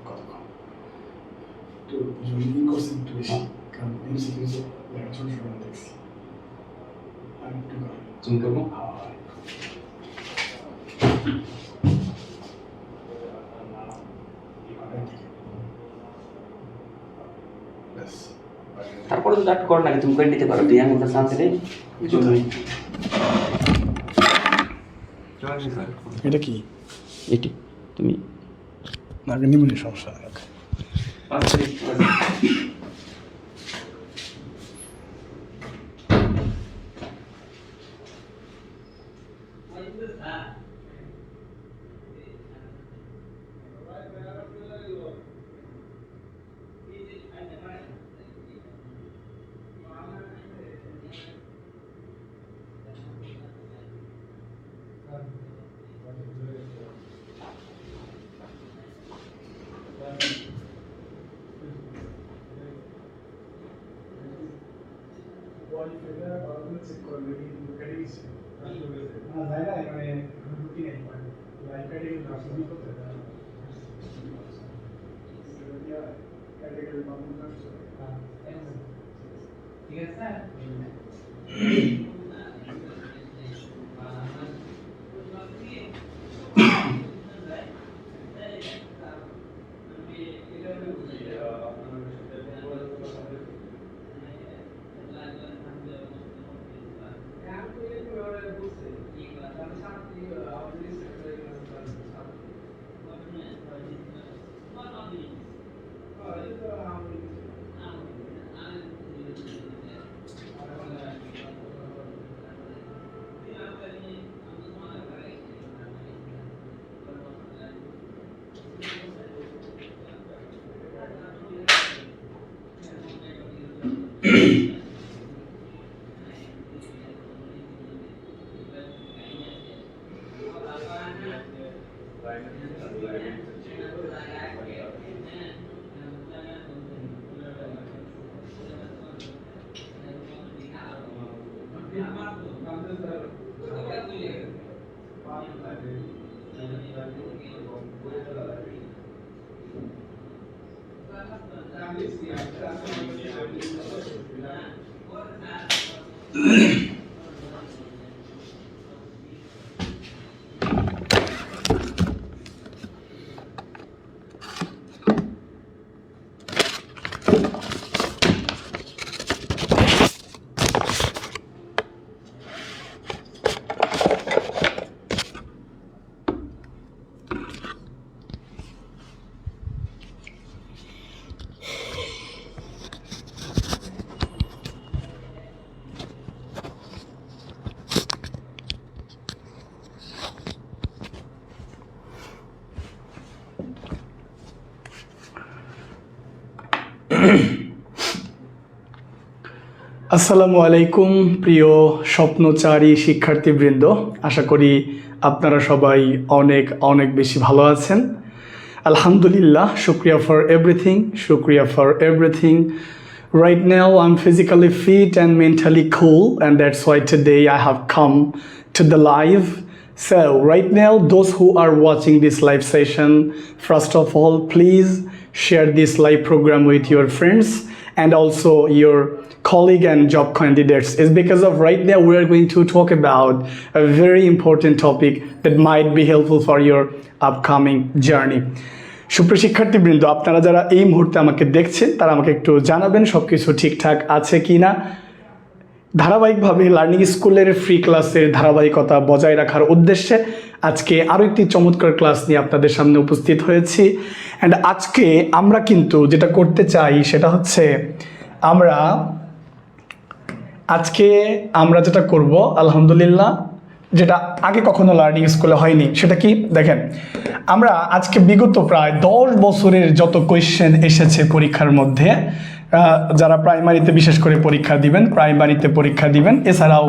কতক্ষণ একটু জরুরি কোর্স একটু বেশি, কারণ এমসিকিউ যে ছোট ছোট দেখছি আর একটু তুমি করবো। তারপরে তো ডাক্ট করো নাকি তুমি করে নিতে পারো, তুই আমি তো চান্স নেই। এটা কি এটি তুমি আগে নিবনি সমস্যা চেক করবে কেটে গেছে না যায় না, মানে ঢুকি নেই লাইভ কেটে গেলে আসলে করতে ক্যাটাগরি বাবু আসছে ঠিক আছে। আসসালামু আলাইকুম প্রিয় স্বপ্নচারী শিক্ষার্থীবৃন্দ, আশা করি আপনারা সবাই অনেক অনেক বেশি ভালো আছেন। আলহামদুলিল্লাহ, শুক্রিয়া for everything. Right now I'm physically fit and mentally cool, and that's why today I have come to the live. So right now, those who are watching this live session, first of all, please share this live program with your friends and also your colleague and job candidates. Is because of right now we are going to talk about a very important topic that might be helpful for your upcoming journey. সুপ্রিয় শিক্ষার্থীবৃন্দ, আপনারা যারা এই মুহূর্তে আমাকে দেখছেন তারা আমাকে একটু জানাবেন সবকিছু ঠিকঠাক আছে কিনা। ধারাবাহিকভাবে লার্নিং স্কুলের ফ্রি ক্লাসের ধারাবাহিকতা বজায় রাখার উদ্দেশ্যে আজকে আরও একটি চমৎকার ক্লাস নিয়ে আপনাদের সামনে উপস্থিত হয়েছি। অ্যান্ড আজকে আমরা কিন্তু যেটা করতে চাই সেটা হচ্ছে আমরা যেটা করব আলহামদুলিল্লাহ, যেটা আগে কখনো লার্নিং স্কুলে হয়নি, সেটা কি দেখেন, আমরা আজকে বিগত প্রায় 10 বছরের যত কোয়েশ্চেন এসেছে পরীক্ষার মধ্যে, যারা প্রাইমারিতে বিশেষ করে পরীক্ষা দিবেন এছাড়াও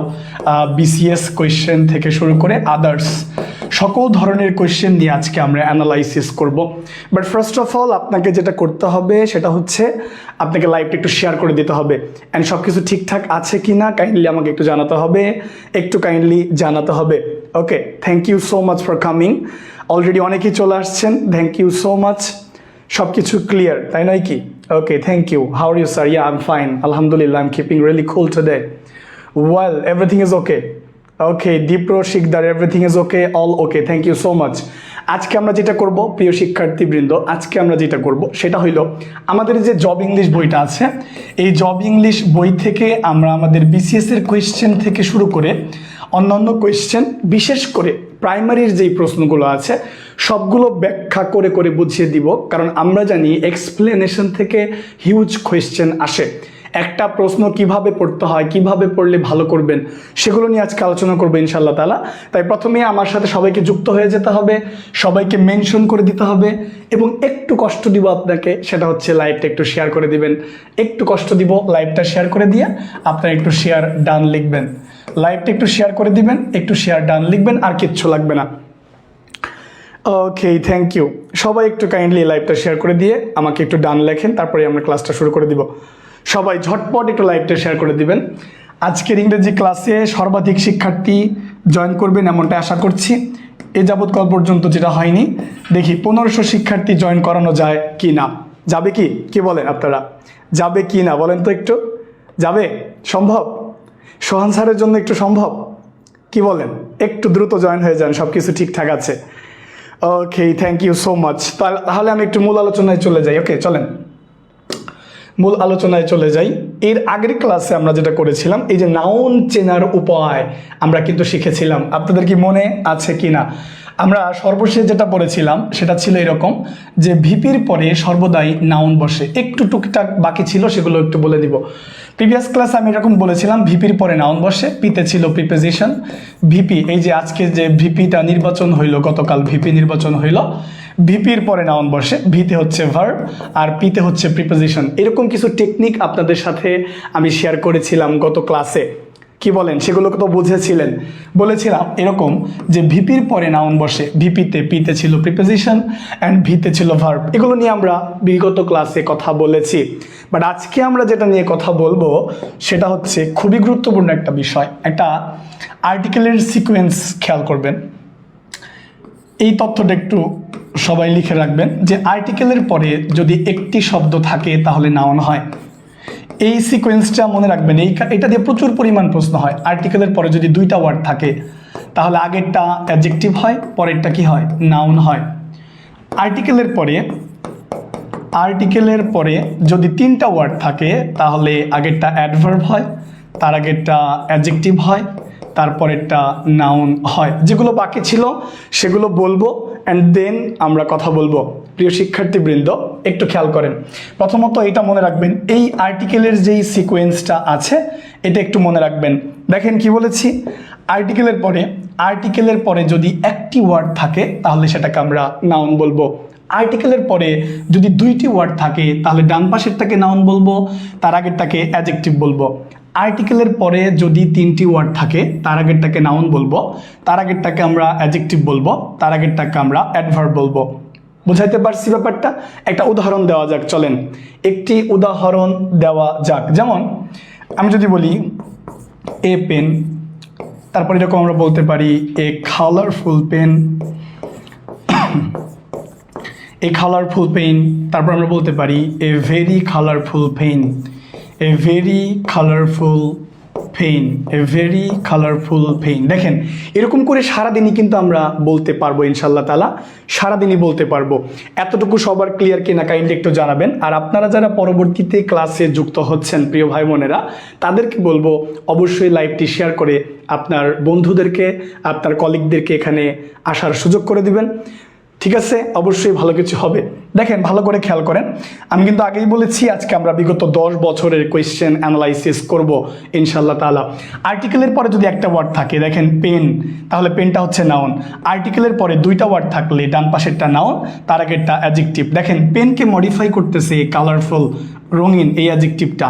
বিসিএস কোয়েশ্চেন থেকে শুরু করে আদার্স সকল ধরনের কোয়েশ্চেন নিয়ে আজকে আমরা অ্যানালাইসিস করব। বাট ফার্স্ট অফ অল আপনাকে যেটা করতে হবে সেটা হচ্ছে আপনাকে লাইভটা একটু শেয়ার করে দিতে হবে, অ্যান্ড সব কিছু ঠিকঠাক আছে কি না কাইন্ডলি আমাকে একটু জানাতে হবে। Okay, thank you so much for coming. Already অনেকেই চলে আসছেন, থ্যাংক ইউ সো মাচ। সব কিছু ক্লিয়ার, তাই নয় কি? Okay, thank you. How are you sir? Yeah, I am fine, আলহামদুলিল্লাহ, I am keeping really cool today. Well, everything is okay. Okay, Dipro Sikdar, everything is okay, all okay, thank you so much. আজকে আমরা যেটা করব প্রিয় শিক্ষার্থীবৃন্দ, আজকে আমরা যেটা করব সেটা হইল আমাদের যে জব ইংলিশ বইটা আছে, এই জব ইংলিশ বই থেকে আমরা আমাদের বিসিএস এর কোয়েশ্চেন থেকে শুরু করে অন্যান্য কোয়েশ্চেন, বিশেষ করে প্রাইমারির যেই প্রশ্নগুলো আছে সবগুলো ব্যাখ্যা করে করে বুঝিয়ে দিব, কারণ আমরা জানি এক্সপ্লেনেশন থেকে হিউজ কোয়েশ্চেন আসে। একটা প্রশ্ন কিভাবে পড়তে হয়, কিভাবে পড়লে ভালো করবেন, সেগুলো নিয়ে আজকে আলোচনা করবো ইনশাআল্লাহ তাআলা। তাই প্রথমে আমার সাথে সবাইকে যুক্ত হয়ে যেতে হবে, সবাইকে মেনশন করে দিতে হবে, এবং একটু কষ্ট দিব আপনাকে, সেটা হচ্ছে লাইভটা একটু শেয়ার করে দিবেন। একটু কষ্ট দিব, লাইভটা শেয়ার করে দিয়ে আপনারা একটু শেয়ার ডান লিখবেন। লাইভটা একটু শেয়ার করে দিবেন, একটু শেয়ার ডান লিখবেন, আর কিচ্ছু লাগবে না। ওকে, থ্যাংক ইউ। সবাই একটু কাইন্ডলি লাইভটা শেয়ার করে দিয়ে আমাকে একটু ডান লেখেন, তারপরে আমরা ক্লাসটা শুরু করে দিব। সবাই ঝটপট একটু লাইভটা শেয়ার করে দিবেন। আজকের ইংরেজি ক্লাসে সর্বাধিক শিক্ষার্থী জয়েন করবেন এমনটা আশা করছি। এ যাবৎকাল পর্যন্ত যেটা হয়নি, দেখি 1500 শিক্ষার্থী জয়েন করানো যায় কি না। যাবে কি? কি বলেন আপনারা? যাবে কি না বলেন তো একটু? যাবে? সম্ভব? সোহান স্যারের জন্য একটু সম্ভব? কি বলেন? একটু দ্রুত জয়েন হয়ে যান, সব কিছু ঠিকঠাক আছে। ওকে, থ্যাংক ইউ সো মাচ। তাহলে আমি একটু মূল আলোচনায় চলে যাই। ওকে, চলেন মূল আলোচনায় চলে যাই। এর আগের ক্লাসে আমরা যেটা করেছিলাম, এই যে নাউন চেনার উপায় আমরা কিন্তু শিখেছিলাম। আপনাদের কি মনে আছে কি না? আমরা সর্বশেষ যেটা পড়েছিলাম সেটা ছিল এরকম যে ভিপির পরে সর্বদাই নাউন বসে। একটু টুকটাক বাকি ছিল, সেগুলো একটু বলে দিব। প্রিভিয়াস ক্লাসে আমি এরকম বলেছিলাম ভিপির পরে নাউন বসে, পিতে ছিল প্রিপোজিশন। ভিপি, এই যে আজকে যে ভিপিটা নির্বাচন হইল, গতকাল ভিপি নির্বাচন হইল, ভিপির পরে নাউন বসে, ভিতে হচ্ছে ভার্ব আর পিতে হচ্ছে প্রিপোজিশন। এরকম কিছু টেকনিক আপনাদের সাথে আমি শেয়ার করেছিলাম গত ক্লাসে। কি বলেন? সেগুলো তো বুঝেছিলেন। বলেছিলাম এরকম যে ভিপির পরে নাউন বসে, ভিপিতে, পিতে ছিল প্রিপোজিশন অ্যান্ড ভিতে ছিল ভার্ব। এগুলো নিয়ে আমরা বিগত ক্লাসে কথা বলেছি। বাট আজকে আমরা যেটা নিয়ে কথা বলবো সেটা হচ্ছে খুবই গুরুত্বপূর্ণ একটা বিষয়, একটা আর্টিকেলের সিকোয়েন্স। খেয়াল করবেন, এই তথ্যটা একটু সবাই লিখে রাখবেন যে আর্টিকেলের পরে যদি একটি শব্দ থাকে তাহলে নাউন হয়। এই সিকোয়েন্সটা মনে রাখবেন, এটা দিয়ে প্রচুর পরিমাণ প্রশ্ন হয়। আর্টিকেলের পরে যদি দুইটা ওয়ার্ড থাকে তাহলে আগেরটা অ্যাডজেক্টিভ হয়, পরেরটা কি হয়? নাউন হয়। আর্টিকেলের পরে যদি তিনটা ওয়ার্ড থাকে তাহলে আগেরটা অ্যাডভার্ব হয়, তার আগেরটা অ্যাডজেক্টিভ হয়, তারপরেরটা নাউন হয়। যেগুলো বাকি ছিল সেগুলো বলবো অ্যান্ড দেন আমরা কথা বলবো। প্রিয় শিক্ষার্থীবৃন্দ, একটু খেয়াল করেন। প্রথমত এটা মনে রাখবেন, এই আর্টিকেলের যেই সিকোয়েন্সটা আছে এটা একটু মনে রাখবেন। দেখেন কি বলেছি, আর্টিকেলের পরে যদি একটি ওয়ার্ড থাকে তাহলে সেটাকে আমরা নাউন বলবো। আর্টিকেলের পরে যদি দুইটি ওয়ার্ড থাকে তাহলে ডান পাশেরটাকে নাউন বলবো, তার আগেরটাকে অ্যাডজেক্টিভ বলবো। আর্টিকেলের পরে যদি তিনটি ওয়ার্ড থাকে তার আগেরটাকে নাউন বলবো, তার আগেরটাকে আমরা অ্যাডজেক্টিভ বলবো, তার আগেরটাকে আমরা অ্যাডভার্ব বলবো। বুঝাইতে পারছি ব্যাপারটা? একটা উদাহরণ দেওয়া যাক, চলেন একটি উদাহরণ দেওয়া যাক। যেমন আমি যদি বলি এ পেন, তারপর এরকম আমরা বলতে পারি a colourful pen, a colourful pen. তারপর আমরা বলতে পারি a very colourful pen, a very colourful pen, a very colourful pen. দেখেন এরকম করে সারাদিনই কিন্তু আমরা বলতে পারবো ইনশাআল্লাহ তাআলা, সারাদিনই বলতে পারবো। এতটুকু সবার ক্লিয়ার কিনা কাইন্ডলি একটু জানাবেন। আর আপনারা যারা পরবর্তীতে ক্লাসে যুক্ত হচ্ছেন প্রিয় ভাই বোনেরা, তাদেরকে বলবো অবশ্যই লাইভটি শেয়ার করে আপনার বন্ধুদেরকে, আপনার কলিগদেরকে এখানে আসার সুযোগ করে দিবেন। ঠিক আছে, অবশ্যই ভালো কিছু হবে। দেখেন ভালো করে খেয়াল করেন, আমি কিন্তু আগেই বলেছি আজকে আমরা বিগত 10 বছরের কোয়েশ্চেন অ্যানালাইসিস করব ইনশাআল্লাহ তাআলা। আর্টিকেলের পরে যদি একটা ওয়ার্ড থাকে, দেখেন পেন, তাহলে পেনটা হচ্ছে নাউন। আর্টিকেলের পরে দুইটা ওয়ার্ড থাকলে ডান পাশেরটা নাউন, তার আগেরটা অ্যাডজেক্টিভ। দেখেন পেনকে মডিফাই করতেছে কালারফুল, রঙিন, এই অ্যাডজেক্টিভটা।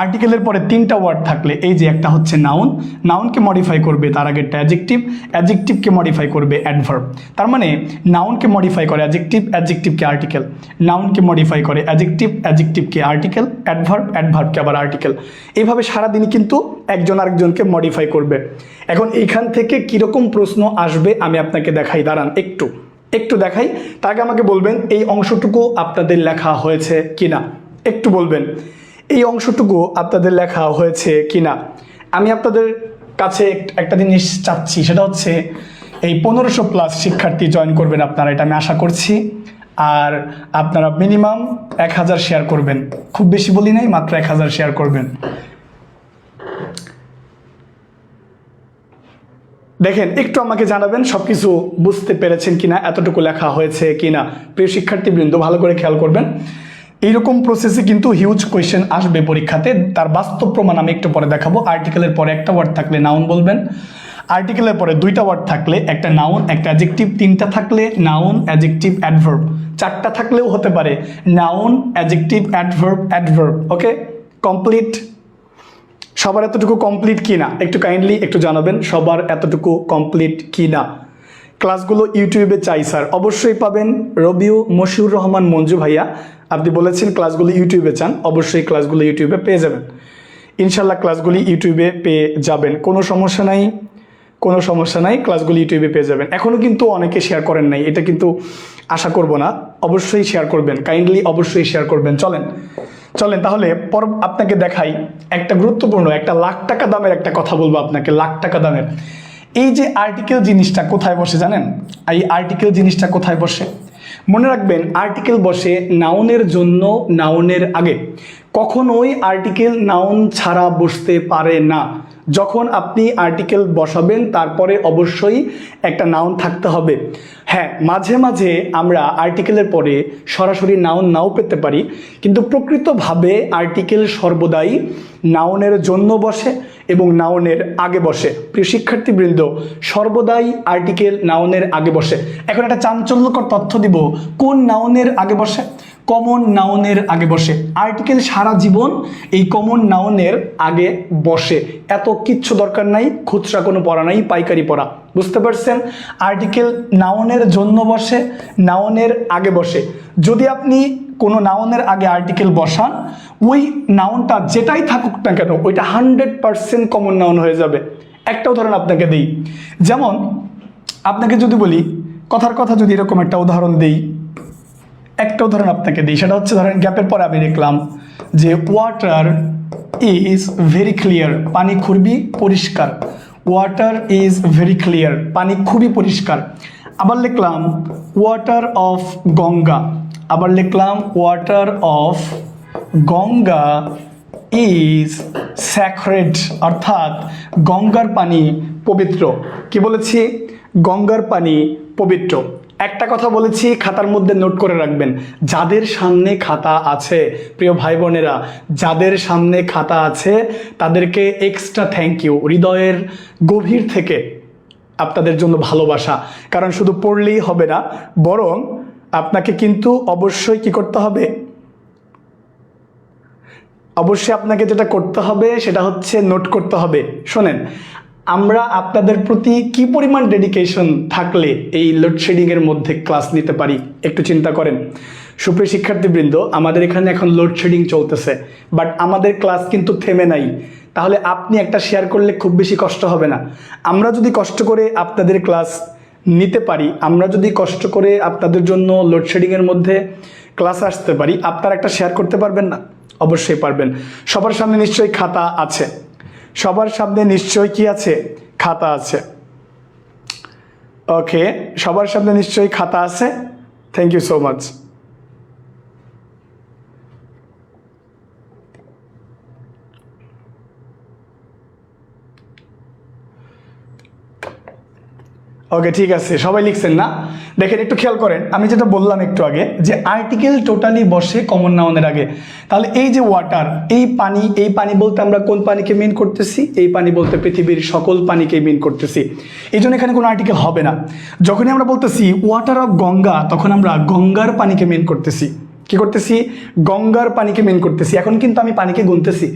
আর্টিকেলের পরে তিনটা ওয়ার্ড থাকলে এই যে একটা হচ্ছে নাউন, নাউনকে মডিফাই করবে তার আগেরটা অ্যাডজেক্টিভ, অ্যাডজেক্টিভকে মডিফাই করবে অ্যাডভার্ব। তার মানে নাউনকে মডিফাই করে অ্যাডজেক্টিভ, অ্যাডজেক্টিভকে আর্টিকেল, নাউনকে মডিফাই করে অ্যাডজেক্টিভ, অ্যাডজেক্টিভকে আর্টিকেল, অ্যাডভার্ব, অ্যাডভার্বকে আবার আর্টিকেল। এইভাবে সারাদিনই কিন্তু একজন আরেকজনকে মডিফাই করবে। এখন এইখান থেকে কীরকম প্রশ্ন আসবে আমি আপনাকে দেখাই, দাঁড়ান একটু দেখাই, তার আগে আমাকে বলবেন এই অংশটুকু আপনাদের লেখা হয়েছে কিনা, একটু বলবেন এই অংশটুকু আপনাদের লেখা হয়েছে কিনা। আমি আপনাদের কাছে একটা জিনিস চাচ্ছি, সেটা হচ্ছে এই 1500+ শিক্ষার্থী জয়েন করবেন আপনারা, এটা আমি আশা করছি। আর আপনারা মিনিমাম 1000 শেয়ার করবেন, খুব বেশি বলি নাই, মাত্র 1000 শেয়ার করবেন। দেখেন একটু আমাকে জানাবেন সবকিছু বুঝতে পেরেছেন কিনা, এতটুকু লেখা হয়েছে কিনা। প্রিয় শিক্ষার্থীবৃন্দ ভালো করে খেয়াল করবেন, এইরকম প্রসেসে কিন্তু হিউজ কোয়েশ্চেন আসবে পরীক্ষাতে, তার বাস্তব প্রমাণ আমি একটু পরে দেখাবো। আর্টিকেলের পরে একটা ওয়ার্ড থাকলে নাউন বলবেন, আর্টিকেলের পরে 2টা ওয়ার্ড থাকলে একটা নাউন একটা অ্যাডজেক্টিভ, 3টা থাকলে নাউন অ্যাডজেক্টিভ অ্যাডভার্ব, 4টা থাকলেও হতে পারে নাউন অ্যাডজেক্টিভ অ্যাডভার্ব অ্যাডভার্ব। ওকে, কমপ্লিট? সবার এতটুকু কমপ্লিট কি না একটু কাইন্ডলি একটু জানাবেন, সবার এতটুকু কমপ্লিট কি না। ক্লাসগুলো ইউটিউবে চাই স্যার, অবশ্যই পাবেন। রবিউ মশিউর রহমান মঞ্জু ভাইয়া, আপনি বলেছেন ক্লাসগুলো ইউটিউবে চান, অবশ্যই ক্লাসগুলো ইউটিউবে পেয়ে যাবেন ইনশাল্লাহ, ক্লাসগুলি ইউটিউবে পেয়ে যাবেন, কোনো সমস্যা নাই, কোনো সমস্যা নাই, ক্লাসগুলি ইউটিউবে পেয়ে যাবেন। এখনও কিন্তু অনেকে শেয়ার করেন নাই, এটা কিন্তু আশা করব না, অবশ্যই শেয়ার করবেন, কাইন্ডলি অবশ্যই শেয়ার করবেন। চলেন চলেন তাহলে আপনাকে দেখাই একটা গুরুত্বপূর্ণ, একটা লাখ টাকা দামের একটা কথা বলবো আপনাকে, লাখ টাকা দামের। এই যে আর্টিকেল জিনিসটা কোথায় বসে জানেন? এই আর্টিকেল জিনিসটা কোথায় বসে মনে রাখবেন, আর্টিকেল বসে নাউনের জন্য, নাউনের আগে। কখনোই আর্টিকেল নাউন ছাড়া বসতে পারে না। যখন আপনি আর্টিকেল বসাবেন তারপরে অবশ্যই একটা নাউন থাকতে হবে। হ্যাঁ, মাঝে মাঝে আমরা আর্টিকেলের পরে সরাসরি নাউন নাও পেতে পারি, কিন্তু প্রকৃতভাবে আর্টিকেল সর্বদাই নাউনের জন্য বসে এবং নাউনের আগে বসে। প্রিয় শিক্ষার্থীবৃন্দ, সর্বদাই আর্টিকেল নাউনের আগে বসে। এখন একটা চাঞ্চল্যকর তথ্য দিব, কোন নাউনের আগে বসে? কমন নাউনের আগে বসে। আর্টিকেল সারা জীবন এই কমন নাউনের আগে বসে, এত কিচ্ছু দরকার নাই, খুচরা কোনো পড়া নাই, পাইকারি পড়া, বুঝতে পারছেন? আর্টিকেল নাউনের জন্য বসে, নাউনের আগে বসে। যদি আপনি কোনো নাউনের আগে আর্টিকেল বসান, ওই নাউনটা যেটাই থাকুক না কেন ওইটা 100% কমন নাউন হয়ে যাবে। একটা উদাহরণ আপনাকে দিই, যেমন আপনাকে যদি বলি, কথার কথা যদি এরকম একটা উদাহরণ দিই, একটা উদাহরণ আপনাকে দিই, সেটা হচ্ছে ধরেন গ্যাপের পরে আমি লিখলাম যে ওয়াটার ইজ ভেরি ক্লিয়ার, পানি খুবই পরিষ্কার। ওয়াটার ইজ ভেরি ক্লিয়ার, পানি খুবই পরিষ্কার। আবার লিখলাম ওয়াটার অফ গঙ্গা, আবার লিখলাম water of Ganga is sacred, অর্থাৎ গঙ্গার পানি পবিত্র। কি বলেছি? গঙ্গার পানি পবিত্র। একটা কথা বলেছি, খাতার মধ্যে নোট করে রাখবেন। যাদের সামনে খাতা আছে, প্রিয় ভাই বোনেরা, যাদের সামনে খাতা আছে তাদেরকে এক্সট্রা থ্যাংক ইউ, হৃদয়ের গভীর থেকে আপনাদের জন্য ভালোবাসা। কারণ শুধু পড়লেই হবে না, বরং আপনাকে কিন্তু অবশ্যই কি করতে হবে? অবশ্যই আপনাকে যেটা করতে হবে সেটা হচ্ছে নোট করতে হবে। শোনেন, আমরা আপনাদের প্রতি কি পরিমাণ ডেডিকেশন থাকলে এই লোডশেডিংয়ের মধ্যে ক্লাস নিতে পারি একটু চিন্তা করেন। সুপ্রিয় শিক্ষার্থীবৃন্দ, আমাদের এখানে এখন লোডশেডিং চলতেছে, বাট আমাদের ক্লাস কিন্তু থেমে নাই। তাহলে আপনি একটা শেয়ার করলে খুব বেশি কষ্ট হবে না। আমরা যদি কষ্ট করে আপনাদের ক্লাস নিতে পারি, আমরা যদি কষ্ট করে আপনাদের জন্য লোডশেডিংয়ের মধ্যে ক্লাস আসতে পারি, আপনারা একটা শেয়ার করতে পারবেন না? অবশ্যই পারবেন। সবার সামনে নিশ্চয়ই খাতা আছে, সবার সামনে নিশ্চয়ই কি আছে? খাতা আছে। ওকে, সবার সামনে নিশ্চয়ই খাতা আছে। Thank you so much. Okay, ঠিক আছে, সবাই লিখছেন না? দেখেন একটু খেয়াল করেন, আমি যেটা বললাম একটু আগে যে আর্টিকেল টোটালি বসে কমন নাউনের আগে। তাহলে এই যে ওয়াটার, এই পানি, এই পানি বলতে আমরা কোন পানিকে মিন করতেছি? এই পানি বলতে পৃথিবীর সকল পানিকে মিন করতেছি। এই জন্য এখানে কোনো আর্টিকেল হবে না। যখনই আমরা বলতেছি ওয়াটার অফ গঙ্গা, তখন আমরা গঙ্গার পানিকে মিন করতেছি। কি করতেছি? গঙ্গার পানিকে মেন করতেছি। এখন কিন্তু আমি পানিকে গুনতেছি,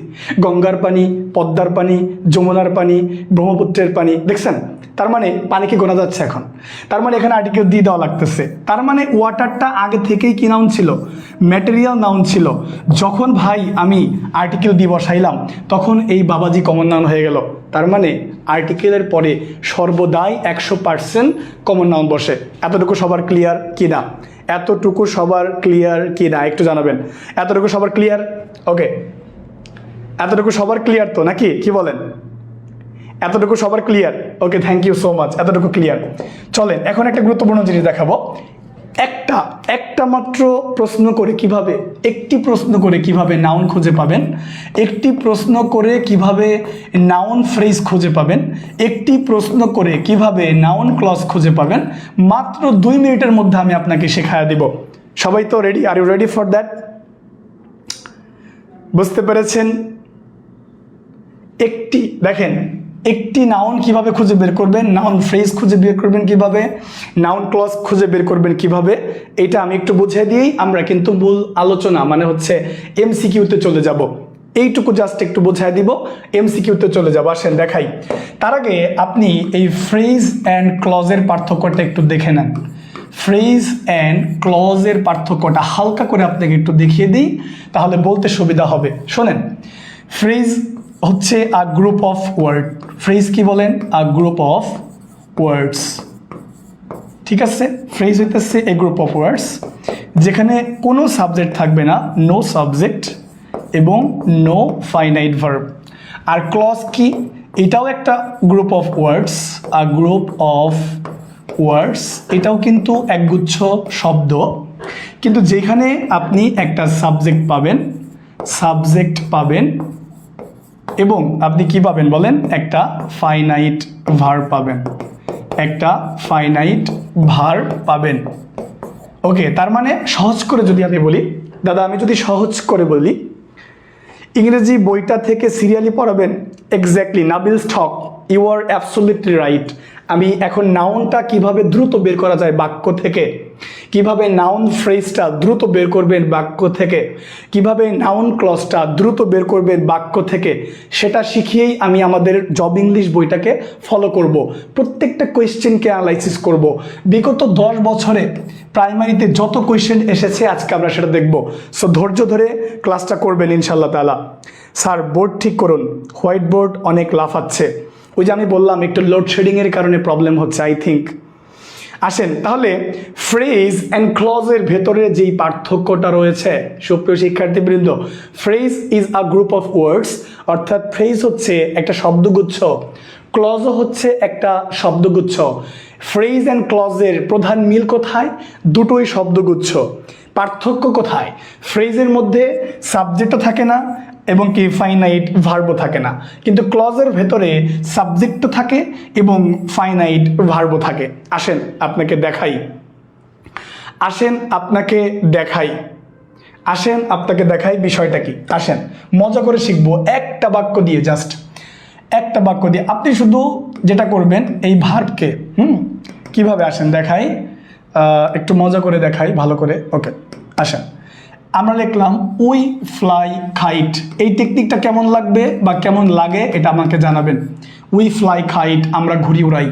গঙ্গার পানি, পদ্মার পানি, যমুনার পানি, ব্রহ্মপুত্রের পানি, দেখছেন? তার মানে পানিকে গোনা যাচ্ছে এখন। তার মানে এখানে আর্টিকেল দিয়ে দেওয়া লাগতেছে। তার মানে ওয়াটারটা আগে থেকেই কি নাউন ছিল? ম্যাটেরিয়াল নাউন ছিল। যখন ভাই আমি আর্টিকেল দিয়ে বসাইলাম তখন এই বাবাজি কমন নাউন হয়ে গেল। তার মানে আর্টিকেলের পরে সর্বদাই 100% কমন নাউন বসে। এতটুকু সবার ক্লিয়ার কি না? এতটুকু সবার ক্লিয়ার কি না একটু জানাবেন। এতটুকু সবার ক্লিয়ার? ওকে, এতটুকু সবার ক্লিয়ার তো নাকি? কি বলেন? এতটুকু সবার clear? Okay, thank you so much, এতটুকু ক্লিয়ার। চলেন এখন একটা গুরুত্বপূর্ণ জিনিস দেখাবো। একটা মাত্র প্রশ্ন করে কিভাবে, একটি প্রশ্ন করে কিভাবে নাউন খুঁজে পাবেন, একটি প্রশ্ন করে কিভাবে নাউন ফ্রেজ খুঁজে পাবেন, একটি প্রশ্ন করে কিভাবে নাউন ক্লজ খুঁজে পাবেন, মাত্র 2 মিনিটের মধ্যে আমি আপনাকে শেখায়া দিব। সবাই তো ready? Are you ready for that? বুঝতে পেরেছেন? দেখেন, একটি নাউন কিভাবে খুঁজে বের করবেন, নাউন ফ্রেজ খুঁজে বের করবেন কিভাবে, নাউন ক্লজ খুঁজে বের করবেন কিভাবে, এটা আমি একটু বুঝিয়ে দিয়েই আমরা কিন্তু মূল আলোচনা মানে হচ্ছে এমসিকিউতে চলে যাব। এইটুকু জাস্ট একটু বোঝায় দিব, এমসিকিউতে চলে যাব। আসেন দেখাই। তার আগে আপনি এই ফ্রেজ অ্যান্ড ক্লজের পার্থক্যটা একটু দেখে নেন। ফ্রেজ অ্যান্ড ক্লজের পার্থক্যটা হালকা করে আপনাকে একটু দেখিয়ে দিই, তাহলে বলতে সুবিধা হবে। শোনেন, ফ্রেজ হচ্ছে আ গ্রুপ অফ ওয়ার্ড। ফ্রেজ কি বলেন? আ গ্রুপ অফ ওয়ার্ডস। ঠিক আছে? ফ্রেজ হইতেছে এ গ্রুপ অফ ওয়ার্ডস যেখানে কোনো সাবজেক্ট থাকবে না, নো সাবজেক্ট এবং নো ফাইনাইট ভার্ব। আর ক্লজ কি? এটাও একটা group of words, a group of ওয়ার্ডস। এটাও কিন্তু একগুচ্ছ শব্দ, কিন্তু যেখানে আপনি একটা সাবজেক্ট পাবেন এবং আপনি কি পাবেন বলেন? একটা ফাইনাইট ভার্ব পাবেন। ওকে, তার মানে সহজ করে যদি আমি বলি, দাদা আমি যদি সহজ করে বলি, ইংরেজি বইটা থেকে সিরিয়ালি পড়াবেন? এক্স্যাক্টলি, নাবিল স্টক, ইউ আর অ্যাবসলিউটলি রাইট। আমি এখন নাউনটা কিভাবে দ্রুত বের করা যায় বাক্য থেকে, কিভাবে নাউন ফ্রেজটা দ্রুত বের করবেন বাক্য থেকে, কিভাবে নাউন ক্লজটা দ্রুত বের করবেন বাক্য থেকে, সেটা শিখিয়েই আমি আমাদের জব ইংলিশ বইটাকে ফলো করব। প্রত্যেকটা কোয়েশ্চেনকে অ্যানালাইসিস করব। বিগত 10 বছরে প্রাইমারিতে যত কোয়েশ্চেন এসেছে আজকে আমরা সেটা দেখব। সো ধৈর্য ধরে ক্লাসটা করবেন ইনশাল্লাহ তাআলা। স্যার বোর্ড ঠিক করুন, হোয়াইট বোর্ড অনেক লাফাচ্ছে। ওই যে আমি বললাম একটু লোডশেডিংয়ের কারণে প্রবলেম হচ্ছে আই থিঙ্ক। আসেন তাহলে ফ্রেজ অ্যান্ড ক্লজের ভেতরে যেই পার্থক্যটা রয়েছে সুপ্রিয় শিক্ষার্থীবৃন্দ, phrase is a group of ওয়ার্ডস, অর্থাৎ ফ্রেজ হচ্ছে একটা শব্দগুচ্ছ, ক্লজও হচ্ছে একটা শব্দগুচ্ছ। ফ্রেজ অ্যান্ড ক্লজের প্রধান মিল কোথায়? দুটোই শব্দগুচ্ছ। পার্থক্য কোথায়? ফ্রেজের মধ্যে সাবজেক্টও থাকে না এবং কি ফাইনাইট ভার্বও থাকে না, কিন্তু ক্লজের ভেতরে সাবজেক্টও থাকে এবং ফাইনাইট ভার্বও থাকে। আসেন আপনাকে দেখাই বিষয়টা কি। আসেন মজা করে শিখবো একটা বাক্য দিয়ে, জাস্ট একটা বাক্য দিয়ে। আপনি শুধু যেটা করবেন এই ভার্বকে কিভাবে, আসেন দেখাই, একটু মজা করে দেখাই ভালো করে। ওকে আসেন, আমরা লিখলাম উই ফ্লাই কাইট। এই টেকনিকটা কেমন লাগবে বা কেমন লাগে এটা আমাকে জানাবেন। উই ফ্লাই কাইট, আমরা ঘুড়ি উড়াই।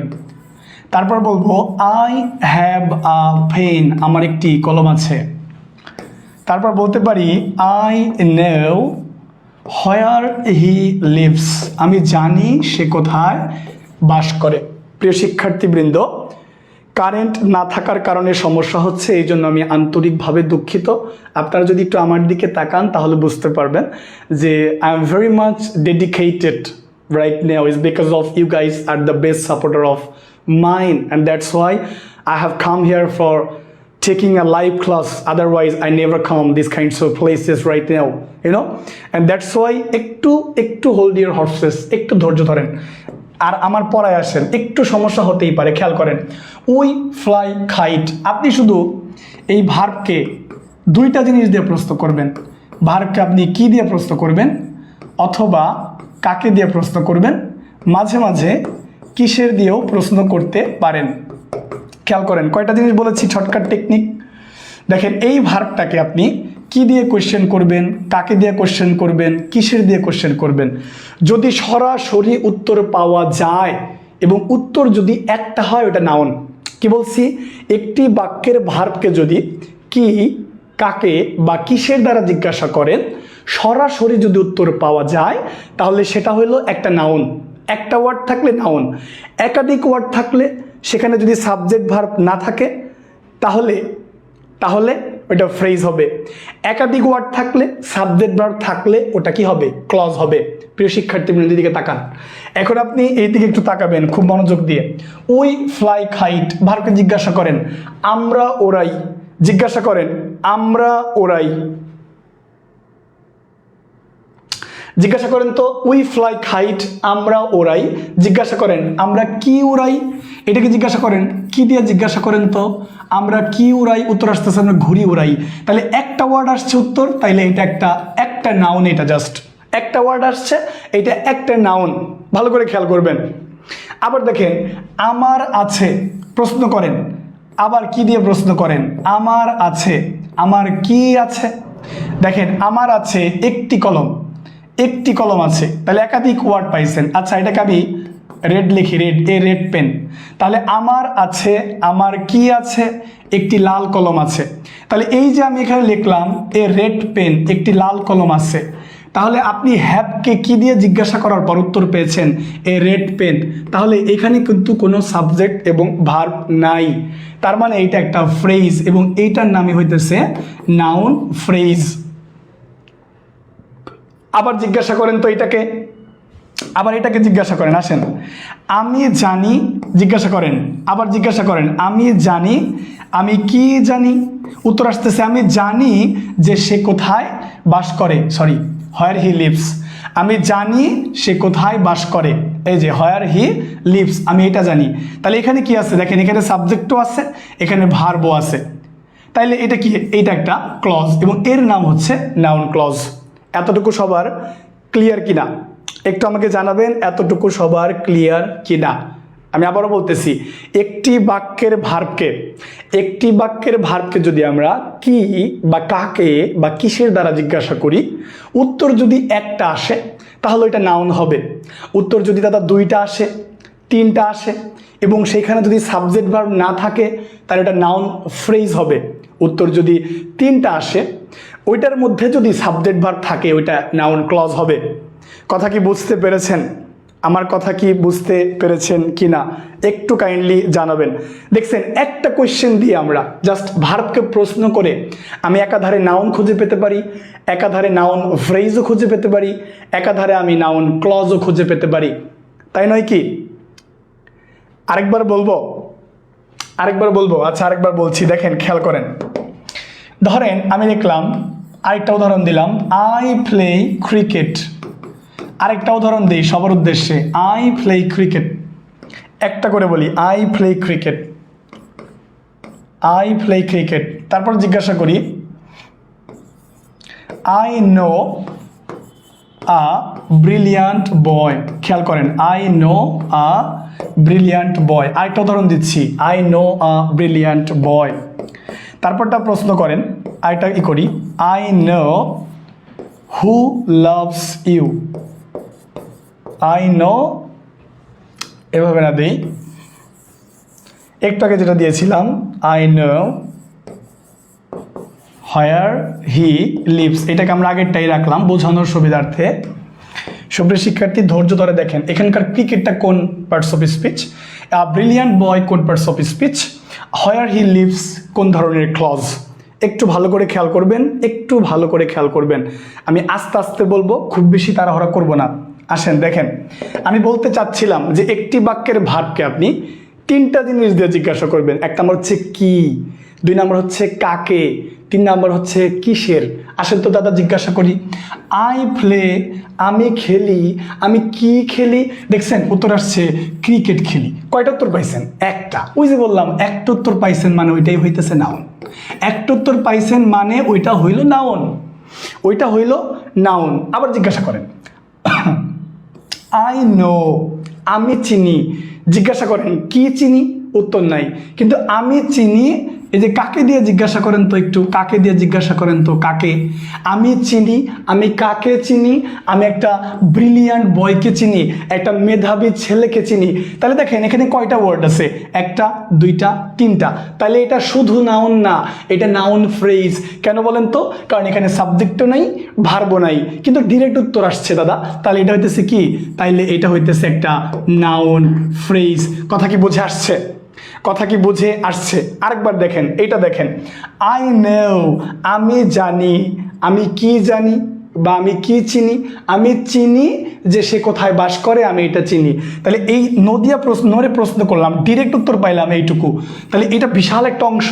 তারপর বলবো আই হ্যাভ আ পেন, আমার একটি কলম আছে। তারপর বলতে পারি I know where he leaves, আমি জানি সে কোথায় বাস করে। প্রিয় শিক্ষার্থীবৃন্দ, কারেন্ট না থাকার কারণে সমস্যা হচ্ছে, এই জন্য আমি আন্তরিকভাবে দুঃখিত। আপনারা যদি একটু আমার দিকে তাকান তাহলে বুঝতে পারবেন যে I am very much dedicated right now is because of you guys are the best supporter of mine, and that's why I have come here for taking a live class. Otherwise I never come these kinds of places right now, you know, and that's why একটু hold your horses, একটু ধৈর্য ধরেন আর আমার পড়ায় আসেন। একটু সমস্যা হতেই পারে, খেয়াল করেন। উই ফ্লাই কাইট, আপনি শুধু এই ভার্বকে দুইটা জিনিস দিয়ে প্রশ্ন করবেন। ভার্বকে আপনি কি দিয়ে প্রশ্ন করবেন অথবা কাকে দিয়ে প্রশ্ন করবেন, মাঝে মাঝে কিসের দিয়েও প্রশ্ন করতে পারেন। খেয়াল করেন কয়টা জিনিস বলেছি, শর্টকাট টেকনিক। দেখেন এই ভার্বটাকে আপনি কি দিয়ে কোশ্চেন করবেন, কাকে দিয়ে কোশ্চেন করবেন, কিসের দিয়ে কোশ্চেন করবেন। যদি সরাসরি উত্তর পাওয়া যায় এবং উত্তর যদি একটা হয় ওটা নাউন। কি বলছি, একটি বাক্যের ভার্বকে যদি কি, কাকে বা কিসের দ্বারা জিজ্ঞাসা করেন, সরাসরি যদি উত্তর পাওয়া যায় তাহলে সেটা হলো একটা নাউন। একটা ওয়ার্ড থাকলে নাউন, একাধিক ওয়ার্ড থাকলে সেখানে যদি সাবজেক্ট ভার্ব না থাকে তাহলে তাহলে ওটা ফ্রেজ হবে। একাধিক ওয়ার্ড থাকলে, সাবজেক্ট ভার্ব থাকলে ওটা কি হবে, ক্লজ হবে। প্রিয় শিক্ষার্থী বৃন্দের দিকে তাকান। এখন আপনি এই দিকে একটু তাকাবেন খুব মনোযোগ দিয়ে। উই ফ্লাই কাইট ভার্বকে জিজ্ঞাসা করেন আমরা ওড়াই, জিজ্ঞাসা করেন আমরা ওড়াই, জিজ্ঞাসা করেন তো উই ফ্লাই কাইট আমরা ওড়াই, জিজ্ঞাসা করেন আমরা কি উড়াই, এটাকে জিজ্ঞাসা করেন কি দিয়ে জিজ্ঞাসা করেন তো আমরা কি উড়াই, উত্তর আসতেছে আমরা ঘুড়ি উড়াই। তাহলে একটা ওয়ার্ড আসছে উত্তর, তাইলে এটা একটা নাউন, এটা জাস্ট একটা ওয়ার্ড আসছে, এটা একটা নাউন। ভালো করে খেয়াল করবেন। আবার দেখেন আমার আছে, প্রশ্ন করেন, আবার কি দিয়ে প্রশ্ন করেন, আমার আছে, আমার কি আছে। দেখেন আমার আছে একটি কলম, একটি কলম আছে, তাহলে একাধিক ওয়ার্ড পাইছেন। আচ্ছা এটাকে আমি রেড লিখি, রেড, এ রেড পেন। তাহলে আমার আছে, আমার কি আছে, একটি লাল কলম আছে। তাহলে এই যে আমি এখানে লিখলাম এ রেড পেন, একটি লাল কলম আছে, তাহলে আপনি হ্যাভকে কি দিয়ে জিজ্ঞাসা করার পর উত্তর পেয়েছেন এ রেড পেন। তাহলে এখানে কিন্তু কোনো সাবজেক্ট এবং ভার্ব নাই, তার মানে এইটা একটা ফ্রেজ এবং এইটার নামই হইতেছে নাউন ফ্রেজ। আবার জিজ্ঞাসা করেন তো এটাকে, আবার এটাকে জিজ্ঞাসা করেন, আসেন আমি জানি, জিজ্ঞাসা করেন, আবার জিজ্ঞাসা করেন আমি জানি, আমি কি জানি, উত্তর আসতেছে আমি জানি যে সে কোথায় বাস করে, সরি হোয়ার হি লিভস। আমি জানি সে কোথায় বাস করে, এই যে হোয়ার হি লিভস, আমি এটা জানি। তাহলে এখানে কি আছে দেখেন, এখানে সাবজেক্টও আছে, এখানে ভার্বও আছে। তাইলে এটা কি, এইটা একটা ক্লজ এবং এর নাম হচ্ছে নাউন ক্লজ। এতটুকু সবার ক্লিয়ার কিনা একটু আমাকে জানাবেন, এতটুকু সবার ক্লিয়ার কিনা। আমি আবারও বলতেছি, একটি বাক্যের ভার্বকে যদি আমরা কি বা কাকে বা কিসের দ্বারা জিজ্ঞাসা করি, উত্তর যদি একটা আসে তাহলে এটা নাউন হবে। উত্তর যদি দাদা দুইটা আসে, তিনটা আসে এবং সেখানে যদি সাবজেক্ট ভার্ব না থাকে তাহলে এটা নাউন ফ্রেজ হবে। উত্তর যদি তিনটা আসে, ওইটার মধ্যে যদি সাবজেক্ট ভার্ব থাকে ওইটা নাউন ক্লজ হবে। কথা কি বুঝতে পেরেছেন? আমার কথা কি বুঝতে পেরেছেন কি না একটু কাইন্ডলি জানাবেন। দেখছেন একটা কোয়েশ্চেন দিয়ে আমরা জাস্ট ভার্বকে প্রশ্ন করে আমি একাধারে নাউন খুঁজে পেতে পারি, একাধারে নাউন ফ্রেজও খুঁজে পেতে পারি, একাধারে আমি নাউন ক্লজও খুঁজে পেতে পারি, তাই নয় কি? আরেকবার বলবো? আচ্ছা আরেকবার বলছি, দেখেন খেয়াল করেন। ধরেন আমি লিখলাম, আরেকটা উদাহরণ দিলাম, আই প্লে ক্রিকেট। আরেকটা উদাহরণ দিই সবার উদ্দেশ্যে, আই প্লে ক্রিকেট। একটা করে বলি, I play cricket, I play cricket. তারপর জিজ্ঞাসা করি, I know a brilliant boy. খেয়াল করেন, I know a brilliant boy. আরেকটা উদাহরণ দিচ্ছি, I know a brilliant boy. তারপরটা প্রশ্ন করেন, আরেকটা ই করি, I know who loves you. I know, এভাবে না দিই, একটু আগে যেটা দিয়েছিলাম, I know where he lives, এটাকে আমরা আগেরটাই রাখলাম বোঝানোর সুবিধার্থে। সুপ্রিয় শিক্ষার্থী ধৈর্য ধরে দেখেন, এখানকার ক্রিকেটটা কোন parts of speech, brilliant boy কোন parts of speech, where he lives কোন ধরনের ক্লজ। একটু ভালো করে খেয়াল করবেন, আমি আস্তে আস্তে বলবো, খুব বেশি তাড়াহুড়া করব না। আসেন দেখেন, আমি বলতে চাচ্ছিলাম যে একটি বাক্যের ভার্বকে আপনি তিনটা জিনিস দিয়ে জিজ্ঞাসা করবেন। এক নম্বর হচ্ছে কি, দুই নম্বর হচ্ছে কাকে, তিন নম্বর হচ্ছে কিসের। আসেন তো দাদা জিজ্ঞাসা করি, আই প্লে, আমি খেলি, আমি কি খেলি। দেখছেন উত্তর আসছে ক্রিকেট খেলি। কয়টা উত্তর পাইছেন? একটা। ওই যে বললাম একটা উত্তর পাইছেন মানে ওইটাই হইতেছে নাউন। একটা উত্তর পাইছেন মানে ওইটা হইল নাউন। আবার জিজ্ঞাসা করেন, আই নো, আমি চিনি। জিজ্ঞাসা করেন কি চিনি, উত্তর নাই, কিন্তু আমি চিনি এই যে কাকে দিয়ে জিজ্ঞাসা করেন তো, একটু কাকে দিয়ে জিজ্ঞাসা করেন তো, কাকে? আমি চিনি, আমি কাকে চিনি? আমি একটা ব্রিলিয়ান্ট বয়কে চিনি, একটা মেধাবী ছেলেকে চিনি। তাহলে দেখেন এখানে কয়টা ওয়ার্ড আছে? একটা, দুইটা, তিনটা। তাহলে এটা শুধু নাউন না, এটা নাউন ফ্রেজ। কেন বলেন তো? কারণ এখানে সাবজেক্টও নাই, ভার্বও নাই, কিন্তু ডিরেক্ট উত্তর আসছে দাদা। তাহলে এটা হইতেছে কি? তাইলে এটা হইতেছে একটা নাউন ফ্রেজ। কথা কি বুঝে আসছে? কথা কি বুঝে আসছে? আরেকবার দেখেন, এইটা দেখেন, আই নো, আমি জানি। আমি কি জানি বা আমি কি চিনি? আমি চিনি যে সে কোথায় বাস করে, আমি এটা চিনি। তাহলে এই নদিয়া প্রশ্ন করলাম, ডিরেক্ট উত্তর পাইলাম এইটুকু। তাহলে এটা বিশাল একটা অংশ,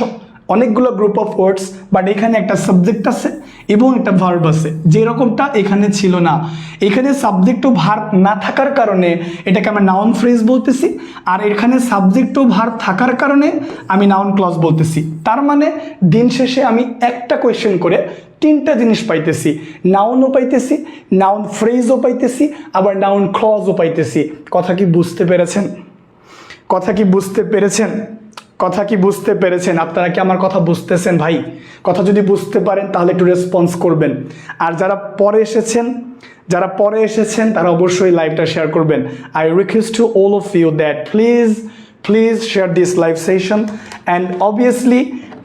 অনেকগুলো গ্রুপ অফ ওয়ার্ডস, বাট এখানে একটা সাবজেক্ট আছে এবং একটা ভার্ব আছে, যেরকমটা এখানে ছিল না। এখানে সাবজেক্ট ও ভার্ব না থাকার কারণে এটাকে আমরা নাউন ফ্রেজ বলতেছি, আর এখানে সাবজেক্ট ও ভার্ব থাকার কারণে আমি নাউন ক্লজ বলতেছি। তার মানে দিন শেষে আমি একটা কোয়েশ্চেন করে তিনটা জিনিস পাইতেছি, নাউনও পাইতেছি, নাউন ফ্রেজও পাইতেছি, আবার নাউন ক্লজও পাইতেছি। কথা কি বুঝতে পেরেছেন? কথা কি বুঝতে পেরেছেন? কথা কি বুঝতে পেরেছেন? আপনারা কি আমার কথা বুঝতেছেন ভাই? কথা যদি বুঝতে পারেন তাহলে একটু রেসপন্স করবেন। আর যারা পরে এসেছেন তারা অবশ্যই লাইভটা শেয়ার করবেন। I request to all of you that please share this live session. And obviously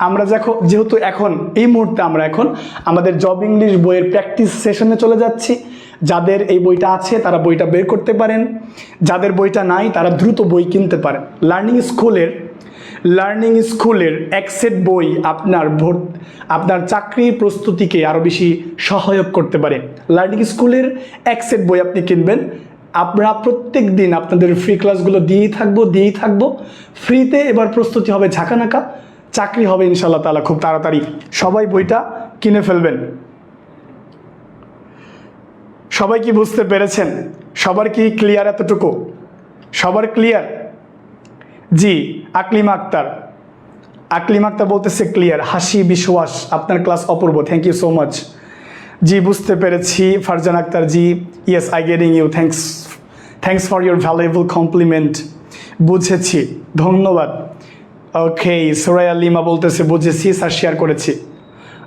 আমরা যেহেতু এখন এই মুহূর্তে আমরা এখন আমাদের জব ইংলিশ বইয়ের প্র্যাকটিস সেশনে চলে যাচ্ছি। যাদের এই বইটা আছে তারা বইটা বের করতে পারেন, যাদের বইটা নাই তারা দ্রুত বই কিনতে পারেন। লার্নিং স্কুলের এক সেট বই আপনার চাকরির প্রস্তুতিকে আরও বেশি সহায়ক করতে পারে। লার্নিং স্কুলের এক সেট বই আপনি কিনবেন। আমরা প্রত্যেক দিন আপনাদের ফ্রি ক্লাসগুলো দিয়েই থাকবো। ফ্রিতে এবার প্রস্তুতি হবে ঝাঁকানাকা, চাকরি হবে ইনশাআল্লাহ তাআলা খুব তাড়াতাড়ি। সবাই বইটা কিনে ফেলবেন। সবাই কি বুঝতে পেরেছেন? সবার কি ক্লিয়ার? এতটুকু সবার ক্লিয়ার? জি, আকলিমা আক্তার বলতেছে ক্লিয়ার। হাসি বিশ্বাস, আপনার ক্লাস অপূর্ব, থ্যাংক ইউ সো মাচ। জি বুঝতে পেরেছি। Farzan Akter ji, yes I getting you, thanks for your valuable compliment. বুঝেছি, ধন্যবাদ। ওকে, সুরাইয়া লিমা বলতেছে বুঝেছি স্যার, শেয়ার করেছি।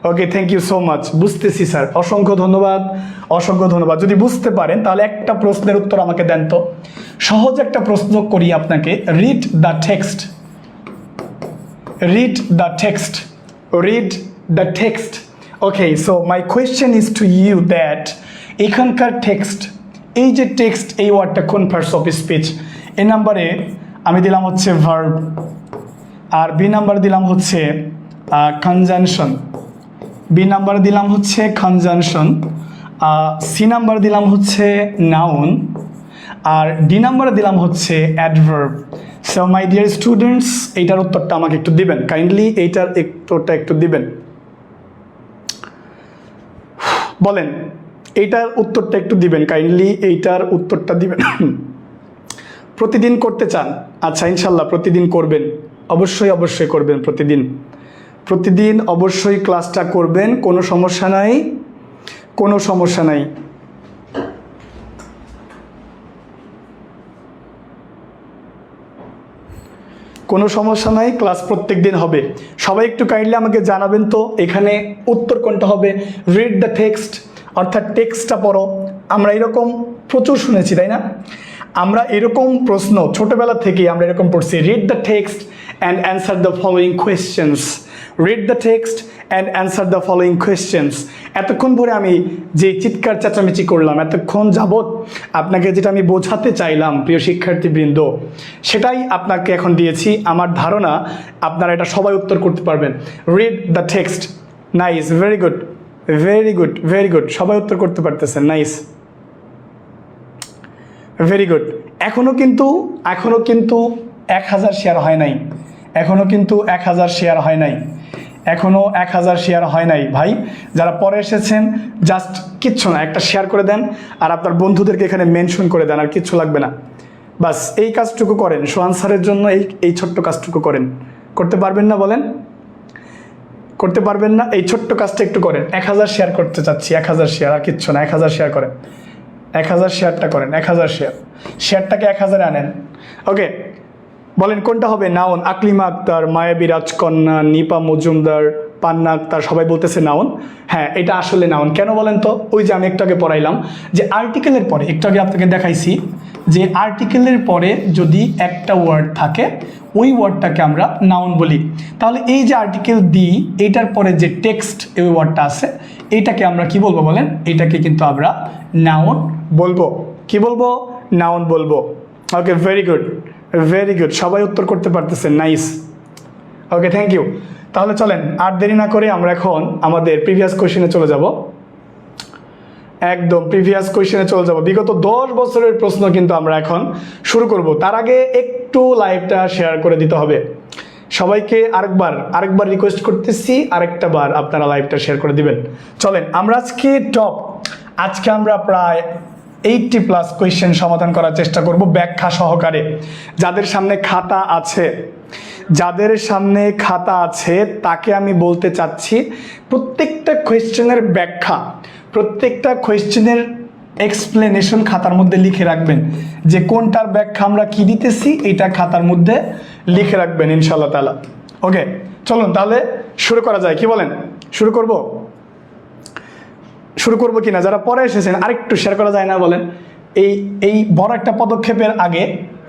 ওকে, থ্যাংক ইউ সো মাচ। বুঝতেছি স্যার, অসংখ্য ধন্যবাদ। যদি বুঝতে পারেন তাহলে একটা প্রশ্নের উত্তর আমাকে দেন তো। সহজ একটা প্রশ্ন করি আপনাকে। Read the text. Okay, so my question is to you that এখানকার টেক্সট, এই যে টেক্সট, এই ওয়ার্ডটা কোন পার্টস অফ স্পিচ? এ নাম্বারে আমি দিলাম হচ্ছে ভার্ব, আর বি নাম্বার দিলাম হচ্ছে কনজাংশন, সি নাম্বার দিলাম হচ্ছে নাউন, আর ডি নাম্বার দিলাম হচ্ছে adverb. So my dear students, এইটার উত্তরটা আমাকে একটু দিবেন কাইন্ডলি, এইটার উত্তরটা একটু দিবেন। বলেন, এইটার উত্তরটা একটু দিবেন কাইন্ডলি, এইটার উত্তরটা দিবেন। প্রতিদিন করতে চান? আচ্ছা, ইনশাল্লাহ প্রতিদিন করবেন, অবশ্যই করবেন। প্রতিদিন অবশ্যই ক্লাসটা করবেন, কোনো সমস্যা নাই। ক্লাস প্রত্যেক দিন হবে। সবাই একটু কাইন্ডলি আমাকে জানাবেন তো এখানে উত্তর কোনটা হবে। রিড দ্য টেক্সট, অর্থাৎ টেক্সটটা পড়ো। আমরা এরকম প্রচুর শুনেছি, তাই না? আমরা এরকম প্রশ্ন ছোটবেলা থেকেই আমরা এরকম পড়ছি, read the text and answer the following questions. এতক্ষণ পরে আমি যে চিৎকার চেঁচামেচি করলাম, এতক্ষণ যাবৎ আপনাকে যেটা আমি বোঝাতে চাইলাম প্রিয় শিক্ষার্থীবৃন্দ, সেটাই আপনাকে এখন দিয়েছি। আমার ধারণা আপনারা এটা সবাই উত্তর করতে পারবেন। Read the text, nice, very good. সবাই উত্তর করতে পারতেছেন, নাইস, ভেরি গুড। এখনো কিন্তু 1000 শেয়ার হয় নাই, এখনো 1000 শেয়ার হয় নাই ভাই। যারা পরে এসেছেন জাস্ট কিচ্ছু না, একটা শেয়ার করে দেন আর আপনার বন্ধুদেরকে এখানে মেনশন করে দেন, আর কিচ্ছু লাগবে না। বাস এই কাজটুকু করেন, সোহান স্যারের জন্য এই ছোট্ট কাজটুকু করেন। করতে পারবেন না? বলেন, করতে পারবেন না? এই ছোট্ট কাজটা একটু করেন। 1000 শেয়ার করতে চাচ্ছি, 1000 শেয়ার, আর কিচ্ছু না। 1000 শেয়ার করেন, 1000 শেয়ারটা করেন, 1000 শেয়ারটাকে 1000-এ আনেন। ওকে, বলেন কোনটা হবে নাউন? আকলিমা আক্তার, মায়াবী রাজকন্যা, নিপা মজুমদার, পান্না আক্তার সবাই বলতেছে নাউন। হ্যাঁ, এটা আসলে নাউন। কেন বলেন তো? ওই যে আমি একটু আগে পড়াইলাম যে আর্টিকেলের পরে, একটু আগে আপনাকে দেখাইছি যে আর্টিকেলের পরে যদি একটা ওয়ার্ড থাকে ওই ওয়ার্ডটাকে আমরা নাউন বলি। তাহলে এই যে আর্টিকেল দি, এইটার পরে যে টেক্সট এই ওয়ার্ডটা আছে এইটাকে আমরা কি বলবো বলেন? এইটাকে কিন্তু আমরা নাউন বলবো। কি বলবো? নাউন বলবো। ওকে, ভেরি গুড, ভেরি গুড, সবাই উত্তর করতে পারতেছেন, নাইস। Okay, thank you. তাহলে চলেন আর দেরি না করে আমরা এখন আমাদের প্রিভিয়াস কোয়েশ্চেনে চলে যাব। একদম প্রিভিয়াস কোয়েশ্চেনে চলে যাব। বিগত 10 বছরের প্রশ্ন কিন্তু আমরা এখন শুরু করব। তার আগে একটু লাইভটা শেয়ার করে দিতে হবে সবাইকে। আরেকবার রিকোয়েস্ট করতেছি, আরেকটা বার আপনারা লাইভটা শেয়ার করে দিবেন। চলেন আমরা আজকে আমরা প্রায় 80+ কোয়েশ্চেন সমাধান করার চেষ্টা করব ব্যাখ্যা সহকারে। যাদের সামনে খাতা আছে তাকে আমি বলতে চাচ্ছি প্রত্যেকটা কোয়েশ্চেনের ব্যাখ্যা, প্রত্যেকটা কোয়েশ্চেনের এক্সপ্লেনেশন খাতার মধ্যে লিখে রাখবেন। যে কোনটার ব্যাখ্যা আমরা কি দিতেছি এটা খাতার মধ্যে লিখে রাখবেন ইনশাআল্লাহ তাআলা। ওকে, চলুন তাহলে শুরু করা যায়। কি বলেন, শুরু করব কিনা? যারা পরে এসেছেন আরেকটু শেয়ার করা যায় না বলেন? এই বড় একটা পদক্ষেপের আগে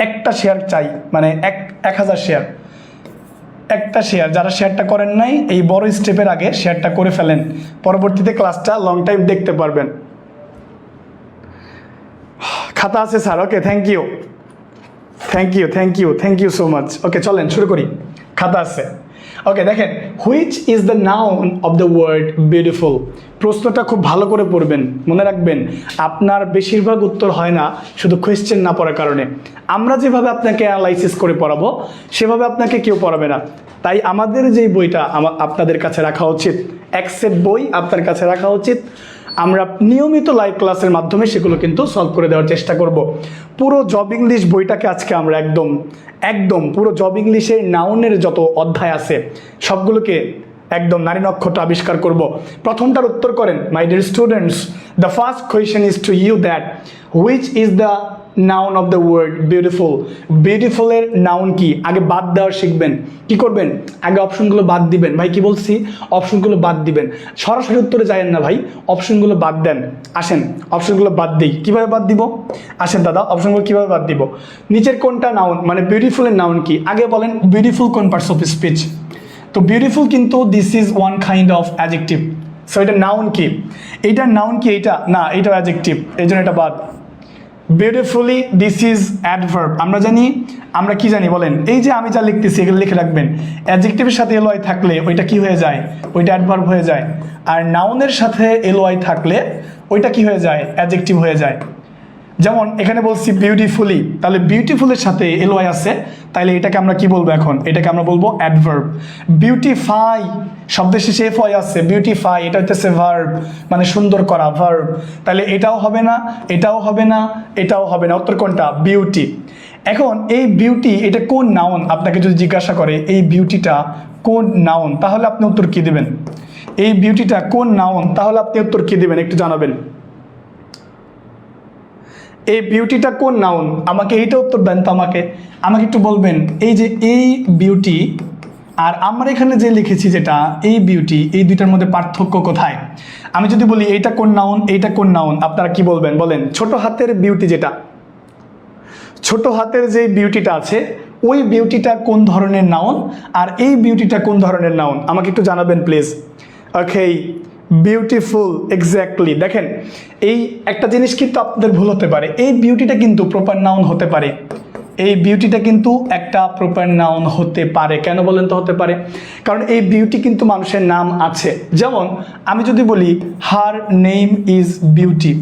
একটা শেয়ার চাই, মানে 1000 শেয়ার, একটা শেয়ার। যারা শেয়ারটা করেন নাই এই বড় স্টেপের আগে শেয়ারটা করে ফেলেন, পরবর্তীতে ক্লাসটা লং টাইম দেখতে পারবেন। খাতা আছে sir? Okay, thank you so much. Okay, চলেন শুরু করি। খাতা আছে। ওকে, দেখেন, which is the noun of the word beautiful. প্রশ্নটা খুব ভালো করে পড়বেন, মনে রাখবেন আপনার বেশিরভাগ উত্তর হয় না শুধু কোয়েশ্চেন না পড়ার কারণে। আমরা যেভাবে আপনাকে অ্যানালাইসিস করে পড়াবো সেভাবে আপনাকে কেউ পড়াবে না। তাই আমাদের যেই বইটা আপনাদের কাছে রাখা উচিত, এক সেট বই আপনার কাছে রাখা উচিত। আমরা নিয়মিত লাইভ ক্লাসের মাধ্যমে সেগুলো কিন্তু সলভ করে দেওয়ার চেষ্টা করব। পুরো জব ইংলিশ বইটাকে আজকে আমরা একদম পুরো জব ইংলিশের নাউনের যত অধ্যায় আছে সবগুলোকে একদম নারী নক্ষত্র আবিষ্কার করব। প্রথমটার উত্তর করেন my dear students. The first question is to you that which is the noun of the word beautiful. বিউটিফুলের নাউন কি? আগে বাদ দেওয়ার শিখবেন। কি করবেন? আগে অপশনগুলো বাদ দিবেন। ভাই কি বলছি? অপশনগুলো বাদ দিবেন, সরাসরি উত্তরে যায়েন না ভাই, অপশনগুলো বাদ দেন। আসেন অপশনগুলো বাদ দিই। কিভাবে বাদ দিব? আসেন দাদা, অপশনগুলো কিভাবে বাদ দিব? নিচের কোনটা নাউন, মানে বিউটিফুলের নাউন কি? আগে বলেন বিউটিফুল কোন পার্টস অফ স্পিচ? তো বিউটিফুল কিন্তু this is one kind of adjective. So এটা নাউন কি? এইটার নাউন কি? এইটা না, এইটা অ্যাডজেক্টিভ, এই জন্য এটা বাদ। Beautifully this is adverb. আমরা কি জানি বলেন? এই যে আমি যা লিখতেছি এগুলো লিখে রাখবেন। অ্যাডজেক্টিভের সাথে এলওয়াই থাকলে ওইটা কি হয়ে যায়? ওইটা অ্যাডভার্ব হয়ে যায়। আর নাউনের সাথে এলওয়াই থাকলে ওইটা কি হয়ে যায়? অ্যাডজেক্টিভ হয়ে যায়। যেমন এখানে বলছি বিউটিফুলি, তাহলে বিউটিফুলের সাথে এলওয়াই আছে, তাহলে এটাকে আমরা কি বলবো এখন? এটাকে আমরা বলবো অ্যাডভার্ব। বিউটিফাই শব্দের শেষে এফ ওয়াই আছে, বিউটিফাই এটা হচ্ছে ভার্ব, মানে সুন্দর করা, ভার্ব। তাহলে এটাও হবে না, এটাও হবে না, এটাও হবে না। উত্তর কোনটা? বিউটি। এখন এই বিউটি এটা কোন নাউন আপনাকে যদি জিজ্ঞাসা করে এই বিউটিটা কোন নাউন, তাহলে আপনি উত্তর কি দেবেন? এই বিউটিটা কোন নাউন, তাহলে আপনি উত্তর কি দেবেন একটু জানাবেন। এই বিউটিটা কোন নাউন? আমাকে এইটা উত্তর দেন তো, আমাকে একটু বলবেন। এই যে এই বিউটি আর আমরা এখানে যে লিখেছি যেটা এই বিউটি, এই দুইটার মধ্যে পার্থক্য কোথায়? আমি যদি বলি এইটা কোন নাউন, এইটা কোন নাউন, আপনারা কি বলবেন বলেন? ছোট হাতের বিউটি, যেটা ছোট হাতের যে বিউটিটা আছে ওই বিউটিটা কোন ধরনের নাউন আর এই বিউটিটা কোন ধরনের নাউন? আমাকে একটু জানাবেন প্লিজ। Okay, beautiful, exactly. দেখেন এই একটা জিনিস কিন্তু আপনাদের ভুল হতে পারে, এই বিউটিটা কিন্তু প্রপার নাউন হতে পারে। এই বিউটিটা কিন্তু একটা প্রপার নাউন হতে পারে। কেন বলেন তো হতে পারে? কারণ এই বিউটি কিন্তু মানুষের নাম আছে। যেমন আমি যদি বলি হার নেম ইজ বিউটি,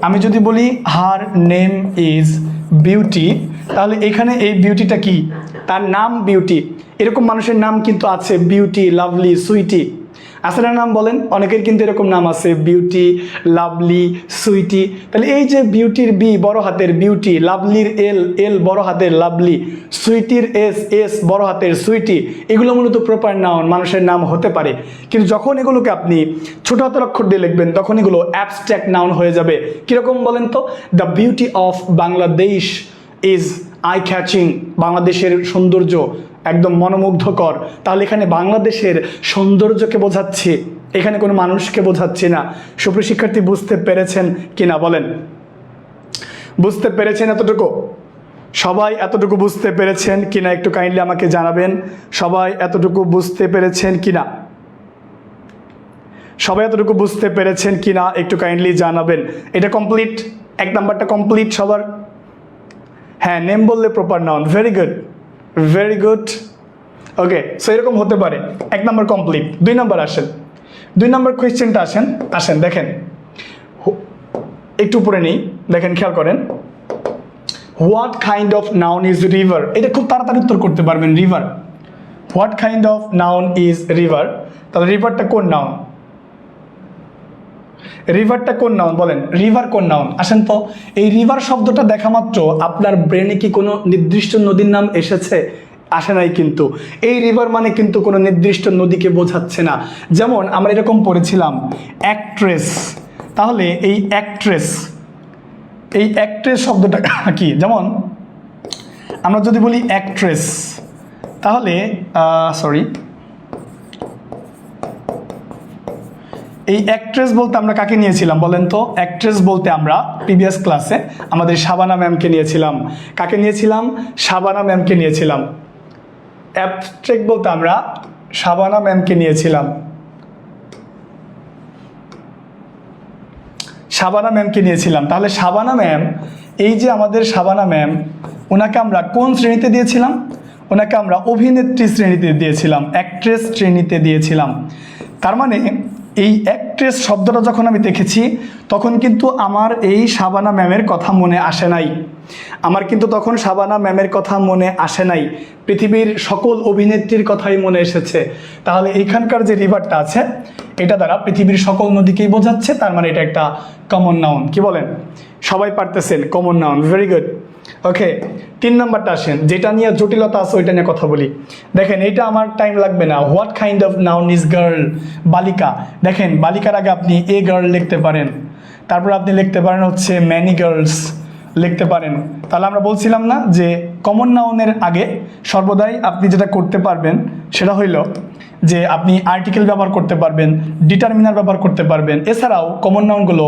আমি যদি বলি হার নেম ইজ বিউটি, তাহলে এখানে এই বিউটিটা কি? তার নাম বিউটি। এরকম মানুষের নাম কিন্তু আছে, বিউটি, লাভলি, সুইটি। আছে না নাম? বলেন। অনেকের কিন্তু এরকম নাম আছে, বিউটি, লাভলি, সুইটি। তাহলে এই যে বিউটির বি বড় হাতের বিউটি, লাভলির এল বড় হাতের লাভলি, সুইটির এস বড় হাতের সুইটি, এগুলো মূলত প্রপার নাউন, মানুষের নাম হতে পারে। কিন্তু যখন এগুলোকে আপনি ছোট হাতের অক্ষর দিয়ে লিখবেন তখন এগুলো অ্যাবস্ট্রাক্ট নাউন হয়ে যাবে। কিরকম বলেন তো? The beauty of Bangladesh is eye catching, বাংলাদেশের সৌন্দর্য একদম মনোমুগ্ধকর, তাহলে এখানে বাংলাদেশের সৌন্দর্যকে বোঝাচ্ছে, এখানে কোনো মানুষকে বোঝাচ্ছে না। সুপ্রিয় শিক্ষার্থী, বুঝতে পেরেছেন কিনা বলেন? বুঝতে পেরেছেন এতটুকু? সবাই এতটুকু বুঝতে পেরেছেন কিনা একটু কাইন্ডলি আমাকে জানাবেন। সবাই এতটুকু বুঝতে পেরেছেন কিনা? সবাই এতটুকু বুঝতে পেরেছেন কিনা একটু কাইন্ডলি জানাবেন। এটা কমপ্লিট? 1 নাম্বারটা কমপ্লিট সবার? হ্যাঁ, নেম বললে proper noun. Very good, very good. Okay, so এরকম হতে পারে। 1 নাম্বার কমপ্লিট। 2 নাম্বার আসেন, 2 নাম্বার কোয়েশ্চেনটা আসেন দেখেন একটু উপরে নেই, দেখেন খেয়াল করেন। What kind of noun is river? এটা খুব তাড়াতাড়ি উত্তর করতে পারবেন। River, what kind of noun is river? তাহলে রিভারটা কোন নাউন? রিভারটা কোন নাউন বলেন? রিভার কোন নাউন? আসেন তো, এই রিভার শব্দটা দেখা মাত্র আপনার ব্রেনে কি কোনো নির্দিষ্ট নদীর নাম এসেছে? আসে নাই কিন্তু। এই রিভার মানে কিন্তু কোনো নির্দিষ্ট নদীকে বোঝাচ্ছে না। যেমন আমরা এরকম পড়েছিলাম অ্যাক্ট্রেস, তাহলে এই অ্যাক্ট্রেস শব্দটা কি? যেমন আমরা যদি বলি অ্যাক্ট্রেস, তাহলে এই অ্যাক্ট্রেস বলতে আমরা কাকে নিয়েছিলাম বলেন তো? অ্যাক্ট্রেস বলতে আমরা প্রিভিয়াস ক্লাসে আমাদের শাবানা ম্যামকে নিয়েছিলাম। কাকে নিয়েছিলাম? শাবানা ম্যামকে নিয়েছিলাম। অ্যাবস্ট্রাক্ট বলতে আমরা শাবানা ম্যামকে নিয়েছিলাম। শাবানা ম্যামকে নিয়েছিলাম। তাহলে শাবানা ম্যাম, এই যে আমাদের শাবানা ম্যাম, ওনাকে আমরা কোন শ্রেণীতে দিয়েছিলাম? ওনাকে আমরা অভিনেত্রী শ্রেণীতে দিয়েছিলাম, অ্যাক্ট্রেস শ্রেণীতে দিয়েছিলাম। তার মানে এই অ্যাক্ট্রেস শব্দটা যখন আমি দেখেছি তখন কিন্তু আমার এই শাবানা ম্যামের কথা মনে আসে নাই। আমার কিন্তু তখন শাবানা ম্যামের কথা মনে আসে নাই, পৃথিবীর সকল অভিনেত্রীর কথাই মনে এসেছে। তাহলে এইখানকার যে রিভারটা আছে এটা দ্বারা পৃথিবীর সকল নদীকেই বোঝাচ্ছে, তার মানে এটা একটা কমন নাউন। কি বলেন? সবাই পারতেছেন? Common noun. Very good. Okay, 3 নাম্বারটা আসেন, যেটা নিয়ে জটিলতা আছে ওইটা নিয়ে কথা বলি। দেখেন, এইটা আমার টাইম লাগবে না। What kind of noun is girl? বালিকা। দেখেন, বালিকার আগে আপনি এ গার্ল লিখতে পারেন, তারপর আপনি লিখতে পারেন হচ্ছে ম্যানি গার্লস লিখতে পারেন। তাহলে আমরা বলছিলাম না যে কমন নাউনের আগে সর্বদাই আপনি যেটা করতে পারবেন সেটা হইল যে আপনি আর্টিকেল ব্যবহার করতে পারবেন, ডিটারমিনার ব্যবহার করতে পারবেন। এছাড়াও কমন নাউনগুলো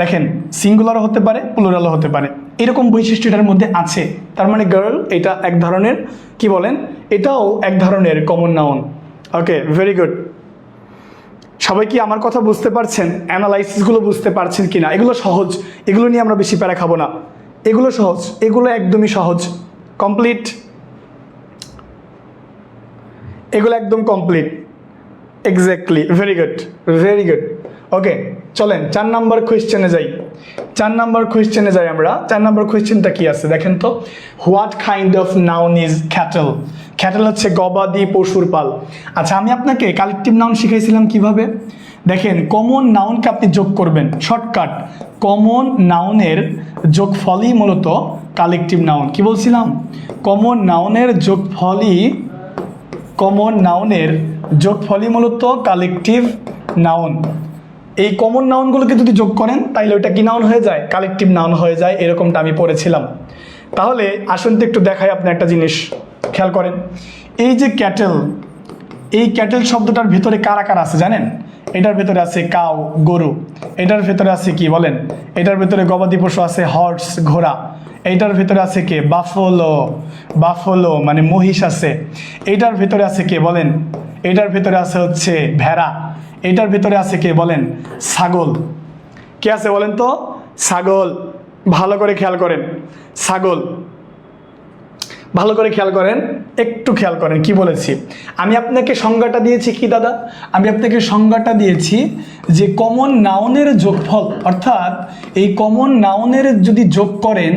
দেখেন সিঙ্গুলারও হতে পারে, প্লুরালও হতে পারে, এরকম বৈশিষ্ট্য এটার মধ্যে আছে। তার মানে গার্ল এটা এক ধরনের, কি বলেন, এটাও এক ধরনের কমন নাউন। ওকে, ভেরি গুড। সবাই কি আমার কথা বুঝতে পারছেন? অ্যানালাইসিসগুলো বুঝতে পারছেন কিনা? এগুলো সহজ, এগুলো নিয়ে আমরা বেশি প্যারা খাবো না। এগুলো সহজ, এগুলো একদমই সহজ। কমপ্লিট? এগুলো একদম complete. Exactly, very good, very good. Okay, চলেন 4 নাম্বার কোয়েশ্চেনে যাই। 4 নাম্বার কোয়েশ্চেনে যাই আমরা। 4 নাম্বার কোয়েশ্চেনটা কি আছে দেখেন তো। What kind of noun is cattle? Cattle হচ্ছে গবাদি পশুর পাল। আচ্ছা, আমি আপনাকে কালেকটিভ নাউন শিখাইছিলাম কিভাবে। দেখেন, কমন নাউনকে আপনি যোগ করবেন, শর্টকাট। কমন নাউনের যোগফলই মূলত কালেকটিভ নাউন। কি বলছিলাম? কমন নাউনের যোগফলই মূলত কালেকটিভ নাউন। এই কমন নাউনগুলোকে যদি যোগ করেন তাইলে ওইটা কি নাউন হয়ে যায়? কালেকটিভ নাউন হয়ে যায়। এরকমটা আমি পড়েছিলাম। তাহলে আসুন তো একটু দেখাই আপনি একটা জিনিস, খেয়াল করেন। এই যে ক্যাটেল, এই ক্যাটেল শব্দটার ভিতরে কারা কারা আছে জানেন? এটার ভিতরে আছে কাউ, গরু। এটার ভিতরে আছে কি বলেন? এটার ভিতরে গবাদি পশু আছে হর্স, ঘোড়া। এইটার ভিতরে আছে কে? বাফলো মানে মহিষ আছে। এইটার ভিতরে আছে কে বলেন? এইটার ভিতরে আছে হচ্ছে ভেড়া। এইটার ভিতরে আছে কে বলেন? ছাগল। কে আছে বলেন তো? ছাগল। ভালো করে খেয়াল করেন, ছাগল। ভালো করে খেয়াল করেন, একটু খেয়াল করেন কি বলেছি। আমি আপনাকে সংজ্ঞাটা দিয়েছি কি দাদা? আমি আপনাকে সংজ্ঞাটা দিয়েছি যে কমন নাউনের যোগফল, অর্থাৎ এই কমন নাউনের যদি যোগ করেন,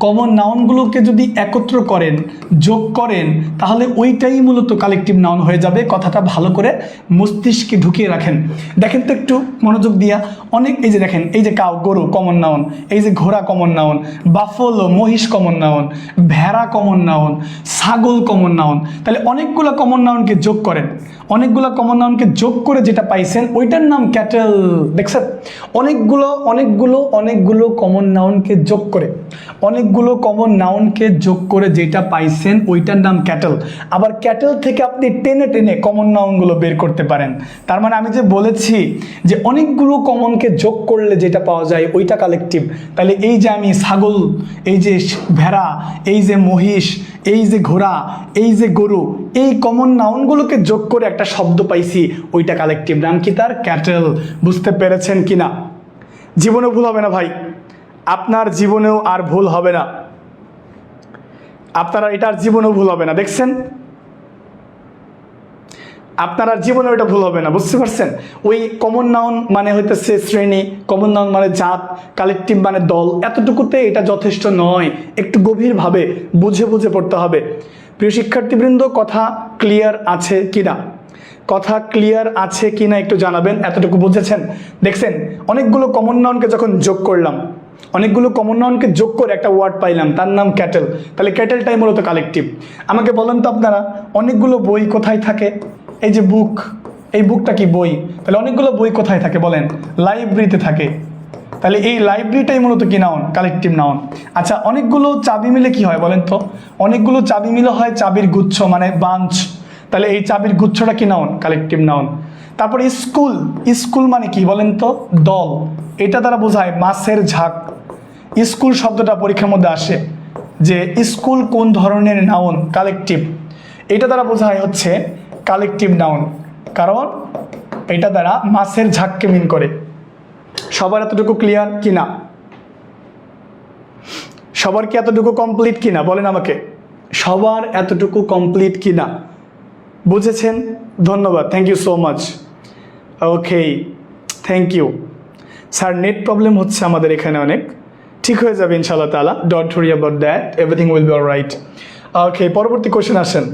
কমন নাউনগুলোকে যদি একত্র করেন, যোগ করেন, তাহলে ওইটাই মূলত কালেকটিভ নাউন হয়ে যাবে। কথাটা ভালো করে মস্তিষ্কে ঢুকিয়ে রাখেন। দেখেন তো একটু মনোযোগ দিয়া। অনেক, এই যে দেখেন, এই যে কাউ, গরু কমন নাউন, এই যে ঘোড়া কমন নাউন, বাফলো মহিষ কমন নাউন, ভেড়া কমন নাউন, ছাগল কমন নাউন। তাহলে অনেকগুলো কমন নাউনকে যোগ করেন, অনেকগুলো কমন নাউনকে যোগ করে যেটা পাইছেন ওইটার নাম ক্যাটেল। দেখছেন? অনেকগুলো কমন নাউনকে যোগ করে, অনেকগুলো কমন নাউনকে যোগ করে যেটা পাইছেন ওইটার নাম ক্যাটেল। আবার ক্যাটেল থেকে আপনি টেনে টেনে কমন নাউনগুলো বের করতে পারেন। তার মানে আমি যে বলেছি যে অনেকগুলো কমনকে যোগ করলে যেটা পাওয়া যায় ওইটা কালেকটিভ। তাহলে এই যে আমি ছাগল, এই যে ভেড়া, এই যে মহিষ, এই যে ঘোড়া, এই যে গরু, এই কমন নাউনগুলোকে যোগ করে একটা শব্দ পাইছি, ওইটা কালেকটিভ। নাম কি তার? ক্যাটেল। বুঝতে পেরেছেন কিনা? জীবনেও ভুল হবে না ভাই, আপনার জীবনেও আর ভুল হবে না, আপনারা এটার জীবনেও ভুল হবে না। দেখছেন, আপনার আর জীবনেও এটা ভুল হবে না। বুঝতে পারছেন? ওই কমন নাউন মানে হইতেছে শ্রেণী, কমন নাউন মানে জাত, কালেকটিভ মানে দল, এতটুকুতে এটা যথেষ্ট নয়, একটু গভীরভাবে বুঝে বুঝে পড়তে হবে। প্রিয় শিক্ষার্থীবৃন্দ, কথা ক্লিয়ার আছে কিনা? কথা ক্লিয়ার আছে কিনা একটু জানাবেন। এতটুকু বুঝেছেন? দেখছেন, অনেকগুলো কমন নাউনকে যখন যোগ করলাম, অনেকগুলো কমন নাউনকে যোগ করে একটা ওয়ার্ড পাইলাম, তার নাম ক্যাটেল। তাহলে ক্যাটেলটাই মূলত কালেকটিভ। আমাকে বলেন তো আপনারা, অনেকগুলো বই কোথায় থাকে? এই যে বুক, এই বুকটা কি বই? তাহলে অনেকগুলো বই কোথায় থাকে বলেন? লাইব্রেরিতে থাকে। তাহলে এই লাইব্রেরিটাই মূলত কি নাউন? Collective noun. আচ্ছা, অনেকগুলো চাবি মিলে কি হয় বলেন তো? অনেকগুলো চাবি মিলে হয় চাবির গুচ্ছ, মানে বাঞ্চ। তাহলে এই চাবির গুচ্ছটা কি নাউন? Collective noun. তারপরে স্কুল, স্কুল মানে কি বলেন তো? দল। এটা দ্বারা বোঝায় মাছের ঝাঁক। স্কুল শব্দটা পরীক্ষার মধ্যে আসে যে স্কুল কোন ধরনের নাউন? কালেকটিভ। এটা দ্বারা বোঝায় হচ্ছে কালেকটিভ নাউন, কারণ এটা দ্বারা মাছের ঝাঁককে মিন করে। সবার এতটুকু ক্লিয়ার কিনা? সবার কি এতটুকু কমপ্লিট কিনা বলেন আমাকে? সবার এতটুকু কমপ্লিট কিনা? বুঝেছেন? ধন্যবাদ, thank you so much. Okay, thank you sir. Net problem হচ্ছে আমাদের এখানে অনেক, ঠিক হয়ে যাবে ইনশাআল্লাহ তাআলা। Don't worry about that, everything will be alright. Okay, পরবর্তী কোশ্চেন আসেন।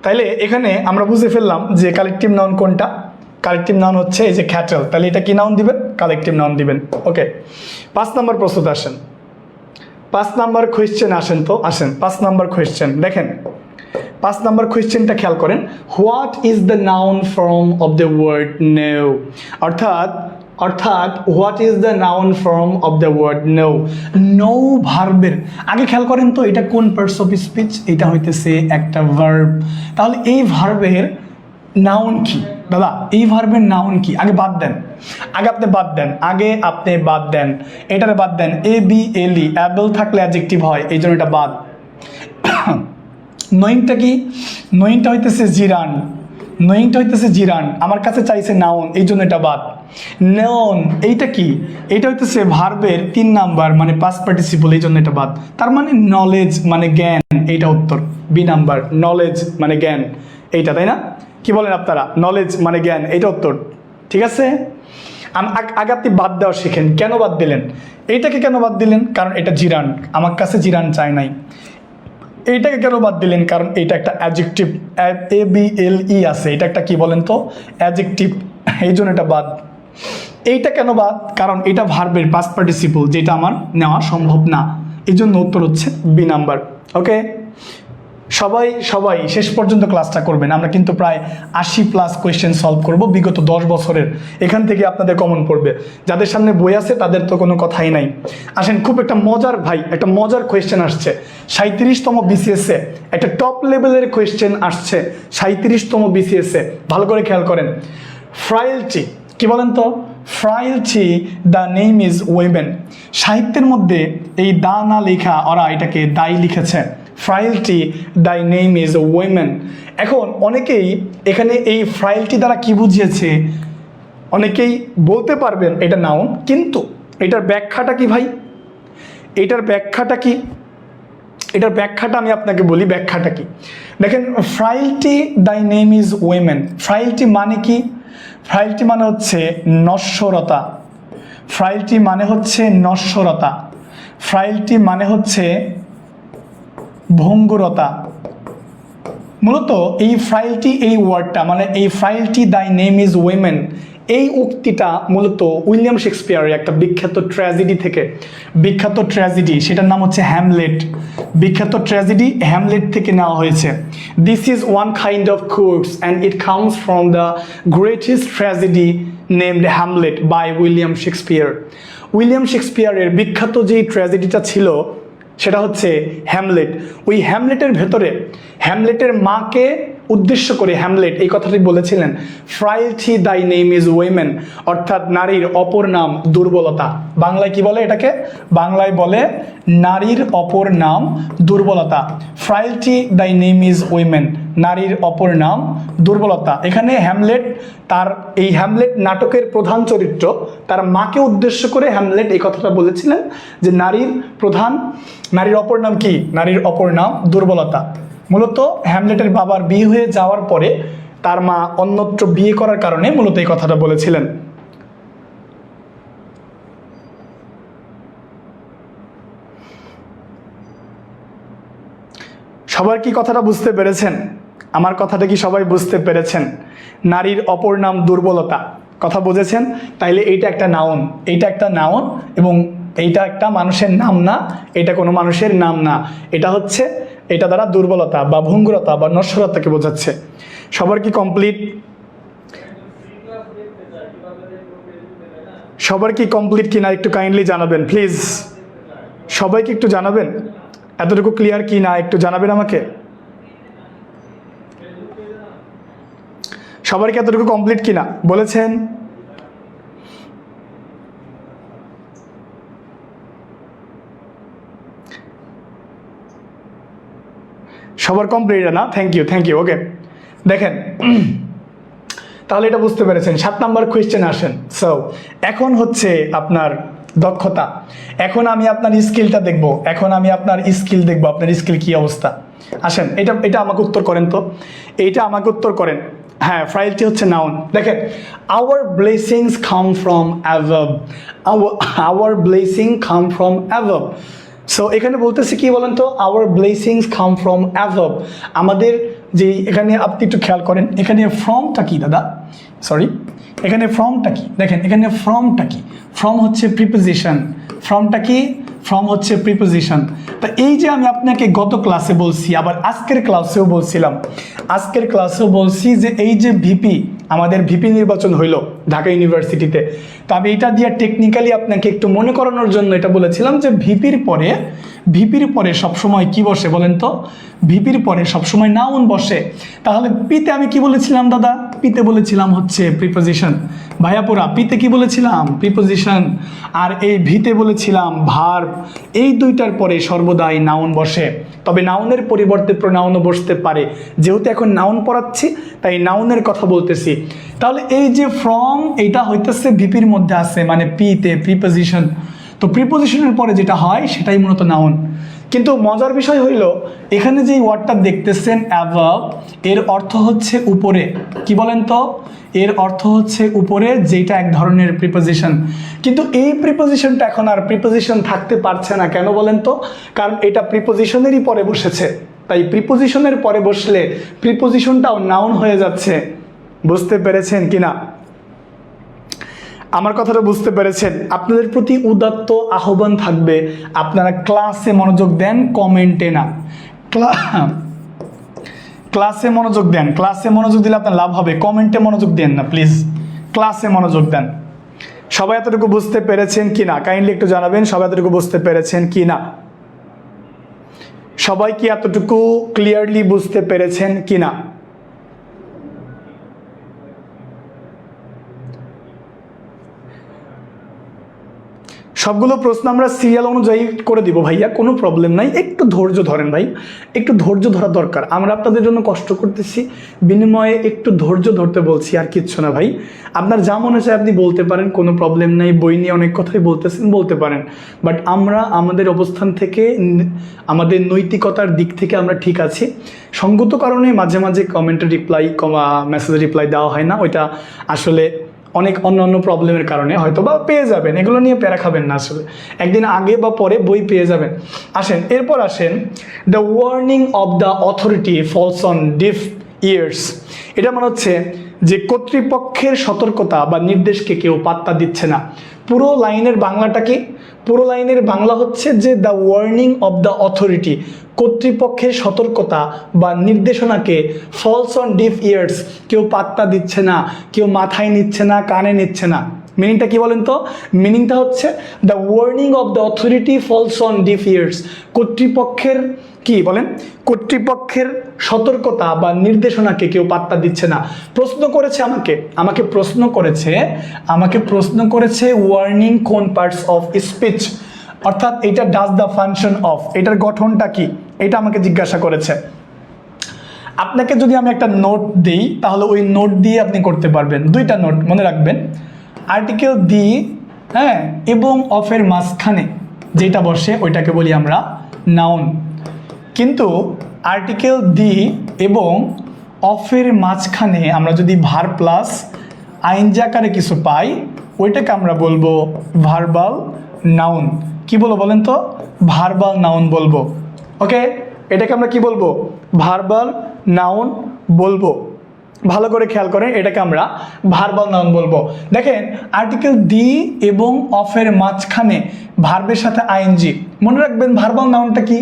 তাইলে এখানে আমরা বুঝে ফেললাম যে কালেকটিভ নাউন কোনটা। কালেকটিভ নাউন হচ্ছে এই যে ক্যাটেল। তাহলে এটা কি নাউন দিবেন? কালেকটিভ নাউন দিবেন। ওকে, 5 নাম্বার প্রশ্নতে আসেন। 5 নাম্বার কোয়েশ্চেন আসেন তো, আসেন 5 নাম্বার কোয়েশ্চেন। দেখেন 5 নাম্বার কোয়েশ্চেনটা খেয়াল করেন। What is the noun form of the word know? অর্থাৎ what is the noun form of the word know? Know ভার্বের আগে খেয়াল করেন তো এটা কোন পার্টস অফ স্পিচ? এটা হইতেছে একটা ভার্ব। তাহলে এই ভার্বের নাউন কি দাদা? এই ভার্বের নাউন কি? আগে বাদ দেন, আগে আপনি বাদ দেন, আগে আপনি বাদ দেন, এটারে বাদ দেন। A B L E, able থাকলে অ্যাডজেক্টিভ হয়, এই জন্য এটা বাদ। নোয়িংটা কি? নোয়িংটা হইতেছে জিরান, নোয়িংটা হইতেছে জিরান, আমার কাছে চাইছে নাউন, এই জন্য এটা বাদ। নেওন এইটা কি? এটা হইতেছে ভার্বের 3 নাম্বার, মানে পাস্ট পার্টিসিপল, এই জন্য এটা বাদ। তার মানে নলেজ মানে জ্ঞান, এইটা উত্তর। বি নাম্বার, নলেজ মানে জ্ঞান, এইটা, তাই না? কি বলেন আপনারা? নলেজ মানে জ্ঞান, এইটা উত্তর। ঠিক আছে, আগে আপনি বাদ দেওয়া শিখেন। কেন বাদ দিলেন? এইটাকে কেন বাদ দিলেন? কারণ এটা জিরান, আমার কাছে জিরান চাই নাই। এইটাকে কেন বাদ দিলেন? কারণ এটা একটা অ্যাডজেক্টিভ, এ বি এল ই আছে, এটা একটা কি বলেন তো? অ্যাডজেক্টিভ, এই জন্য এটা বাদ। এইটা কেন বাদ? কারণ এটা ভার্বের পাস্ট পার্টিসিপল, যেটা আমার নেওয়া সম্ভব না, এই জন্য উত্তর হচ্ছে বি নাম্বার। ওকে, সবাই শেষ পর্যন্ত ক্লাসটা করবেন। আমরা কিন্তু প্রায় 80+ কোয়েশ্চেন সলভ করব বিগত 10 বছরের। এখান থেকে আপনাদের কমন পড়বে। যাদের সামনে বই আছে তাদের তো কোনো কথাই নাই। আসেন, খুব একটা মজার ভাই, একটা মজার কোয়েশ্চেন আসছে 37তম বিসিএসে, একটা টপ লেভেলের কোয়েশ্চেন আসছে 37তম বিসিএসে। ভালো করে খেয়াল করেন। ফ্রাইলটি কি বলেন তো? ফ্রাইলটি দ্য নেম ইজ উইমেন। সাহিত্যের মধ্যে এই দা না লেখা, ওরা এটাকে দাই লিখেছে। ফ্রাইলটি দ্য নেম ইজ উইমেন। এখন অনেকেই এখানে এই ফ্রাইলটি দ্বারা কি বুঝিয়েছে? অনেকেই বলতে পারবেন এটা নাউন, কিন্তু এটার ব্যাখ্যাটা কি ভাই? এটার ব্যাখ্যাটা কি? এটার ব্যাখ্যাটা আমি আপনাকে বলি, ব্যাখ্যাটা কি। দেখেন, ফ্রাইলটি দ্য নেম ইজ উইমেন, ফ্রাইলটি মানে কি? ফ্রাইলটি মানে হচ্ছে নশ্বরতা। ফ্রাইলটি মানে হচ্ছে নশ্বরতা। ফ্রাইলটি মানে হচ্ছে ভঙ্গুরতা। মূলত এই ফ্রাইলটি, এই ওয়ার্ডটা মানে এই ফ্রাইলটি দ্য নেম ইজ উইমেন, এই উক্তিটা মূলত উইলিয়াম শেক্সপিয়ারের একটা বিখ্যাত ট্র্যাজেডি থেকে, বিখ্যাত ট্র্যাজেডি, সেটার নাম হচ্ছে হ্যামলেট। বিখ্যাত ট্র্যাজেডি হ্যামলেট থেকে নেওয়া হয়েছে। This is one kind of quotes and it comes from the greatest tragedy named Hamlet by William Shakespeare. William শেক্সপিয়ারের বিখ্যাত যেই ট্র্যাজেডিটা ছিল সেটা হচ্ছে হ্যামলেট। ওই হ্যামলেটের ভেতরে হ্যামলেটের মাকে উদ্দেশ্য করে হ্যামলেট এই কথাটি বলেছিলেন, ফ্রাইলটি দাই নেম ইজ উইমেন, অর্থাৎ নারীর অপর নাম দুর্বলতা। বাংলায় কি বলে এটাকে? বাংলায় বলে নারীর অপর নাম দুর্বলতা। ফ্রাইলটি দাই নেম ইজ উইমেন, নারীর অপর নাম দুর্বলতা। এখানে হ্যামলেট তার এই হ্যামলেট নাটকের প্রধান চরিত্র তার মাকে উদ্দেশ্য করে হ্যামলেট এই কথাটা বলেছিলেন যে নারীর অপর নাম কি? নারীর অপর নাম দুর্বলতা। মূলত হ্যামলেটের বাবার বিয়ে হয়ে যাওয়ার পরে তার মা অন্যত্র বিয়ে করার কারণে মূলত এই কথাটা বলেছিলেন। সবার কি কথাটা বুঝতে পেরেছেন? আমার কথাটা কি সবাই বুঝতে পেরেছেন? নারীর অপর নাম দুর্বলতা, কথা বুঝেছেন? তাইলে এইটা একটা নাউন, এইটা একটা নাউন এবং এইটা একটা মানুষের নাম না, এটা কোনো মানুষের নাম না। এটা দ্বারা দুর্বলতা বা ভঙ্গুরতা বা নশ্বরতাকে বোঝাচ্ছে। সবার কি কমপ্লিট? সবার কি কমপ্লিট কিনা একটু কাইন্ডলি জানাবেন প্লিজ। সবাইকে একটু জানাবেন এতটুকু ক্লিয়ার কি না, একটু জানাবেন আমাকে। সবার কি এতটুকু কমপ্লিট কিনা বলেছেন? সবার কমপ্লিট না? Thank you. ওকে, দেখেন তাহলে এটা বুঝতে পেরেছেন। 7 নাম্বার কোয়েশ্চেন আসেন। সো এখন হচ্ছে আপনার দক্ষতা। এখন আমি আপনার স্কিলটা দেখব, আপনার স্কিল কি অবস্থা। আসেন এটা আমাকে উত্তর করেন তো, এইটা আমাকে উত্তর করেন। হ্যাঁ, ফ্রাইলটি হচ্ছে নাউন। দেখেন, our blessings come from above, our blessing come from above. So এখানে বলতেছি কি বলেন তো, our blessings come from above. আমাদের যে এখানে আপনি একটু খেয়াল করেন, এখানে ফ্রমটা কি দাদা? সরি, এখানে ফ্রমটা কি? দেখেন এখানে ফ্রমটা কি? ফ্রম হচ্ছে প্রিপোজিশন। ফ্রমটা কি? ফ্রম হচ্ছে প্রিপোজিশন। তো এই যে আমি আপনাকে গত ক্লাসে বলছি, আবার আজকের ক্লাসেও বলছি যে এই যে ভিপি, আমাদের ভিপি নির্বাচন হইল ঢাকা ইউনিভার্সিটিতে। তো আমি এটা দিয়ে টেকনিক্যালি আপনাকে একটু মনে করানোর জন্য এটা বলেছিলাম যে ভিপির পরে সবসময় কি বসে বলেন তো? ভিপির পরে সবসময় নাউন বসে। তাহলে পিতে আমি কি বলেছিলাম দাদা? পিতে বলেছিলাম হচ্ছে প্রিপোজিশন। ভাইয়াপুরা পিতে কি বলেছিলাম? প্রিপোজিশন। আর এই ভিতে বলেছিলাম ভার্ব। এই দুইটার পরে সর্বদাই নাউন বসে, তবে নাউনের পরিবর্তে প্রোনাউনও বসতে পারে। যেহেতু এখন নাউন পড়াচ্ছি তাই নাউনের কথা বলতেছি। তাহলে এই যে ফ্রম, এটা হইতেছে ভিপির মধ্যে আছে, মানে পিতে প্রিপোজিশন। তো প্রিপোজিশনের পরে যেটা হয় সেটাই মূলত নাউন। কিন্তু মজার বিষয় হইল এখানে যেই ওয়ার্ডটা দেখতেছেন অ্যাবভ, এর অর্থ হচ্ছে উপরে। কি বলেন তো? এর অর্থ হচ্ছে উপরে, যেটা এক ধরনের প্রিপোজিশন। কিন্তু এই প্রিপোজিশনটা এখন আর প্রিপোজিশন থাকতে পারছে না। কেন বলেন তো? কারণ এটা প্রিপোজিশনেরই পরে বসেছে। তাই প্রিপোজিশনের পরে বসলে প্রিপোজিশনটাও নাউন হয়ে যাচ্ছে। বুঝতে পেরেছেন কিনা? আমার কথাটা বুঝতে পেরেছেন? আপনাদের প্রতি উদাত্ত আহ্বান থাকবে, আপনারা ক্লাসে মনোযোগ দেন, কমেন্টে না। ক্লাসে মনোযোগ দেন। ক্লাসে মনোযোগ দিলে আপনার লাভ হবে, কমেন্টে মনোযোগ দেন না প্লিজ, ক্লাসে মনোযোগ দেন। সবাই এতটুকু বুঝতে পেরেছেন কিনা কাইন্ডলি একটু জানাবেন। সবাই এতটুকু বুঝতে পেরেছেন কিনা? সবাই কি এতটুকু ক্লিয়ারলি বুঝতে পেরেছেন কিনা? সবগুলো প্রশ্ন আমরা সিরিয়াল অনুযায়ী করে দিব ভাইয়া, কোনো প্রবলেম নাই। একটু ধৈর্য ধরেন ভাই, একটু ধৈর্য ধরা দরকার। আমরা আপনাদের জন্য কষ্ট করতেছি, বিনিময়ে একটু ধৈর্য ধরতে বলছি, আর কিচ্ছু না ভাই। আপনার যা মনে চায় আপনি বলতে পারেন, কোনো প্রবলেম নাই। বই নিয়ে অনেক কথাই বলতেছেন, বলতে পারেন। বাট আমরা আমাদের অবস্থান থেকে, আমাদের নৈতিকতার দিক থেকে আমরা ঠিক আছি। সঙ্গত কারণে মাঝে মাঝে কমেন্টে রিপ্লাই, মেসেজে রিপ্লাই দেওয়া হয় না। ওইটা আসলে অনেক অন্য প্রবলেমের কারণে হয়তো বা পেয়ে যাবেন, এগুলো নিয়ে প্যারা খাবেন না। আসলে একদিন আগে বা পরে বই পেয়ে যাবেন। এরপর আসেন the warning of the authority falls on deaf ears. এটা মানে হচ্ছে যে কর্তৃপক্ষের সতর্কতা বা নির্দেশকে কেউ পাত্তা দিচ্ছে না। পুরো লাইনের বাংলাটা কি? পুরো লাইনের বাংলা হচ্ছে যে the warning of the authority, কর্তৃপক্ষের সতর্কতা বা নির্দেশনাকে ফলস অন ডিফ ইয়ার্স, কেউ পাত্তা দিচ্ছে না, কেউ মাথায় নিচ্ছে না, কানে নিচ্ছে না। মিনিংটা কি বলেন তো? মিনিংটা হচ্ছে the warning of the authority falls on deaf ears, কর্তৃপক্ষের কি বলেন, কর্তৃপক্ষের সতর্কতা বা নির্দেশনাকে কেউ পাত্তা দিচ্ছে না। প্রশ্ন করেছে আমাকে প্রশ্ন করেছে ওয়ার্নিং কোন পার্টস অফ স্পিচ, অর্থাৎ এটা ডাজ দ্য ফাংশন অফ, এটার গঠনটা কি, এটা আমাকে জিজ্ঞাসা করেছে। আপনাকে যদি আমি একটা নোট দিই তাহলে ওই নোট দিয়ে আপনি করতে পারবেন। দুইটা নোট মনে রাখবেন, আর্টিকেল দি, হ্যাঁ, এবং অফের মাঝখানে যেটা বসে ওইটাকে বলি আমরা নাউন। কিন্তু আর্টিকেল দি এবং অফের মাঝখানে আমরা যদি ভার প্লাস আইনজি আকারে কিছু পাই ওইটাকে আমরা বলবো ভার্বাল নাউন। কি বলবো বলেন তো? ভার্বাল নাউন বলবো। ওকে, এটাকে আমরা কি বলবো? ভার্বাল নাউন বলবো। ভালো করে খেয়াল করেন, এটাকে আমরা ভার্বাল নাউন বলবো। দেখেন, আর্টিকেল দি এবং অফের মাঝখানে ভার্বের সাথে আইএনজি। মনে রাখবেন ভার্বাল নাউনটা কি?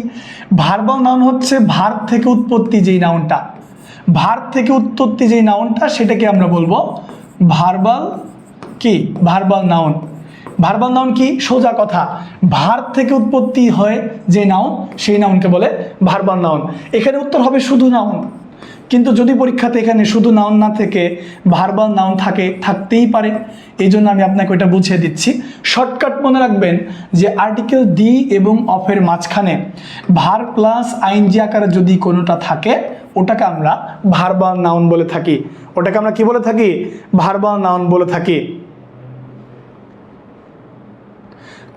ভার্বাল নাউন হচ্ছে ভার্ব থেকে উৎপত্তি যেই নাউনটা, ভার্ব থেকে উৎপত্তি যেই নাউনটা সেটাকে আমরা বলবো ভার্বাল কি? Verbal noun. ভার্বাল নাউন কি? সোজা কথা, ভার্ব থেকে উৎপত্তি হয় যে নাউন সেই নাউনকে বলে ভার্বাল নাউন। এখানে উত্তর হবে শুধু নাউন, কিন্তু যদি পরীক্ষাতে এখানে শুধু নাউন না থেকে ভার্বাল নাউন থাকতেই পারে, এই জন্য আমি আপনাকে ওইটা বুঝিয়ে দিচ্ছি। শর্টকাট মনে রাখবেন যে আর্টিকেল দি এবং অফের মাঝখানে ভার প্লাস আইনজি আকারে যদি কোনোটা থাকে ওটাকে আমরা ভার্বাল নাউন বলে থাকি। ওটাকে আমরা কি বলে থাকি? ভার্বাল নাউন বলে থাকি।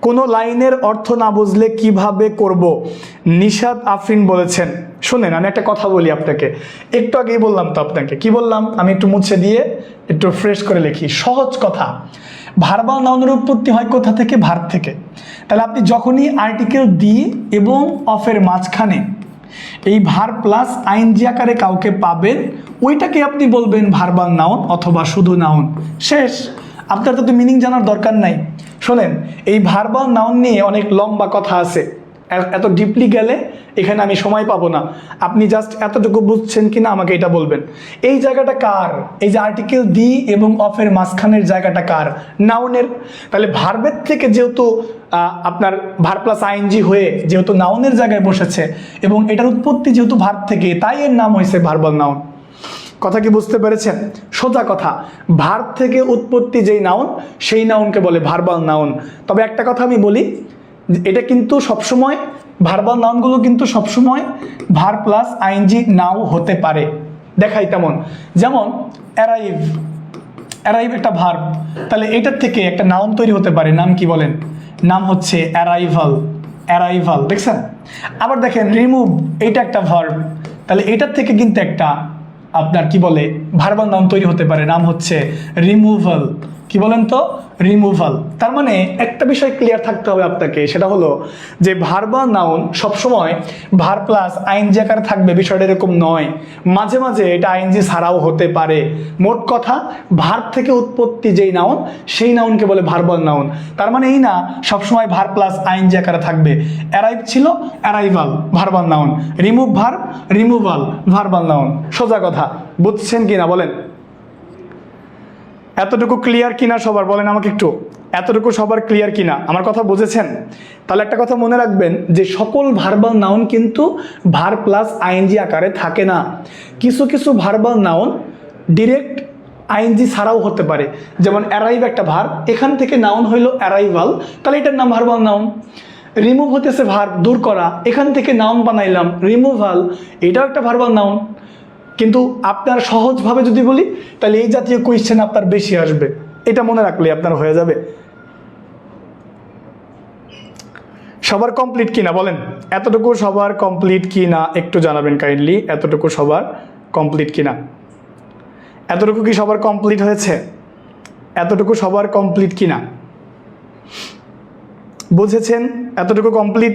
কোনো লাইনের অর্থ না বুঝলে কিভাবে করব? নিশাদ আফরিন বলেছেন। শুনেন, আমি একটা কথা বলি আপনাকে, একটু আগেই বললাম তো আপনাকে, কি বললাম? আমি একটু মুছে দিয়ে একটু ফ্রেশ করে লিখি। সহজ কথা, ভার্বাল নাউনের উৎপত্তি হয় কোথা থেকে? ভার্ব থেকে। তাহলে আপনি যখনই আর্টিকেল দি এবং অফের মাঝখানে এই ভার্ব প্লাস আইনজি আকারে কাউকে পাবেন ওইটাকে আপনি বলবেন ভার্বাল নাউন অথবা শুধু নাউন। শেষ। আপনার তো মিনিং জানার দরকার নাই। শোনেন, এই ভার্বাল নাউন নিয়ে অনেক লম্বা কথা আছে, এত ডিপলি গেলে এখানে আমি সময় পাবো না। আপনি জাস্ট এতটুকু বুঝছেন কিনা আমাকে এটা বলবেন। এই জায়গাটা কার? এই যে আর্টিকেল দি এবং অফের মাঝখানের জায়গাটা কার? নাউনের। তাহলে ভার্বের থেকে যেহেতু আপনার ভার্ব প্লাস আইএনজি হয়ে যেহেতু নাউনের জায়গায় বসেছে এবং এটার উৎপত্তি যেহেতু ভার্ব থেকে, তাই এর নাম হয়েছে ভার্বাল নাউন। কথা কি বুঝতে পেরেছেন? সোজা কথা, ভার্ব থেকে উৎপত্তি যেই নাউন সেই নাউনকে বলে ভার্বাল নাউন। তবে একটা কথা আমি বলি, এটা কিন্তু সবসময় ভার্বাল নাউনগুলো কিন্তু সবসময় ভার্ব প্লাস আইএনজি নাও হতে পারে। দেখাই তেমন, যেমন অ্যারাইভ, অ্যারাইভ একটা ভার্ব, তাহলে এটার থেকে একটা নাউন তৈরি হতে পারে। নাম কি বলেন? নাম হচ্ছে অ্যারাইভাল। অ্যারাইভাল, দেখছেন? আবার দেখেন রিমুভ, এটা একটা ভার্ব, তাহলে এটার থেকে কিন্তু একটা আপনার কি বলে ভার্বাল নাউন তৈরি হতে পারে, নাম হচ্ছে রিমুভাল। কি বলেন তো? রিমুভাল। তার মানে একটা বিষয় ক্লিয়ার থাকতে হবে আপনাকে, সেটা হলো যে ভার্বাল নাউন সবসময় ভার্ব প্লাস আইএনজি আকারে থাকবে বিষয়টা এরকম নয়, মাঝে মাঝে এটা আইএনজি ছাড়াও হতে পারে। মোট কথা, ভার্ব থেকে উৎপত্তি যেই নাউন সেই নাউনকে বলে ভার্বাল নাউন। তার মানে এই না সবসময় ভার্ব প্লাস আইএনজি আকারে থাকবে। অ্যারাইভ ছিল arrival, verbal noun. Remove verb, removal, verbal noun. সোজা কথা, বুঝছেন কিনা বলেন? এতটুকু ক্লিয়ার কিনা সবার? বলেন আমাকে একটু, এতটুকু সবার ক্লিয়ার কিনা? আমার কথা বুঝেছেন? তাহলে একটা কথা মনে রাখবেন যে সকল ভার্বাল নাউন কিন্তু ভার্ব প্লাস আইএনজি আকারে থাকে না। কিছু কিছু ভার্বাল নাউন ডিরেক্ট আইএনজি ছাড়াও হতে পারে। যেমন অ্যারাইভ একটা ভার্ব, এখান থেকে নাউন হইল অ্যারাইভাল, তাহলে এটার নাম ভার্বাল নাউন। রিমুভ হতেছে ভার্ব, দূর করা, এখান থেকে নাউন বানাইলাম রিমুভাল, এটাও একটা ভার্বাল নাউন। কিন্তু আপনার সহজভাবে যদি বলি তাহলে এই জাতীয় কোয়েশ্চেন আপনার বেশি আসবে, এটা মনে রাখলে আপনার হয়ে যাবে। সবার কমপ্লিট কিনা বলেন? এতটুকু সবার কমপ্লিট কিনা একটু জানাবেন কাইন্ডলি। এতটুকু সবার কমপ্লিট কিনা? এতটুকু কি সবার কমপ্লিট হয়েছে? এতটুকু সবার কমপ্লিট কিনা? বুঝেছেন? এতটুকু কমপ্লিট?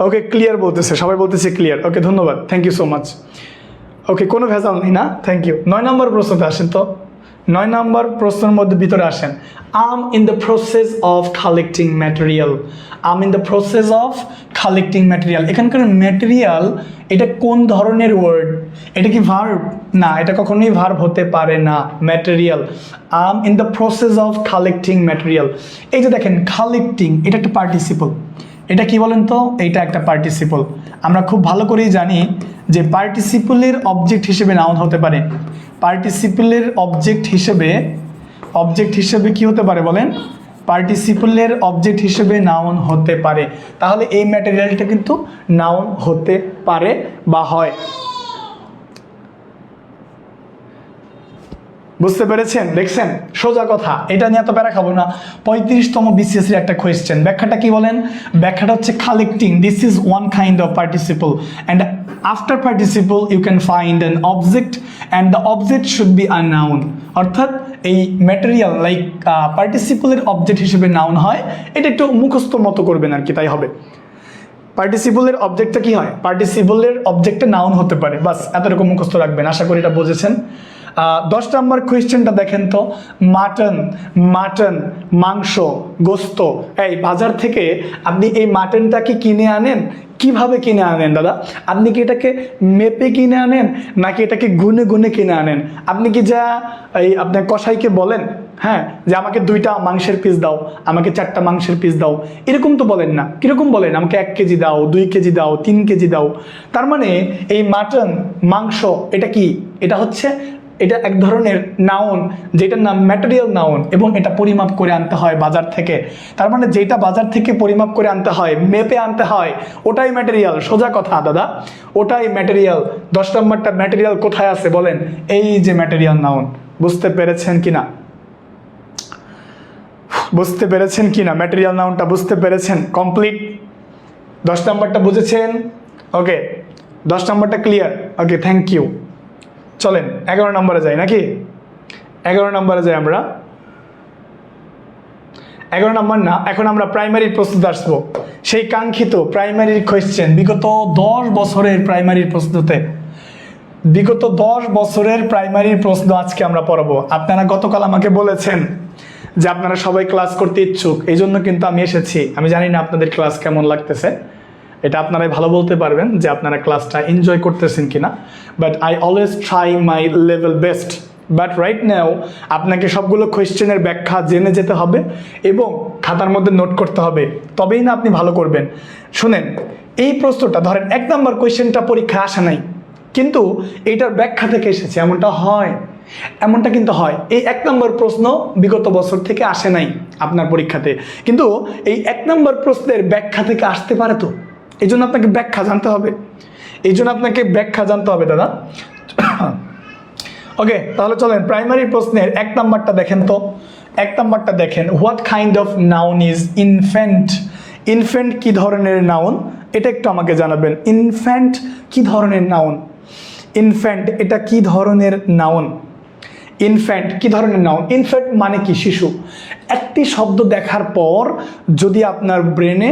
ওকে, ক্লিয়ার বলতেছে, সবাই বলতেছে ক্লিয়ার। ওকে, ধন্যবাদ, থ্যাংক ইউ সো মাচ। ওকে, কোনো ভেজাল নেই না, থ্যাংক ইউ। 9 নম্বর প্রশ্নতে আসেন তো, 9 নম্বর প্রশ্নের মধ্যে ভিতরে আসেন। Um in the process of collecting material, um in the process of collecting material. এখানকার ম্যাটেরিয়াল এটা কোন ধরনের ওয়ার্ড? এটা কি ভার্ব? না, এটা কখনোই ভার্ব হতে পারে না। Material, um in the process of collecting material. এই যে দেখেন কালেক্টিং, এটা একটা পার্টিসিপল। এটা কি বলেন তো? এইটা একটা পার্টিসিপল। আমরা খুব ভালো করেই জানি যে পার্টিসিপলের অবজেক্ট হিসেবে নাউন হতে পারে। পার্টিসিপলের অবজেক্ট হিসেবে কি হতে পারে বলেন? পার্টিসিপলের অবজেক্ট হিসেবে নাউন হতে পারে। তাহলে এই ম্যাটেরিয়ালটা কিন্তু নাউন হতে পারে বা হয়। বুঝতে পেরেছেন? দেখছেন, সোজা কথা, এটা নিয়ে এত প্যারা খাবো না। 35তম BCS এর একটা কোয়েশ্চেন, ব্যাখ্যাটা কি বলেন? ব্যাখ্যাটা হচ্ছে collecting, this is one kind of participle and after participle you can find an object and the object should be a noun. অর্থাৎ এই ম্যাটেরিয়াল লাইক পার্টিসিপলের অবজেক্ট হিসেবে নাউন হয়। এটা একটু মুখস্থ মতো করবেন আর কি, তাই হবে। পার্টিসিপলের অবজেক্টটা কি হয়? পার্টিসিপলের অবজেক্টে নাউন হতে পারে, বাস এতটুকু মুখস্থ রাখবেন। আশা করি এটা বুঝেছেন। 10 নম্বর কোয়েশ্চেনটা দেখেন তো, মাটন মাংস, গোস্ত। এই বাজার থেকে আপনি এই মাটনটাকে কিনে আনেন, কিভাবে কিনে আনেন দাদা? আপনি কি এটাকে মেপে কিনে আনেন নাকি এটাকে গুনে গুনে কিনে আনেন? আপনি কি যা এই আপনার কসাইকে বলেন, হ্যাঁ, যে আমাকে 2টা মাংসের পিস দাও, আমাকে 4টা মাংসের পিস দাও, এরকম তো বলেন না। কিরকম বলেন? আমাকে 1 কেজি দাও, 2 কেজি দাও, 3 কেজি দাও। তার মানে এই মাটন মাংস এটা কি? এটা এক ধরনের নাউন, যেটার নাম ম্যাটেরিয়াল নাউন, এবং এটা পরিমাপ করে আনতে হয় বাজার থেকে। তার মানে যেটা বাজার থেকে পরিমাপ করে আনতে হয়, মেপে আনতে হয়, ওটাই ম্যাটেরিয়াল। সোজা কথা দাদা, ওটাই ম্যাটেরিয়াল। 10 নম্বরটা ম্যাটেরিয়াল কোথায় আছে বলেন? এই যে ম্যাটেরিয়াল নাউন। বুঝতে পেরেছেন কিনা? ম্যাটেরিয়াল নাউনটা বুঝতে পেরেছেন? কমপ্লিট। 10 নম্বরটা বুঝেছেন? ওকে, 10 নম্বরটা ক্লিয়ার? Okay, thank you. চলেন 11 নম্বরে যাই নাকি? 11 নম্বরে যাই আমরা। 11 নম্বর না, এখন আমরা প্রাইমারির প্রস্তুত আসবো। সেই কাঙ্ক্ষিত প্রাইমারির কোয়েশ্চেন, বিগত 10 বছরের প্রাইমারির প্রশ্নতে, বিগত 10 বছরের প্রাইমারির প্রশ্ন আজকে আমরা পড়াবো। আপনারা গতকাল আমাকে বলেছেন যে আপনারা সবাই ক্লাস করতে ইচ্ছুক, এই জন্য কিন্তু আমি এসেছি। আমি জানি না আপনাদের ক্লাস কেমন লাগতেছে, এটা আপনারাই ভালো বলতে পারবেন যে আপনারা ক্লাসটা এনজয় করতেছেন কিনা। But I always try my level best. But right now আপনাকে সবগুলো কোয়েশ্চেনের ব্যাখ্যা জেনে যেতে হবে এবং খাতার মধ্যে নোট করতে হবে, তবেই না আপনি ভালো করবেন। শুনেন, এই প্রশ্নটা ধরেন 1 নম্বর কোয়েশ্চেনটা পরীক্ষায় আসে নাই, কিন্তু এইটার ব্যাখ্যা থেকে এসেছে, এমনটা কিন্তু হয়। এই 1 নম্বর প্রশ্ন বিগত বছর থেকে আসে নাই আপনার পরীক্ষাতে, কিন্তু এই 1 নম্বর প্রশ্নের ব্যাখ্যা থেকে আসতে পারে। তো এই জন্য আপনাকে ব্যাখ্যা জানতে হবে, দাদা। ওকে, তাহলে চলেন প্রাইমারি প্রশ্নের 1 নাম্বারটা দেখেন তো। 1 নাম্বারটা দেখেন, what kind of noun is infant? Infant কি ধরনের নাউন, এটা একটু আমাকে জানাবেন। ইনফ্যান্ট কি ধরনের নাউন? ইনফ্যান্ট এটা কি ধরনের নাউন? ইনফ্যান্ট মানে কি? শিশু। একটি শব্দ দেখার পর যদি আপনার ব্রেনে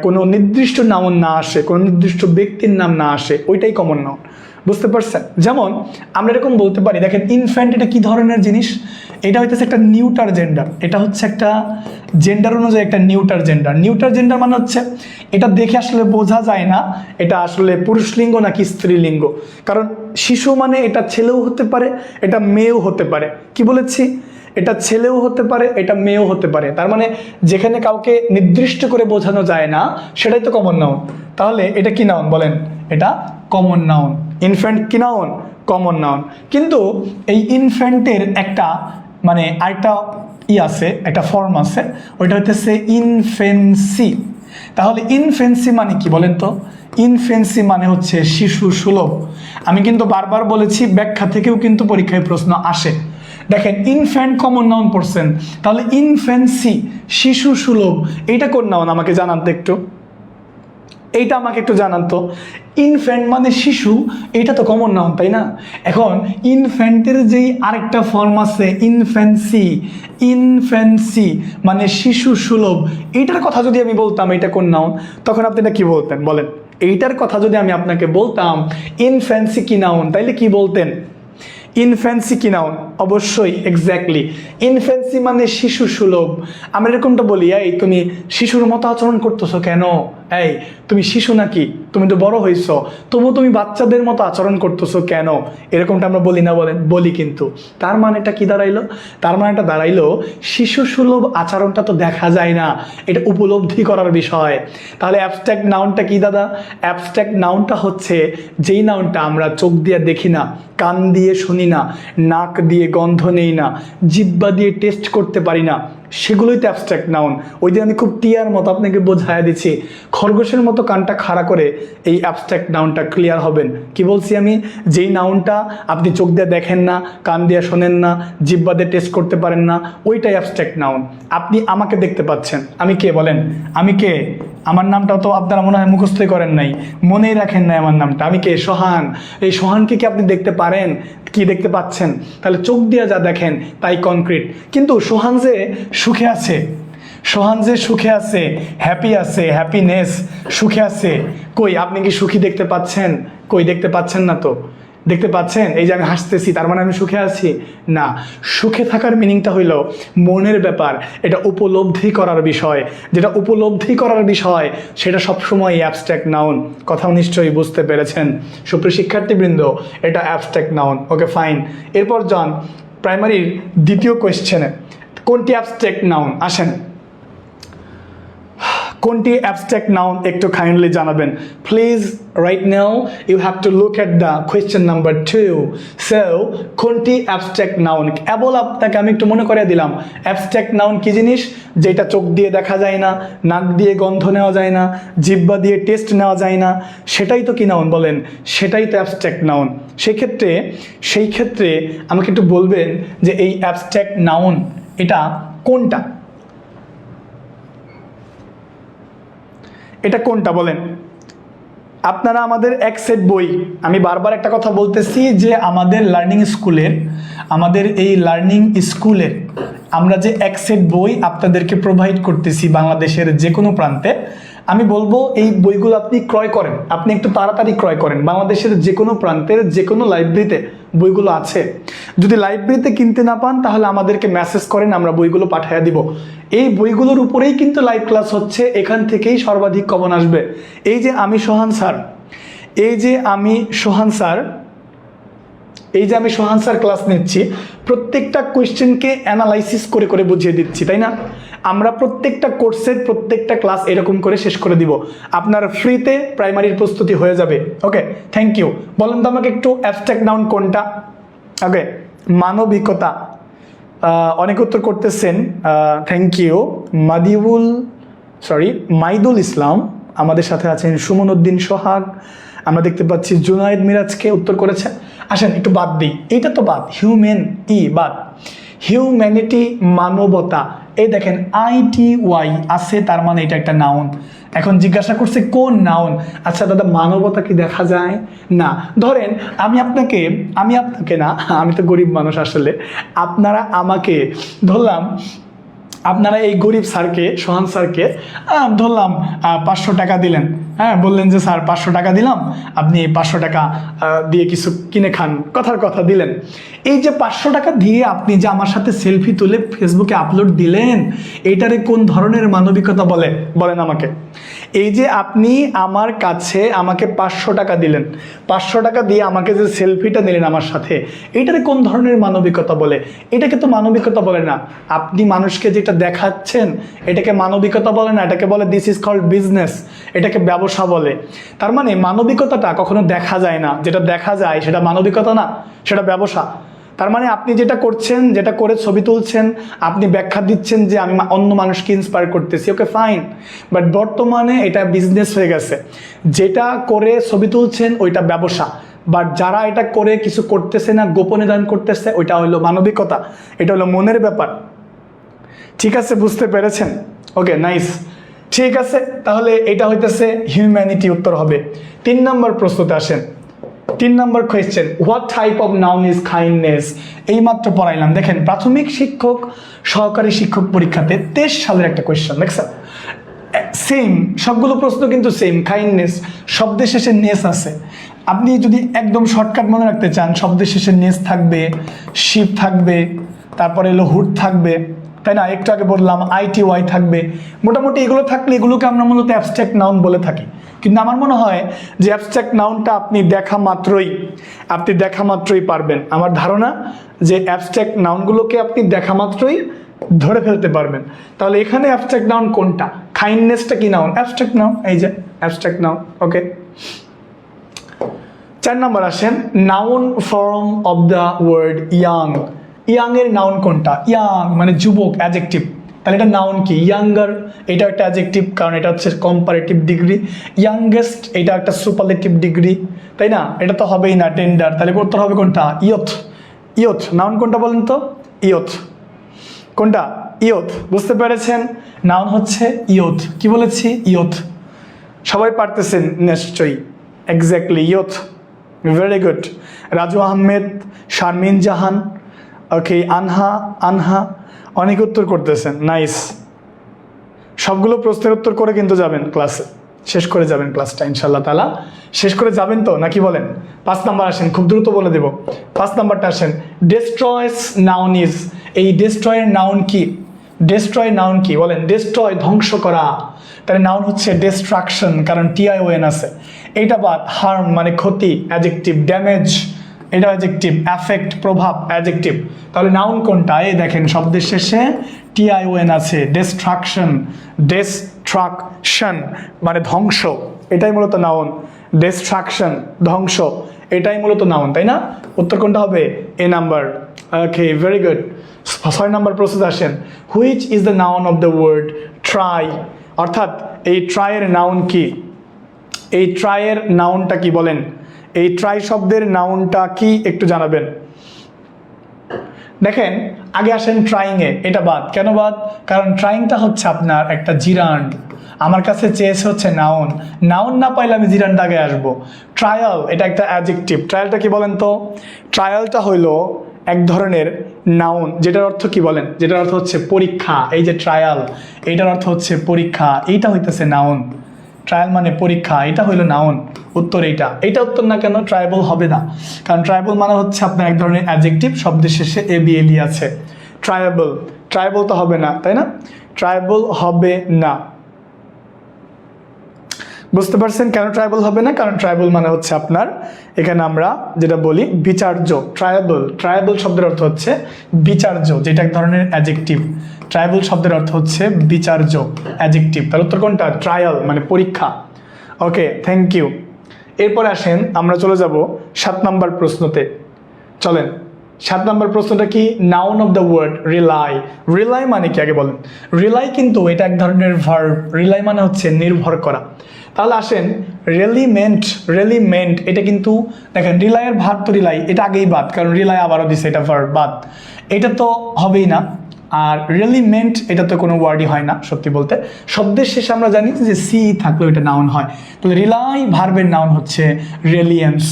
কোনো নির্দিষ্ট নাউন না আসে, কোনো নির্দিষ্ট ব্যক্তির নাম না আসে, ওইটাই কমন নাউন। বুঝতে পারছেন? যেমন আমরা এরকম বলতে পারি, দেখেন ইনফ্যান্ট এটা কি ধরনের জিনিস? এটা হইতেছে একটা নিউটার জেন্ডার। এটা হচ্ছে একটা জেন্ডার অনুযায়ী একটা নিউটার জেন্ডার মানে হচ্ছে এটা দেখে আসলে বোঝা যায় না এটা আসলে পুরুষলিঙ্গ নাকি স্ত্রীলিঙ্গ। কারণ শিশু মানে এটা ছেলেও হতে পারে, এটা মেয়েও হতে পারে। কি বলেছি? এটা ছেলেও হতে পারে, এটা মেয়েও হতে পারে। তার মানে যেখানে কাউকে নির্দিষ্ট করে বোঝানো যায় না, সেটাই তো কমন নাউন। তাহলে এটা কি নাউন বলেন? এটা কমন নাউন। ইনফ্যান্ট কি নাউন? Common noun. কিন্তু এই ইনফ্যান্টের একটা আরেকটা আছে, একটা ফর্ম আছে, ওইটা হচ্ছে ইনফেন্সি। তাহলে ইনফেন্সি মানে কি বলেন তো? ইনফেন্সি মানে হচ্ছে শিশু সুলভ। আমি কিন্তু বারবার বলেছি, ব্যাখ্যা থেকেও কিন্তু পরীক্ষায় প্রশ্ন আসে। দেখেন ইনফ্যান্ট কমন নাউন পড়ছেন, তাহলে ইনফেন্সি শিশু সুলভ এইটা কোন নাউন আমাকে জানান তো একটু। এইটা আমাকে একটু জানান তো। ইনফ্যান্ট মানে শিশু, এটা তো কমন নাউন, তাই না? এখন ইনফ্যান্টের যেই আরেকটা ফর্ম আছে ইনফ্যান্সি মানে শিশু সুলভ, এইটার কথা যদি আমি বলতাম এটা কোন নাউন, তখন আপনি এটা কি বলতেন বলেন? এইটার কথা যদি আমি আপনাকে বলতাম ইনফ্যান্সি কি নাউন, তাইলে কি বলতেন? ইনফ্যান্সি কি নাউন? অবশ্যই, এক্স্যাক্টলি। ইনফ্যান্সি মানে শিশু সুলভ। আমরা এরকমটা বলি, এই তুমি শিশুর মতো আচরণ করতেছো কেন? এই তুমি শিশু নাকি? তুমি তো বড় হইছো, তবুও তুমি বাচ্চাদের মতো আচরণ করতেছো কেন? এরকমটা আমরা বলি না? বলেন, বলি। কিন্তু তার মানেটা কি দাঁড়াইলো? তার মানেটা দাঁড়াইলো শিশু সুলভ আচরণটা তো দেখা যায় না, এটা উপলব্ধি করার বিষয়। তাহলে অ্যাবস্ট্রাক্ট নাউনটা কি দাদা? অ্যাবস্ট্রাক্ট নাউনটা হচ্ছে যেই নাউনটা আমরা চোখ দিয়ে দেখি না, কান দিয়ে শুনি না, নাক দিয়ে গন্ধ নেই না, জিহ্বা দিয়ে টেস্ট করতে পারি না, সেগুলোই তো অ্যাবস্ট্রাক্ট নাউন। ওই দিন আমি খুব টিয়ার মতো আপনাকে বোঝায়া দিচ্ছি, খরগোশের মতো কানটা খাড়া করে এই অ্যাবস্ট্রাক্ট নাউনটা ক্লিয়ার হবেন। কি বলছি আমি? যেই নাউনটা আপনি চোখ দিয়ে দেখেন না, কান দিয়ে শোনেন না, জিহ্বা দিয়ে টেস্ট করতে পারেন না, ওইটাই অ্যাবস্ট্রাক্ট নাউন। আপনি আমাকে দেখতে পাচ্ছেন, আমি কে বলেন? আমি কে? আমার নামটাও তো আপনারা মনে হয় মুখস্থই করেন নাই, মনেই রাখেন নাই আমার নামটা। আমি কে? সোহান। এই সোহানকে কি আপনি দেখতে পারেন? কি দেখতে পাচ্ছেন? তাহলে চোখ দিয়ে যা দেখেন তাই কনক্রিট। কিন্তু সোহান যে সুখে আছে, সোহান যে সুখে আছে, হ্যাপি আছে, হ্যাপিনেস, সুখে আছে, কই আপনি কি সুখী দেখতে পাচ্ছেন? কই দেখতে পাচ্ছেন না তো। দেখতে পাচ্ছেন এই যে আমি হাসতেছি, তার মানে আমি সুখে আছি না। সুখে থাকার মিনিংটা হইল মনের ব্যাপার, এটা উপলব্ধি করার বিষয়। যেটা উপলব্ধি করার বিষয় সেটা সবসময় অ্যাবস্ট্রাক্ট নাউন। কথাও নিশ্চয়ই বুঝতে পেরেছেন সুপ্রিয় শিক্ষার্থীবৃন্দ, এটা অ্যাবস্ট্রাক্ট নাউন। ওকে, ফাইন। এরপর যান প্রাইমারির দ্বিতীয় কোয়েশ্চেনে। কোনটি অ্যাবস্ট্রাক্ট নাউন? আসেন, কোনটি অ্যাবস্ট্রাক্ট নাউন একটু কাইন্ডলি জানাবেন please. Right now you have to look at the question number 2। So কোনটি অ্যাবস্ট্রাক্ট নাউন? কেবল আপনাকে আমি একটু মনে করিয়ে দিলাম অ্যাবস্ট্রাক্ট নাউন কি জিনিস? যেটা চোখ দিয়ে দেখা যায় না, নাক দিয়ে গন্ধ নেওয়া যায় না, জিহ্বা দিয়ে টেস্ট নেওয়া যায় না, সেটাই তো কি নাউন বলেন? সেটাই তো অ্যাবস্ট্রাক্ট নাউন। সেই ক্ষেত্রে আমাকে একটু বলবেন যে এই অ্যাবস্ট্রাক্ট নাউন এটা কোনটা? এটা কোনটা বলেন? আপনারা আমাদের এক সেট বই, আমি বারবার একটা কথা বলতেছি যে আমাদের এই লার্নিং স্কুলের আমরা যে এক সেট বই আপনাদেরকে প্রোভাইড করতেছি বাংলাদেশের যে কোনো প্রান্তে, আমি বলবো এই বইগুলো আপনি ক্রয় করেন, আপনি একটু তাড়াতাড়ি ক্রয় করেন। বাংলাদেশের যে কোনো প্রান্তের যে কোনো লাইব্রেরিতে বইগুলো আছে। যদি লাইব্রেরিতে কিনতে না পান তাহলে আমাদেরকে মেসেজ করেন, আমরা বইগুলো পাঠিয়ে দিব। এই বইগুলোর উপরেই কিন্তু লাইভ ক্লাস হচ্ছে, এখান থেকেই সর্বাধিক কমন আসবে। এই যে আমি সোহান স্যার ক্লাস নিচ্ছি, প্রত্যেকটা কোয়েশ্চেনকে অ্যানালাইসিস করে করে বুঝিয়ে দিচ্ছি, তাই না? আমরা প্রত্যেকটা কোর্সের প্রত্যেকটা ক্লাস এরকম করে শেষ করে দিব, আপনার ফ্রিতে প্রাইমারির প্রস্তুতি হয়ে যাবে। ওকে, থ্যাংক ইউ। বলেন তো আমাকে একটু অ্যাবস্ট্রাক্ট নাউন কোনটা? ওকে, মানবিকতা। অনেক উত্তর করতেছেন, থ্যাংক ইউ। মাইদুল ইসলাম আমাদের সাথে আছেন, সুমন উদ্দিন সোহাগ, আমরা দেখতে পাচ্ছি জুনায়েদ মিরাজকে উত্তর করেছে। আসেন একটু বাদ দিই, এইটা তো বাদ, বাদ, হিউম্যানিটি, মানবতা। এই দেখেন ITY আছে, তার মানে এটা একটা নাউন। এখন জিজ্ঞাসা করছে কোন নাউন? আচ্ছা দাদা, মানবতা কি দেখা যায় না? ধরেন আমি আপনাকে না, আমি তো গরিব মানুষ আসলে, আপনারা আমাকে ধরলাম, আপনারা এই গরিব স্যারকে, সোহান স্যারকে ধরলাম 500 টাকা দিলেন। হ্যাঁ, বললেন যে স্যার 500 টাকা দিলাম, আপনি 500 টাকা দিয়ে কিছু কিনে খান, কথার কথা দিলেন। এই যে 500 টাকা দিয়ে আপনি যে আমার সাথে সেলফি তুলে ফেসবুকে আপলোড দিলেন, এইটারে কোন ধরনের মানবিকতা বলেন আমাকে? এই যে আপনি আমার কাছে আমাকে 500 টাকা দিলেন, 500 টাকা দিয়ে আমাকে যে সেলফিটা নিলেন আমার সাথে, এইটারে কোন ধরনের মানবিকতা বলে? এটাকে তো মানবিকতা বলে না। আপনি মানুষকে যেটা দেখাচ্ছেন এটাকে মানবিকতা বলে না, এটাকে বলে দিস ইজ কল্ড বিজনেস, এটাকে ব্যবসা বলে। তার মানে মানবিকতাটা কখনো দেখা যায় না, যেটা দেখা যায় সেটা মানবিকতা না, সেটা ব্যবসা। তার মানে আপনি যেটা করছেন, যেটা করে ছবি তুলছেন, আপনি ব্যাখ্যা দিচ্ছেন যে আমি অন্য মানুষকে ইন্সপায়ার করতেছি, ওকে ফাইন, বাট বর্তমানে এটা বিজনেস হয়ে গেছে। যেটা করে ছবি তুলছেন ওইটা ব্যবসা, বাট যারা এটা করে কিছু করতেছে না, গোপনে দান করতেছে, ওইটা হলো মানবিকতা, এটা হলো মনের ব্যাপার। ঠিক আছে, বুঝতে পেরেছেন? ওকে, নাইস, ঠিক আছে। তাহলে এটা হইতেছে হিউম্যানিটি, উত্তর হবে। 3 নম্বর প্রশ্নতে আসেন। 3 number question, what type of noun is kindness? এইমাত্র পড়াইলাম, দেখেন প্রাথমিক শিক্ষক সহকারী শিক্ষক পরীক্ষাতে 23 সালের একটা কোয়েশ্চেন, দেখছেন? সেম, সবগুলো প্রশ্ন কিন্তু সেম। কাইন্ডনেস শব্দের শেষে নেস আছে। আপনি যদি একদম শর্টকাট মনে রাখতে চান, শব্দের শেষে নেস থাকবে, শিপ থাকবে, তারপরে এলো হুড থাকবে, তাই না? একটু আগে বললাম ITY থাকবে। মোটামুটি এগুলো থাকলে এগুলোকে আমরা মূলত অ্যাবস্ট্রাক্ট নাউন বলে থাকি। কিন্তু আমার মনে হয় যে অ্যাবস্ট্রাক্ট নাউনটা আপনি দেখা মাত্রই পারবেন। আমার ধারণা যে অ্যাবস্ট্রাক্ট নাউনগুলোকে আপনি দেখা মাত্রই ধরে ফেলতে পারবেন। তাহলে এখানে অ্যাবস্ট্রাক্ট নাউন কোনটা? কাইন্ডনেসটা কি নাউন? অ্যাবস্ট্রাক্ট নাউন, এই যে অ্যাবস্ট্রাক্ট নাউন। ওকে, 4 নম্বর আসেন, noun form of the word young. Young এর নাউন কোনটা? ইয়াং মানে যুবক, অ্যাডজেক্টিভ। তাহলে এটা নাউন কি? ইয়াঙ্গার, এটা একটা অ্যাডজেক্টিভ, কারণ এটা হচ্ছে কম্পারেটিভ ডিগ্রি। ইয়াংগেস্ট, এটা একটা সুপারলেটিভ ডিগ্রি, তাই না? এটা তো হবেই না, টেন্ডার। তাহলে উত্তর হবে কোনটা? ইয়থ। ইয়থ নাউন কোনটা বলেন তো? ইয়থ। কোনটা? ইয়থ। বুঝতে পেরেছেন? নাউন হচ্ছে ইয়থ। কি বলেছি? ইয়থ। সবাই পারতেছেন নিশ্চয়ই। Exactly, youth. Very good. Raju Ahmed, Sharmin Jahan, okay, Anha অনেক উত্তর করতেছেন, নাইস। সবগুলো প্রশ্নের উত্তর করে কিন্তু যাবেন ক্লাসে, শেষ করে যাবেন ক্লাসটা ইনশাআল্লাহ তাআলা। শেষ করে যাবেন তো নাকি বলেন? 5 নাম্বার আসেন, খুব দ্রুত বলে দেব। 5 নাম্বারটা আসেন, ডেস্ট্রয়স নাউন ইজ। এই ডেস্ট্রয়ের নাউন কি? ডেস্ট্রয় নাউন কি বলেন? ডেস্ট্রয় ধ্বংস করা, তাহলে নাউন হচ্ছে ডিস্ট্রাকশন, কারণ TION আছে। এইটা বাদ, হার্ম মানে ক্ষতি, অ্যাডজেক্টিভ। ড্যামেজ, এটা অ্যাডজেক্টিভ। অ্যাফেক্ট প্রভাব, অ্যাডজেক্টিভ। তাহলে নাউন কোনটা? এই দেখেন শব্দের শেষে TION আছে। ডিস্ট্রাকশন মানে ধ্বংস, এটাই মূলত নাউন। ডিস্ট্রাকশন ধ্বংস, এটাই মূলত নাউন, তাই না? উত্তর কোনটা হবে? A number. Okay, very good. 6 number process আসেন, which is the noun of the word try. অর্থাৎ এই ট্রাইয়ের নাউন কি? এই ট্রাইয়ের নাউনটা কি বলেন? এই ট্রাই শব্দের নাউনটা কি একটু জানাবেন। দেখেন, আগে আসেন ট্রাইংয়ে। এটা বাদ। কেন বাদ? কারণ ট্রাইংটা হচ্ছে আপনার একটা জিরান্ড। আমার কাছে চেয়েছে হচ্ছে নাউন। নাউন না পাইলে আমি জিরান্ড আগে আসবো। ট্রায়াল, এটা একটা অ্যাডজেক্টিভ। ট্রায়ালটা কি বলেন তো? ট্রায়ালটা হইলো এক ধরনের নাউন, যেটার অর্থ কি বলেন? যেটার অর্থ হচ্ছে পরীক্ষা। এই যে ট্রায়াল, এইটার অর্থ হচ্ছে পরীক্ষা, এইটা হইতেছে নাউন। ট্রায়াল মানে পরীক্ষা, এটা হইলো নাউন। উত্তর এইটা। এইটা উত্তর না কেন? ট্রায়াবল হবে না, কারণ ট্রায়াবল মানে হচ্ছে আপনার এক ধরনের অ্যাডজেক্টিভ, শব্দের শেষে ABLE আছে। ট্রায়াবল তো হবে না, তাই না? ট্রায়াবল হবে না। বুঝতে পারছেন কেন ট্রায়াবল হবে না? কারণ ট্রায়াবল মানে হচ্ছে আপনার, এখানে আমরা যেটা বলি বিচার্য। ট্রায়াবল শব্দের অর্থ হচ্ছে বিচার্য, যেটা এক ধরনের অ্যাডজেক্টিভ। ট্রায়াবল শব্দের অর্থ হচ্ছে বিচার্য, অ্যাডজেক্টিভ। তার উত্তর কোনটা? ট্রায়াল মানে পরীক্ষা। ওকে, থ্যাংক ইউ। এরপরে আসেন, আমরা চলে যাব 7 নাম্বার প্রশ্নতে। চলেন, 7 নাম্বার প্রশ্নটা কি? Noun of the word rely. Rely মানে কি আগে বলেন? রিলাই কিন্তু এটা এক ধরনের ভার্ব। রিলাই মানে হচ্ছে নির্ভর করা। তাহলে আসেন, রেলিমেন্ট এটা কিন্তু দেখেন, রিলাইয়ের ভার্ব তো রিলাই, এটা আগেই বাদ, কারণ রিলাই আবারও দিছে, এটা ভার্ব বাদ, এটা তো হবেই না। আর রেলিমেন্ট এটা তো কোনো ওয়ার্ডই হয় না সত্যি বলতে। শব্দের শেষে আমরা জানি যে সি থাকলেও এটা নাউন হয়। তো রিলাই ভার্বের নাউন হচ্ছে রেলিয়েন্স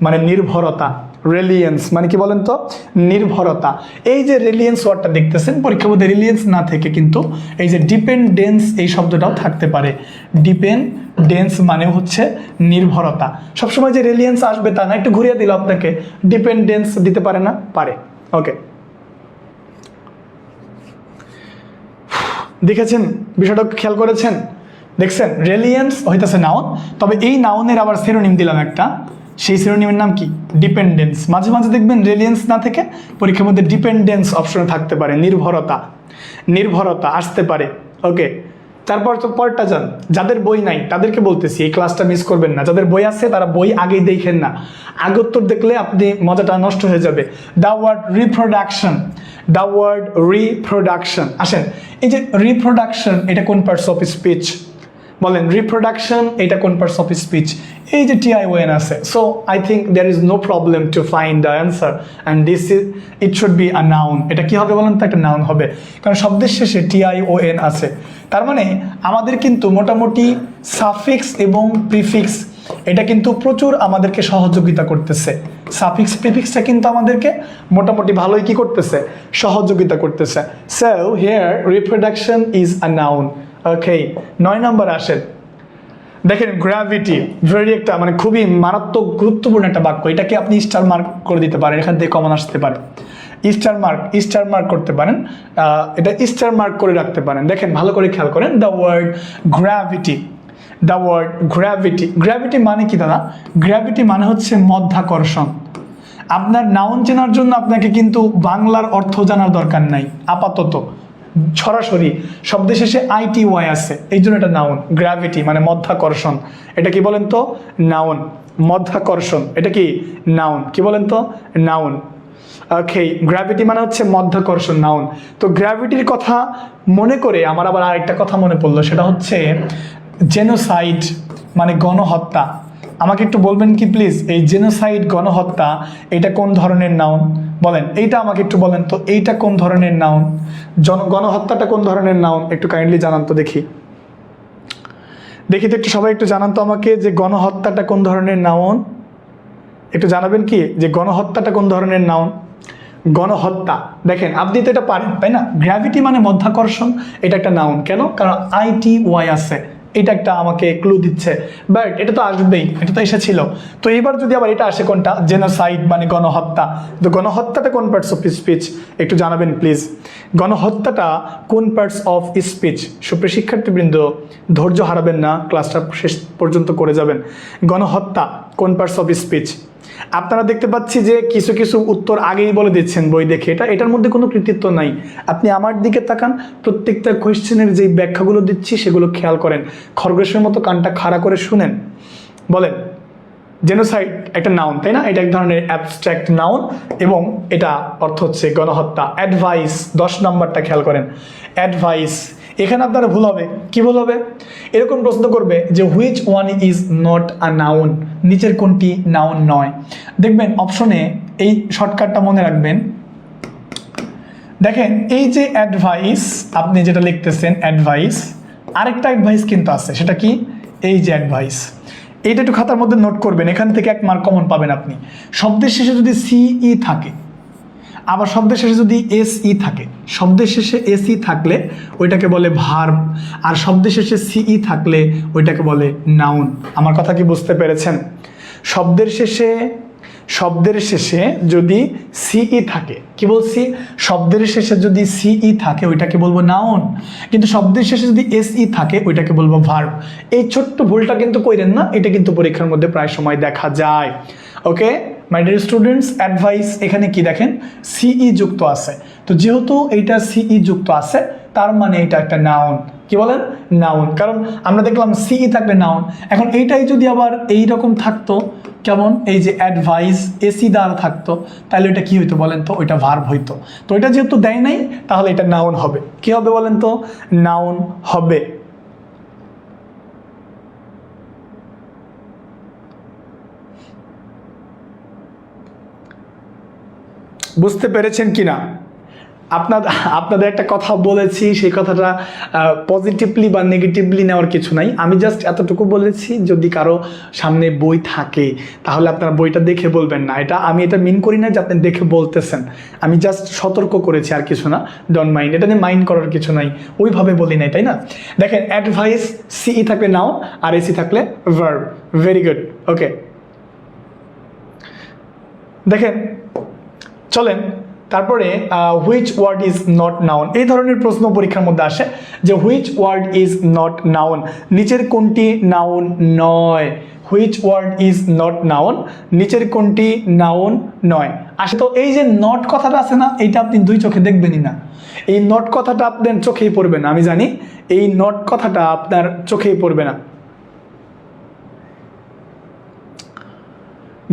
মানে নির্ভরতা। রেলিয়েন্স মানে কি বলেন তো? নির্ভরতা। এই যে রেলিয়েন্স ওয়ার্ডটা দেখতেছেন, পরীক্ষা বোধে রিলিয়েন্স না থেকে কিন্তু এই যে ডিপেন্ডেন্স এই শব্দটাও থাকতে পারে। ডিপেন্ডেন্স মানে হচ্ছে নির্ভরতা। সবসময় যে রেলিয়েন্স আসবে তা না, একটু ঘুরিয়ে দিল আপনাকে, ডিপেন্ডেন্স দিতে পারে না? পারে। ওকে, দেখেছেন বিষয়টা, খেয়াল করেছেন? দেখছেন, রেলিয়েন্স হইতেছে নাউন, তবে এই নাউনের আবার সিনোনিম দিলাম একটা। সেই সিনোনিমের নাম কি? ডিপেন্ডেন্স। মাঝে মাঝে দেখবেন রেলিয়েন্স না থেকে পরীক্ষার মধ্যে ডিপেন্ডেন্স অপশনে থাকতে পারে, নির্ভরতা আসতে পারে। ওকে, তারপর তো পরটা যান। যাদের বই নাই তাদেরকে বলতেছি, এই ক্লাসটা মিস করবেন না। যাদের বই আছে তারা বই আগেই দেখেন না, আগে উত্তর দেখলে আপনি মজাটা নষ্ট হয়ে যাবে। The word reproduction. আসেন, এই যে রিপ্রোডাকশন এটা কোন পার্টস অফ স্পিচ বলেন? রিপ্রোডাকশন এটা কোন পার্টস অফ স্পিচ? এই যে TION আছে। So I think there is no problem to find the answer, and it should be a noun. এটা কি হবে বলেন তো? একটা নাউন হবে, কারণ শব্দের শেষে TION আছে। তার মানে আমাদের কিন্তু মোটামুটি সাফিক্স এবং প্রিফিক্স এটা কিন্তু প্রচুর আমাদেরকে সহযোগিতা করতেছে। সাফিক্স প্রিফিক্সটা কিন্তু আমাদেরকে মোটামুটি ভালোই কি করতেছে? সহযোগিতা করতেছে। So here reproduction is a noun. Okay, 9 number আসেন। দেখেন গ্র্যাভিটি ভেরি একটা মানে খুবই মারাত্মক গুরুত্বপূর্ণ একটা বাক্য, এটাকে আপনি স্টার মার্ক করে দিতে পারেন, এখান থেকে কমন আসতে পারে। স্টার মার্ক করতে পারেন, এটা স্টার মার্ক করে রাখতে পারেন। দেখেন ভালো করে খেয়াল করেন, the word gravity, the word gravity. Gravity মানে কি দাদা? গ্র্যাভিটি মানে হচ্ছে মধ্যাকর্ষণ। আপনার নাউন চেনার জন্য আপনাকে কিন্তু বাংলার অর্থ জানার দরকার নাই আপাতত, সরাসরি শব্দের শেষে ITY আছে, এই জন্য এটা নাউন। গ্র্যাভিটি মানে মধ্যাকর্ষণ, এটা কি বলেন তো? নাউন। মধ্যাকর্ষণ এটা কি? নাউন। কি বলেন তো? নাউন। ওকে, গ্র্যাভিটি মানে হচ্ছে মধ্যাকর্ষণ, নাউন। তো গ্র্যাভিটির কথা মনে করে আমার আবার আরেকটা কথা মনে পড়লো, সেটা হচ্ছে জেনোসাইড মানে গণহত্যা। আমাকে একটু বলবেন কি প্লিজ, এই জেনোসাইড গণহত্যা এটা কোন ধরনের নাউন? বলেন, এইটা আমাকে একটু বলেন তো, এইটা কোন ধরনের নাউন? গণহত্যাটা কোন ধরনের নাউন? একটু কাইন্ডলি জানান তো দেখি, দেখি তো একটু সবাই একটু জানান তো আমাকে যে গণহত্যাটা কোন ধরনের নাউন? একটু জানাবেন কি যে গণহত্যাটা কোন ধরনের নাউন? গণহত্যা। দেখেন আপনি তো এটা পারেন তাই না? গ্র্যাভিটি মানে মধ্যাকর্ষণ, এটা একটা নাউন। কেন? কারণ ITY আছে, এটা একটা আমাকে ক্লু দিচ্ছে, বাট এটা তো আসবেই, এটা তো এসেছিল। তো এবার যদি আবার এটা আসে কোনটা? জেনোসাইড মানে গণহত্যা। তো গণহত্যাটা কোন পার্টস অফ স্পিচ একটু জানাবেন প্লিজ। গণহত্যাটা কোন পার্টস অফ স্পিচ? সুপ্রিয় শিক্ষার্থীবৃন্দ ধৈর্য হারাবেন না, ক্লাসটা শেষ পর্যন্ত করে যাবেন। গণহত্যা কোন পার্টস অফ স্পিচ? আপনারা দেখতে পাচ্ছি যে কিছু কিছু উত্তর আগেই বলে দিচ্ছেন বই দেখে, এটার মধ্যে কোনো কৃতিত্ব নাই। আপনি আমার দিকে তাকান, প্রত্যেকটা কোয়েশ্চেনের যে ব্যাখ্যাগুলো দিচ্ছি সেগুলো খেয়াল করেন, খরগোশের মতো কানটা খাড়া করে শুনেন। বলেন, জেনোসাইড একটা নাউন তাই না? এটা এক ধরনের অ্যাবস্ট্রাক্ট নাউন এবং এটা অর্থ হচ্ছে গণহত্যা। অ্যাডভাইস 10 নম্বরটা খেয়াল করেন, অ্যাডভাইস। এখানে আপনারা ভুল হবে, কি ভুল হবে? এরকম প্রশ্ন করবে যে which one is not a noun, নিচের কোনটি নাউন নয়? দেখবেন অপশনে এই শর্টকাটটা মনে রাখবেন। দেখেন এই যে অ্যাডভাইস, আপনি যেটা লিখতেছেন অ্যাডভাইস, আরেকটা অ্যাডভাইস কিন্তু আছে, সেটা কি? এই যে অ্যাডভাইস, এইটা একটু খাতার মধ্যে নোট করবেন, এখান থেকে 1 মার্ক কমন পাবেন আপনি। শব্দের শেষে যদি CE থাকে, আবার শব্দের শেষে যদি SE থাকে, শব্দের শেষে SE থাকলে ওইটাকে বলে ভার্ব, আর শব্দের শেষে CE থাকলে ওইটাকে বলে নাউন। আমার কথা কি বুঝতে পেরেছেন? শব্দের শেষে যদি CE থাকে, কি বলছি? শব্দের শেষে যদি CE থাকে ওইটাকে বলবো নাউন, কিন্তু শব্দের শেষে যদি SE থাকে ওইটাকে বলবো ভার্ব। এই ছোট্ট ভুলটা কিন্তু কইরেন না, এটা কিন্তু পরীক্ষার মধ্যে প্রায় সময় দেখা যায়। ওকে মাই ডিয়ার স্টুডেন্টস, অ্যাডভাইস এখানে কি দেখেন CE যুক্ত আছে, তো যেহেতু এইটা CE যুক্ত আছে তার মানে এটা একটা নাউন। কি বলেন? নাউন। কারণ আমরা দেখলাম CE থাকলে নাউন। এখন এইটাই যদি আবার এই রকম থাকতো, কেমন? এই যে অ্যাডভাইস SE দ্বারা থাকতো, তাহলে এটা কি হইতো বলেন তো? ওইটা ভার্ব হইতো। তো এটা যেহেতু দেয় নাই, তাহলে এটা নাউন হবে। কি হবে বলেন তো? নাউন হবে। বুঝতে পেরেছেন কিনা? আপনাদের একটা কথা বলেছি, সেই কথাটা পজিটিভলি বা নেগেটিভলি নেওয়ার কিছু নাই। আমি জাস্ট এতটুকু বলেছি, যদি কারো সামনে বই থাকে তাহলে আপনারা বইটা দেখে বলবেন না। আমি এটা মিন করি না যে আপনি দেখে বলতেছেন, আমি জাস্ট সতর্ক করেছি, আর কিছু না। ডোন্ট মাইন্ড, এটা নিয়ে মাইন্ড করার কিছু নাই, ওইভাবে বলি নাই, তাই না? দেখেন অ্যাডভাইস CE থাকলে নাউন আর SE থাকলে ভার্ব। Very good. ওকে, দেখেন চলেন তারপরে which word is not noun, এই ধরনের প্রশ্ন পরীক্ষার মধ্যে আসে যে which word is not noun, নিচের কোনটি নাউন নয়? Which word is not noun, নিচের কোনটি নাউন নয়? আসে তো এই যে নট কথাটা আছে না, এইটা আপনি 2 চোখে দেখবেনই না। এই নট কথাটা আপনার চোখেই পড়বে না, আমি জানি এই নট কথাটা আপনার চোখেই পড়বে না।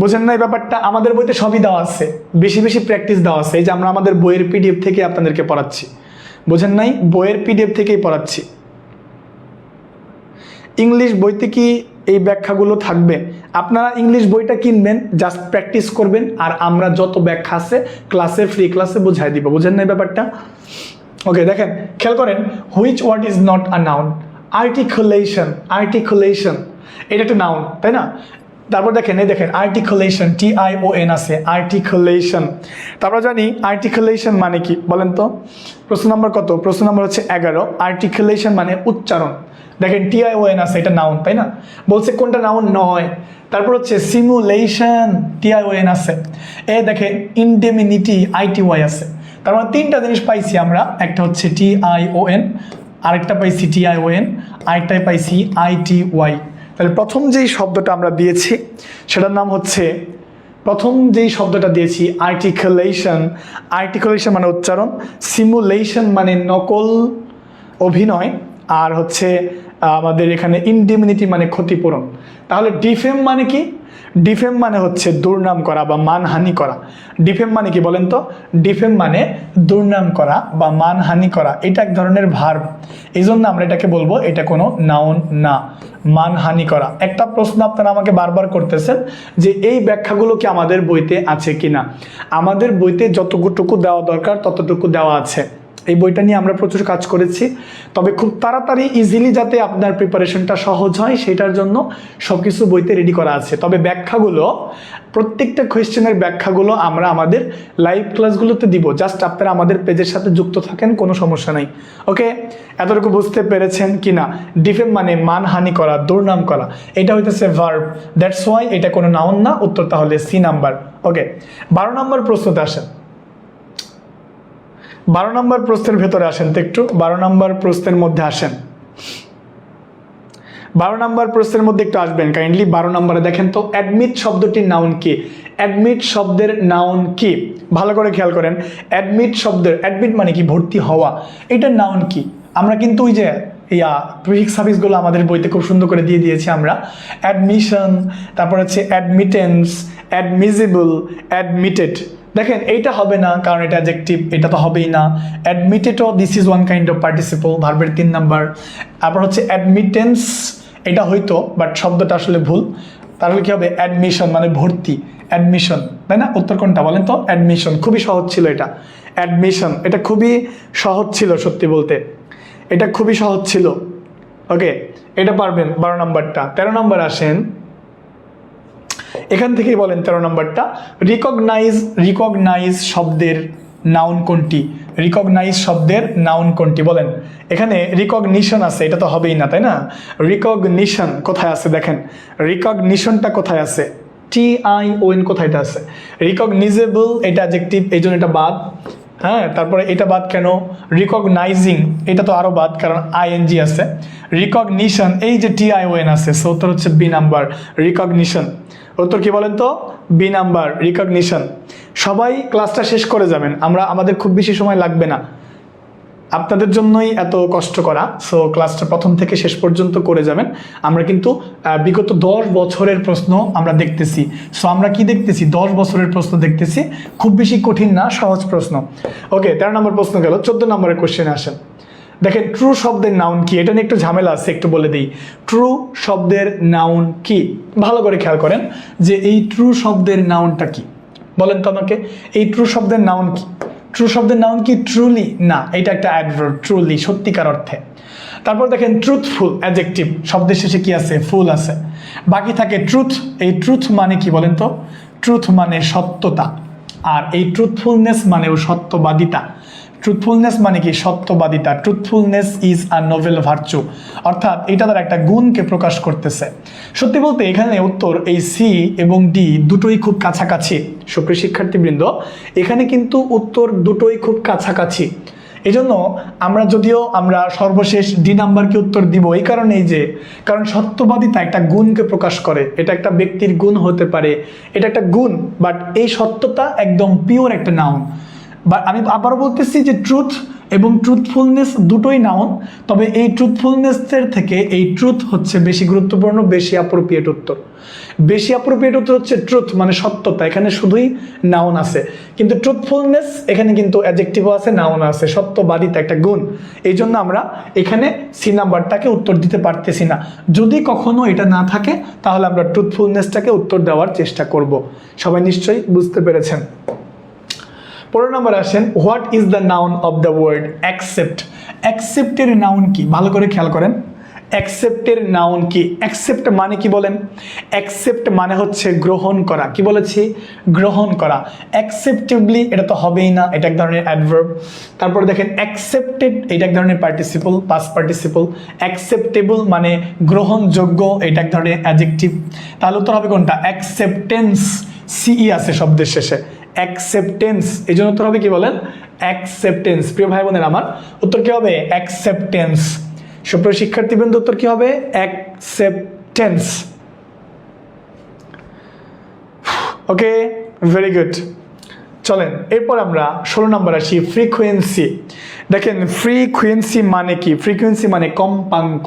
বোঝেন না এই ব্যাপারটা? আমাদের বইতে সবই দেওয়া আছে, বেশি বেশি প্র্যাকটিস দেওয়া আছে। এই যে আমরা আমাদের বইয়ের PDF থেকে আপনাদেরকে পড়াচ্ছি, বোঝেন নাই? বইয়ের PDF থেকেই পড়াচ্ছি। ইংলিশ বইতে কি এই ব্যাখ্যাগুলো থাকবে? আপনারা ইংলিশ বইটা কিনবেন, জাস্ট প্র্যাকটিস করবেন, আর আমরা যত ব্যাখ্যা আছে ক্লাসে, ফ্রি ক্লাসে বুঝাই দিব। বোঝেন না এই ব্যাপারটা? ওকে, দেখেন খেয়াল করেন, which word is not a noun? Articulation, articulation এটা একটা নাউন, তাই না? তারপর দেখেন এই দেখেন আর্টিকুলেশন, TION আছে, আর্টিকুলেশন। তারপর জানি আর্টিকুলেশন মানে কি বলেন তো? প্রশ্ন নম্বর কত? প্রশ্ন নম্বর হচ্ছে 11। আর্টিকুলেশন মানে উচ্চারণ। দেখেন TION আছে, এটা নাউন তাই না? বলছে কোনটা নাউন নয়। তারপর হচ্ছে সিমুলেশন, TION আছে। দেখেন ইনডেমিনিটি, ITY আছে। তার মানে তিনটা জিনিস পাইছি আমরা, একটা হচ্ছে TION, আরেকটা পাইছি TION, আরেকটাই পাইছি ITY। তাহলে প্রথম যেই শব্দটা আমরা দিয়েছি সেটার নাম হচ্ছে, প্রথম যেই শব্দটা দিয়েছি আর্টিকুলেশন। আর্টিকুলেশন মানে উচ্চারণ, সিমুলেশন মানে নকল, অভিনয়, আর হচ্ছে আমাদের এখানে ইনডিমিনিটি মানে ক্ষতিপূরণ। তাহলে ডিফেম মানে কি? ডিফেম মানে হচ্ছে দুর্নাম করা বা মানহানি করা। ডিফেম মানে কি বলেন তো? ডিফেম মানে দুর্নাম করা বা মানহানি করা, এটা এক ধরনের ভার্ব। এই জন্য আমরা এটাকে বলবো এটা কোনো নাউন না, মানহানি করা। একটা প্রশ্ন আপনারা আমাকে বারবার করতেছেন যে এই ব্যাখ্যাগুলো কি আমাদের বইতে আছে কিনা। আমাদের বইতে যতটুকু দেওয়া দরকার ততটুকু দেওয়া আছে। এই বইটা নিয়ে আমরা প্রচুর কাজ করেছি, তবে খুব তাড়াতাড়ি ইজিলি যাতে আপনার প্রিপারেশনটা সহজ হয় সেটার জন্য সব কিছু বইতে রেডি করা আছে। তবে ব্যাখ্যাগুলো, প্রত্যেকটা কোয়েশ্চেনের ব্যাখ্যাগুলো আমরা আমাদের লাইভ ক্লাসগুলোতে দিব। জাস্ট আপনারা আমাদের পেজের সাথে যুক্ত থাকেন, কোনো সমস্যা নেই। ওকে, এতটুকু বুঝতে পেরেছেন কি না? ডিফেম মানে মানহানি করা, দুর্নাম করা, এটা হইতেছে ভার্ব। দ্যাটস ওয়াই এটা কোনো নাউন না। উত্তর তাহলে সি নাম্বার। ওকে, 12 নম্বর প্রশ্নতে আসেন। 12 নম্বর প্রশ্নের ভেতরে আসেন তো একটু, 12 নম্বর প্রশ্নের মধ্যে আসেন। 12 নম্বর প্রশ্নের মধ্যে একটু আসবেন কাইন্ডলি। 12 নম্বরে দেখেন তো অ্যাডমিট শব্দটির নাউন কি? অ্যাডমিট শব্দের নাউন কি? ভালো করে খেয়াল করেন। অ্যাডমিট শব্দের, অ্যাডমিট মানে কি? ভর্তি হওয়া। এটার নাউন কি? আমরা কিন্তু ওই যে প্রিফিক্স সার্ভিসগুলো আমাদের বইতে খুব সুন্দর করে দিয়ে দিয়েছি আমরা। অ্যাডমিশন, তারপর হচ্ছে অ্যাডমিটেন্স, অ্যাডমিজিবল, অ্যাডমিটেড। দেখেন এইটা হবে না কারণ এটা অ্যাডজেক্টিভ, এটা তো হবেই না। অ্যাডমিটেডও this is one kind of participle, ভার্বের 3 নাম্বার। তারপর হচ্ছে অ্যাডমিটেন্স, এটা হয়তো বাট শব্দটা আসলে ভুল। তাহলে কি হবে? অ্যাডমিশন মানে ভর্তি, অ্যাডমিশন, তাই না? উত্তর কোনটা বলেন তো? অ্যাডমিশন। খুবই সহজ ছিল এটা, অ্যাডমিশন। এটা খুবই সহজ ছিল সত্যি বলতে, এটা খুবই সহজ ছিল। ওকে, এটা পারবেন 12 নম্বরটা। 13 নম্বর আসেন, এখান থেকেই বলেন 13 নম্বরটা। রিকগনাইজ, রিকগনাইজ শব্দের নাউন কোনটি? রিকগনাইজ শব্দের নাউন কোনটি বলেন? এখানে রিকগনিশন আছে, এটা তো হবেই না তাই না? রিকগনিশন কোথায় আছে দেখেন, রিকগনিশনটা কোথায় আছে? TION কোথায় এটা আছে? রিকগনিজেবল, এটা অ্যাডজেক্টিভ, এই জন্য এটা বাদ। হ্যাঁ, তারপরে এটা বাদ কেন? রিকগনাইজিং, এটা তো আরো বাদ কারণ ING আছে। রিকগনিশন, এই যে TION আছে, সো উত্তর হচ্ছে বি নাম্বার, রিকগনিশন। উত্তর কি বলেন তো? B number, recognition. সবাই ক্লাসটা শেষ করে যাবেন, আমাদের খুব বেশি সময় লাগবে না, আপনাদের জন্যই এত কষ্ট করা। সো ক্লাসটা প্রথম থেকে শেষ পর্যন্ত করে যাবেন। আমরা কিন্তু বিগত 10 বছরের প্রশ্ন আমরা দেখতেছি। সো আমরা কি দেখতেছি? 10 বছরের প্রশ্ন দেখতেছি, খুব বেশি কঠিন না, সহজ প্রশ্ন। ওকে, 13 নম্বর প্রশ্ন গেল। 14 নম্বরের কোশ্চেনে আসেন। দেখেন ট্রু শব্দের নাউন কি? এটা নিয়ে একটু ঝামেলা আছে, একটু বলে দিই। ট্রু শব্দের নাউন কি? ভালো করে খেয়াল করেন যে এই ট্রু শব্দের নাউনটা কি বলেন তো আমাকে। এই ট্রু শব্দের নাউন কি? ট্রু শব্দের নাউন কি? ট্রুলি না, এটা একটা অ্যাডভার্ব, ট্রুলি সত্যিকার অর্থে। তারপর দেখেন ট্রুথফুল, অ্যাডজেক্টিভ, শব্দের শেষে কি আছে? ফুল আছে। বাকি থাকে ট্রুথ। এই ট্রুথ মানে কি বলেন তো? ট্রুথ মানে সত্যতা, আর এই ট্রুথফুলনেস মানেও সত্যবাদিতা। ট্রুথফুলনেস মানে কি? সত্যবাদিতা। Truthfulness is a noble virtue, অর্থাৎ এটা তার একটা গুণকে প্রকাশ করতেছে। সত্যি বলতে এখানে উত্তর এই সি এবং ডি দুটোই খুব কাছাকাছি। সুপ্রিয় শিক্ষার্থীবৃন্দ, এখানে কিন্তু উত্তর দুটোই খুব কাছাকাছি। এই জন্য আমরা সর্বশেষ ডি নাম্বারকে উত্তর দিব এই কারণেই যে, কারণ সত্যবাদিতা একটা গুণকে প্রকাশ করে। এটা একটা ব্যক্তির গুণ হতে পারে, এটা একটা গুণ, বাট এই সত্যতা একদম পিওর একটা নাউন। বা আমি আবারও বলতেছি যে ট্রুথ এবং ট্রুথফুলনেস দুটোই নাউন, তবে এই ট্রুথফুলনেসের থেকে এই ট্রুথ হচ্ছে বেশি গুরুত্বপূর্ণ, বেশি অ্যাপ্রোপ্রিয়েট উত্তর। বেশি অ্যাপ্রোপ্রিয়েট উত্তর হচ্ছে ট্রুথ মানে সত্যতা, এখানে শুধুই নাউন আছে। কিন্তু ট্রুথফুলনেস এখানে কিন্তু অ্যাডজেক্টিভও আছে, নাউন আছে, সত্যবাদিতা একটা গুণ। এই জন্য আমরা এখানে সি নাম্বারটাকে উত্তর দিতে পারতেছি না। যদি কখনো এটা না থাকে তাহলে আমরা ট্রুথফুলনেসটাকে উত্তর দেওয়ার চেষ্টা করব। সবাই নিশ্চয়ই বুঝতে পেরেছেন। 15 নম্বর আসেন, what is the noun of the word accept? অ্যাকসেপ্টের নাউন কি? ভালো করে খেয়াল করেন। অ্যাকসেপ্টের নাউন কি? অ্যাকসেপ্ট মানে কি বলেন? অ্যাকসেপ্ট মানে হচ্ছে গ্রহণ করা। কি বলেছি? গ্রহণ করা। অ্যাকসেপ্টেবলি এটা তো হবেই না, এটা এক ধরনের অ্যাডভার্ব। তারপরে দেখেন অ্যাকসেপ্টেড, এটা এক ধরনের পার্টিসিপল, পাস্ট পার্টিসিপল। অ্যাকসেপ্টেবল মানে গ্রহণযোগ্য, এটা এক ধরনের অ্যাডজেক্টিভ। তাহলে উত্তর হবে কোনটা? অ্যাকসেপ্টেন্স, সিই আছে শব্দের শেষে, অ্যাকসেপ্টেন্স। এই জন্য উত্তর হবে কি বলেন? অ্যাকসেপ্টেন্স। প্রিয় ভাই বোনের আমার, উত্তর কি হবে? অ্যাকসেপ্টেন্স। সুপ্রিয় শিক্ষার্থীবৃন্দ, উত্তর কি হবে? অ্যাকসেপ্টেন্স। ওকে, ভেরি গুড। চলেন এরপর আমরা 16 নম্বর আসি, ফ্রিকোয়েন্সি। দেখেন ফ্রিকোয়েন্সি মানে কি? ফ্রিকোয়েন্সি মানে কম্পাঙ্ক।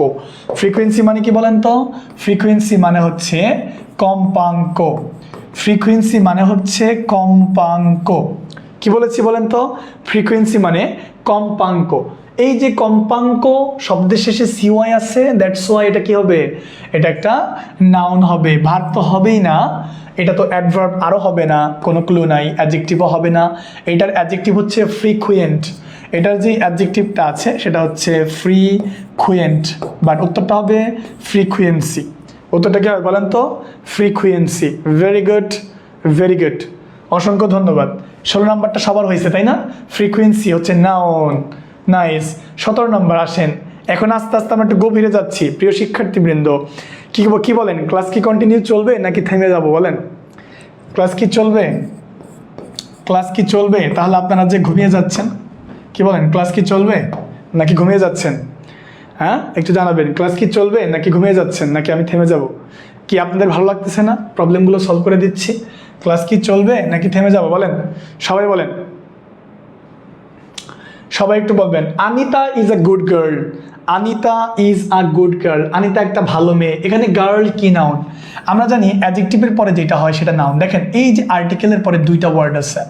ফ্রিকোয়েন্সি মানে কি বলেন তো? ফ্রিকোয়েন্সি মানে হচ্ছে কম্পাঙ্ক। ফ্রিকোয়েন্সি মানে হচ্ছে কম্পাঙ্ক। কি বলেছি বলেন তো? ফ্রিকোয়েন্সি মানে কম্পাঙ্ক। এই যে কম্পাঙ্ক শব্দের শেষে সিওয়াই আছে, দ্যাটস ওয়াই এটা কি হবে? এটা একটা নাউন হবে। ভার্ব তো হবেই না, এটা তো অ্যাডভার্ব আরও হবে না, কোনো ক্লু নাই। অ্যাডজেক্টিভও হবে না। এটার অ্যাডজেক্টিভ হচ্ছে ফ্রিকুয়েন্ট। এটার যে অ্যাডজেক্টিভটা আছে সেটা হচ্ছে ফ্রিকুয়েন্ট, বাট উত্তরটা হবে ফ্রিকুয়েন্সি। উত্তরটা কি হবে বলেন তো? Frequency. Very good, very good, অসংখ্য ধন্যবাদ। 16 নম্বরটা সবার হয়েছে তাই না? ফ্রিকুয়েন্সি হচ্ছে নাউন। নাইস। 17 নম্বর আসেন। এখন আস্তে আস্তে আমরা একটু গভীরে যাচ্ছি। প্রিয় শিক্ষার্থীবৃন্দ, কি বলেন? ক্লাস কি কন্টিনিউ চলবে নাকি থেমে যাব বলেন? ক্লাস কি চলবে? ক্লাস কি চলবে? তাহলে আপনারা যে ঘুমিয়ে যাচ্ছেন, কি বলেন? ক্লাস কি চলবে নাকি ঘুমিয়ে যাচ্ছেন? হ্যাঁ, একটু জানাবেন। ক্লাস কি চলবে নাকি ঘুমিয়ে যাচ্ছেন, নাকি আমি থেমে যাব? কি আপনাদের ভালো লাগতেছে না? প্রবলেমগুলো সলভ করে দিচ্ছি। ক্লাস কি চলবে নাকি থেমে যাব বলেন? সবাই বলেন, সবাই একটু বলবেন। Anita is a good girl. Anita is a good girl. Anita একটা ভালো মেয়ে। এখানে গার্ল কি নাউন? আমরা জানি অ্যাডজেক্টিভের পরে যেটা হয় সেটা নাউন। দেখেন এই যে আর্টিকেলের পরে দুইটা ওয়ার্ড আছে,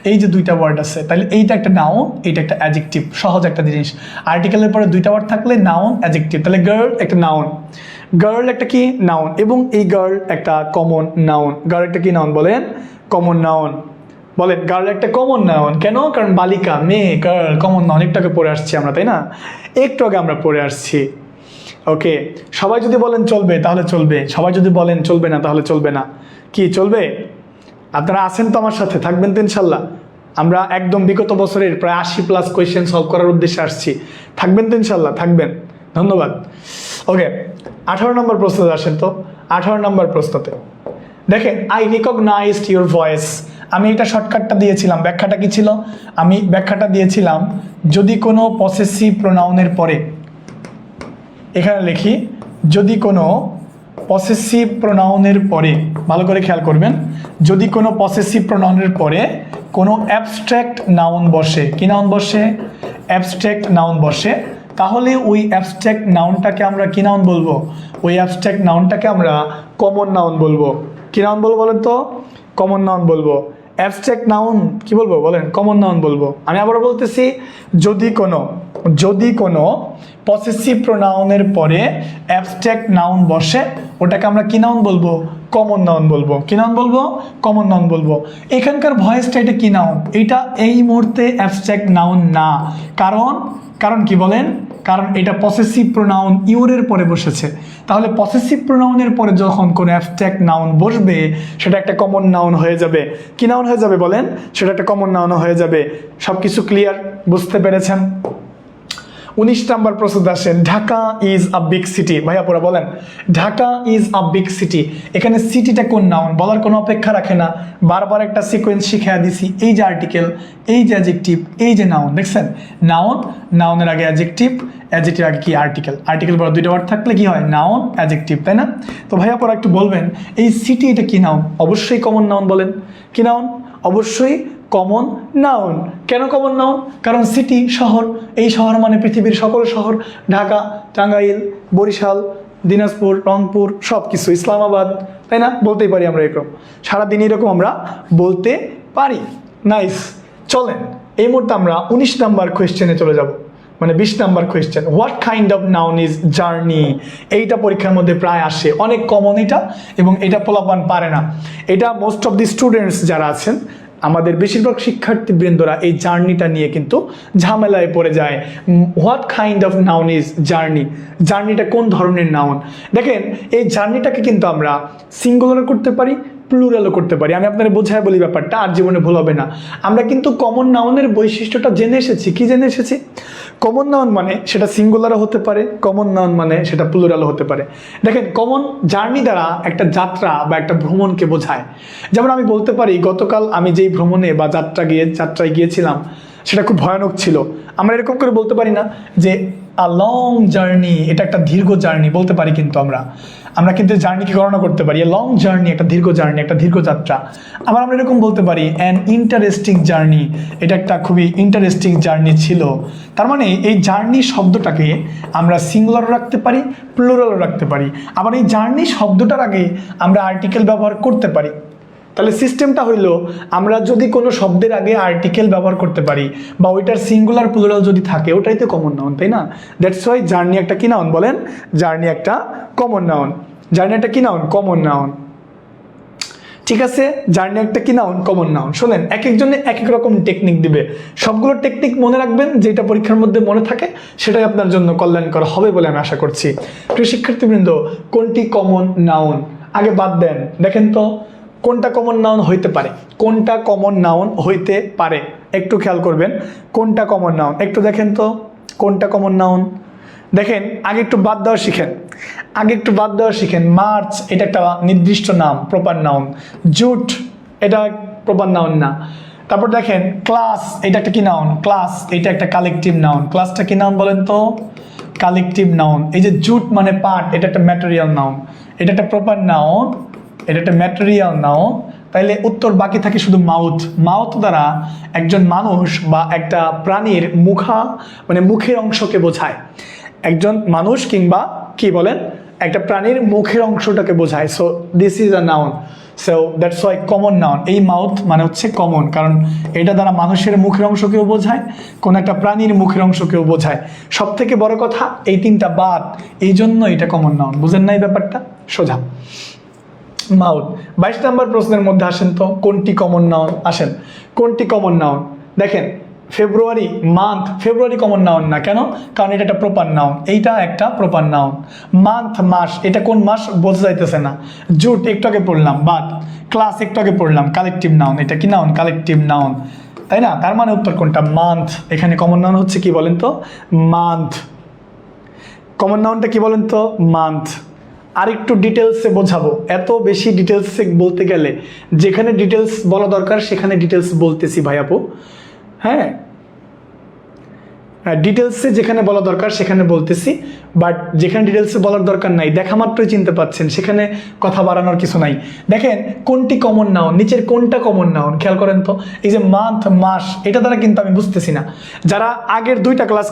এই যে দুইটা ওয়ার্ড আছে, তাহলে এইটা একটা নাউন, এইটা একটা অ্যাডজেক্টিভ। সহজ একটা জিনিস, আর্টিকেলের পরে দুইটা ওয়ার্ড থাকলে নাউন অ্যাডজেক্টিভ। তাহলে গার্ল একটা নাউন, গার্ল একটা কি নাউন, এবং এই গার্ল একটা কমন নাউন। গার্ল একটা কি নাউন বলেন? Common noun. বলেন গার্ল একটা কমন নাউন। কেন? কারণ বালিকা, মেয়ে, গার্ল কমন নাউন। একটু আগে পড়ে আসছি আমরা তাই না? একটু আগে আমরা পড়ে আসছি। ওকে, সবাই যদি বলেন চলবে তাহলে চলবে, সবাই যদি বলেন চলবে না তাহলে চলবে না। কি চলবে? আপনারা আছেন তো আমার সাথে? থাকবেন তো ইনশাল্লাহ? আমরা একদম বিগত বছরের প্রায় 80+ কোয়েশ্চেন সলভ করার উদ্দেশ্যে আসছি। থাকবেন তো ইনশাল্লাহ? থাকবেন, ধন্যবাদ। ওকে, 18 নম্বর প্রশ্নতে আসেন তো। 18 নম্বর প্রশ্নতে দেখেন, আই রিকগনাইজড ইউর ভয়েস। আমি এটা শর্টকাটটা দিয়েছিলাম। ব্যাখ্যাটা কি ছিল? আমি ব্যাখ্যাটা দিয়েছিলাম, যদি কোনো পসেসিভ প্রোনাউনের পরে, এখানে লিখি, যদি কোনো পসেসিভ প্রোনাউনের পরে, ভালো করে খেয়াল করবেন, যদি কোনো পসেসিভ প্রোনাউনের পরে কোনো অ্যাবস্ট্রাক্ট নাউন বসে, কি নাউন বসে? অ্যাবস্ট্রাক্ট নাউন বসে, তাহলে ওই অ্যাবস্ট্রাক্ট নাউনটাকে আমরা কি নাউন বলবো? ওই অ্যাবস্ট্রাক্ট নাউনটাকে আমরা কমন নাউন বলবো। কি নাউন বলবো বলেন তো? কমন নাউন বলবো। অ্যাবস্ট্রাক্ট নাউন কি বলবো বলেন? কমন নাউন বলবো। আমি আবার বলতেছি, যদি কোনো পসেসিভ প্রোনাউনের পরে অ্যাবস্ট্রাক্ট নাউন বসে, ওটাকে আমরা কি নাউন বলবো? কমন নাউন বলবো। কি নাউন বলবো? কমন নাউন বলবো। এখানকার ভয়েসটা এটা কি নাউন? এটা এই মুহূর্তে অ্যাবস্ট্রাক্ট নাউন না। কারণ কি বলেন? কারণ এটা পসেসিভ প্রোনাউন ইউরের পরে বসেছে। তাহলে পসেসিভ প্রোনাউনের পরে যখন কোনো অ্যাবস্ট্রাক্ট নাউন বসবে, সেটা একটা কমন নাউন হয়ে যাবে। কি নাউন হয়ে যাবে বলেন? সেটা একটা কমন নাউন হয়ে যাবে। সব কিছু ক্লিয়ার? বুঝতে পেরেছেন? 19 নম্বর প্রশ্ন আসেন, Dhaka is a big city. ভাইয়া পুরা বলেন, Dhaka is a big city. এখানে সিটিটা কোন নাউন? বলার কোনো অপেক্ষা রাখে না, বারবার একটা সিকোয়েন্স শিখিয়ে দিছি। এই যে আর্টিকেল, এই যে অ্যাডজেক্টিভ, এই যে নাউন, দেখছেন? নাউন, নাউনের আগে অ্যাডজেক্টিভ, অ্যাডজেক্টিভ আগে কি? আর্টিকেল। আর্টিকেল পর দুইটা ওয়ার্ড থাকলে কি হয়? নাউন, অ্যাডজেক্টিভ, তাই না? তো ভাইয়া পরে একটু বলবেন, এই সিটি এটা কি নাউন? অবশ্যই কমন নাউন। বলেন কি নাউন? অবশ্যই কমন নাউন। কেন কমন নাউন? কারণ সিটি শহর, এই শহর মানে পৃথিবীর সকল শহর। ঢাকা, টাঙ্গাইল, বরিশাল, দিনাজপুর, রংপুর, সব কিছু, ইসলামাবাদ, তাই না? বলতেই পারি আমরা এরকম, সারাদিন এরকম আমরা বলতে পারি। নাইস। চলেন এই মুহূর্তে আমরা 19 নাম্বার কোয়েশ্চেনে চলে যাব, মানে 20 number question. What kind of noun is journey? এইটা পরীক্ষার মধ্যে প্রায় আসে, অনেক কমন এটা, এবং এটা পোলাপান পারে না। এটা মোস্ট অফ দি স্টুডেন্টস যারা আছেন আমাদের বেশিরভাগ শিক্ষার্থীবৃন্দরা এই জার্নিটা নিয়ে কিন্তু ঝামেলায় পড়ে যায়। What kind of noun is journey? জার্নিটা কোন ধরনের নাউন? দেখেন, এই জার্নিটাকে কিন্তু আমরা সিঙ্গুলারও করতে পারি, প্লুরালও করতে পারি। আমি আপনাদের বোঝায় বলি ব্যাপারটা, আর জীবনে ভুল হবে না। আমরা কিন্তু কমন নাউনের বৈশিষ্ট্যটা জেনে এসেছি। কি জেনে এসেছি? কমন নাউন মানে সেটা সিঙ্গুলারও হতে পারে, কমন নাউন মানে সেটা প্লুরালও হতে পারে। দেখেন, কমন জার্নি দ্বারা একটা যাত্রা বা একটা ভ্রমণকে বোঝায়। যেমন আমি বলতে পারি, গতকাল আমি যেই ভ্রমণে বা যাত্রায় গিয়েছিলাম সেটা খুব ভয়ানক ছিল। আমরা এরকম করে বলতে পারি না যে আ লং জার্নি, এটা একটা দীর্ঘ জার্নি বলতে পারি, কিন্তু আমরা কিন্তু জার্নিকে গণনা করতে পারি। লং জার্নি একটা দীর্ঘ জার্নি, একটা দীর্ঘ যাত্রা। আবার আমরা এরকম বলতে পারি অ্যান ইন্টারেস্টিং জার্নি, এটা একটা খুবই ইন্টারেস্টিং জার্নি ছিল। তার মানে এই জার্নি শব্দটাকে আমরা সিঙ্গুলারও রাখতে পারি, প্লুরালও রাখতে পারি। আবার এই জার্নি শব্দটার আগে আমরা আর্টিকেল ব্যবহার করতে পারি। তাহলে সিস্টেমটা হইলো, আমরা যদি কোনো শব্দের আগে আর্টিকেল ব্যবহার করতে পারি বা ওইটার সিঙ্গুলার প্লুরাল যদি থাকে, ওটাই তো কমন নাউন, তাই না? দ্যাটস ওয়াই জার্নি একটা কি নাউন বলেন? জার্নি একটা কমন নাউন। জার্নি একটা কি নাউন? Common noun. ঠিক আছে, জার্নি একটা কি নাউন? Common noun. শোনেন, এক একজনে এক এক রকম টেকনিক দিবে। সবগুলো টেকনিক মনে রাখবেন, যেটা পরীক্ষার মধ্যে মনে থাকে সেটাই আপনার জন্য কল্যাণকর হবে বলে আমি আশা করছি। প্রিয় শিক্ষার্থীবৃন্দ, কোনটি কমন নাউন? আগে বাদ দেন, দেখেন তো কোনটা কমন নাউন হইতে পারে। কোনটা কমন নাউন হইতে পারে একটু খেয়াল করবেন। কোনটা কমন নাউন একটু দেখেন তো, কোনটা কমন নাউন? দেখেন, আগে একটু বাদ দেওয়া শিখেন। মার্চ, এটা একটা নির্দিষ্ট নাম, প্রপার নাউন। জুট, এটা প্রপার নাউন না। তারপর দেখেন, ক্লাস, এটা একটা কি নাউন? ক্লাস, এটা একটা কালেকটিভ নাউন। ক্লাসটা কি নাউন বলেন তো? Collective noun. এই যে জুট মানে পার্ট, এটা একটা ম্যাটেরিয়াল নাউন। এটা একটা প্রপার নাউন, এটা একটা ম্যাটেরিয়াল নাউন। তাইলে উত্তর বাকি থাকে শুধু মাউথ। মাউথ দ্বারা একজন মানুষ বা একটা প্রাণীর মুখের অংশকে বোঝায়। একজন মানুষ কিংবা কি বলেন, একটা প্রাণীর মুখের অংশটাকে বোঝায়। So this is a noun. So that's why common noun. এই মাউথ মানে হচ্ছে কমন, কারণ এটা দ্বারা মানুষের মুখের অংশকেও বোঝায়, কোন একটা প্রাণীর মুখের অংশকেও বোঝায়। সব থেকে বড় কথা, এই তিনটা বাদ, এই জন্য এটা কমন নাউন। বুঝেন না এই ব্যাপারটা? সোজা মাউথ। 22 নম্বর প্রশ্নের মধ্যে আসেন তো, কোনটি কমন নাউন? আসেন, কোনটি কমন নাউন? দেখেন, ফেব্রুয়ারি, মান্থ। ফেব্রুয়ারি কমন নাউন না, কেন? কারণ এটা একটা প্রপার নাউন, এইটা একটা প্রপার নাউন। মান্থ, মাস, এটা কোন মাস বোঝা যাইতেছে না। জুট একটু আগে পড়লাম, বাদ। ক্লাস একটু আগে পড়লাম, কালেকটিভ নাউন। এটা কি নাউন? কালেকটিভ নাউন, তাই না? তার মানে উত্তর কোনটা? মান্থ। এখানে কমন নাউন হচ্ছে কি বলেন তো? মান্থ। কমন নাউনটা কি বলেন তো? মান্থ। আরেকটু ডিটেলসে বোঝাবো, এত বেশি ডিটেলসে বলতে গেলে যেখানে ডিটেলস বলা দরকার সেখানে ডিটেলস বলতেছি ভাই আপু। হ্যাঁ, ডিটেলসে যেখানে বলা দরকার সেখানে বলতেছি, বাট যেখানে ডিটেলসে বলার দরকার নাই, দেখা মাত্রই চিনতে পাচ্ছেন, সেখানে কথা বাড়ানোর কিছু নাই। দেখেন, কোনটি কমন নাউন, নিচের কোনটা কমন নাউন খেয়াল করেন তো। এই যে মান্থ, মাস, এটা দ্বারা কিন্তু আমি বুঝতেছি না। যারা আগের দুইটা ক্লাস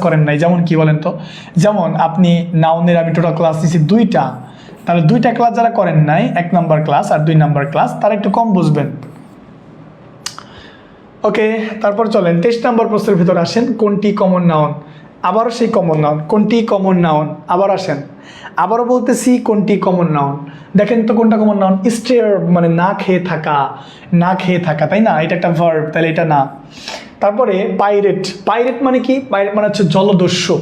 করেন নাই, যেমন কি বলেন তো, যেমন আপনি নাউনের আমি টোটাল ক্লাস দিচ্ছি দুইটা, তাহলে দুইটা ক্লাস যারা করেন নাই, 1 নম্বর ক্লাস আর 2 নম্বর ক্লাস, তারা একটু কম বুঝবেন। ওকে, তারপর চলেন 23 নম্বর প্রশ্নের ভিতর আসেন, কোনটি কমন নাউন? আবারও সেই কমন নাউন, কোনটি কমন নাউন? আবার আসেন, আবারও বলতেছি কোনটি কমন নাউন। দেখেন তো কোনটা কমন নাউন? স্টেয়ার মানে না খেয়ে থাকা, তাই না? এটা একটা ভার্ব, তাহলে এটা না। তারপরে পাইরেট। পাইরেট মানে কি? পাইরেট মানে হচ্ছে জলদস্যু।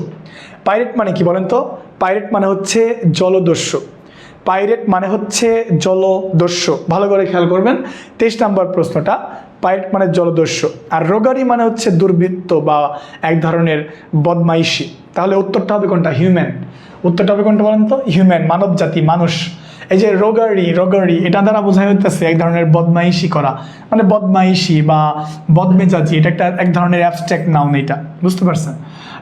পাইরেট মানে কি বলেন তো? পাইরেট মানে হচ্ছে জলদস্যু। পাইরেট মানে হচ্ছে জলদস্যু। ভালো করে খেয়াল করবেন 23 নম্বর প্রশ্নটা। পাইরেট মানে জলদস্যু। আর রোগারি মানে হচ্ছে দুর্বৃত্ত বা এক ধরনের বদমাইশি। তাহলে উত্তরটা হবে কোনটা? হিউম্যান। উত্তরটা হবে কোনটা বলেন তো? হিউম্যান, মানব জাতি, মানুষ। এই যে রোগারি, এটা দ্বারা বোঝা হইতেছে এক ধরনের বদমাইশি করা, মানে বদমাইশি বা বদমেজাজি, এটা এক ধরনের অ্যাবস্ট্রাক্ট নাউন, এটা বুঝতে পারছেন?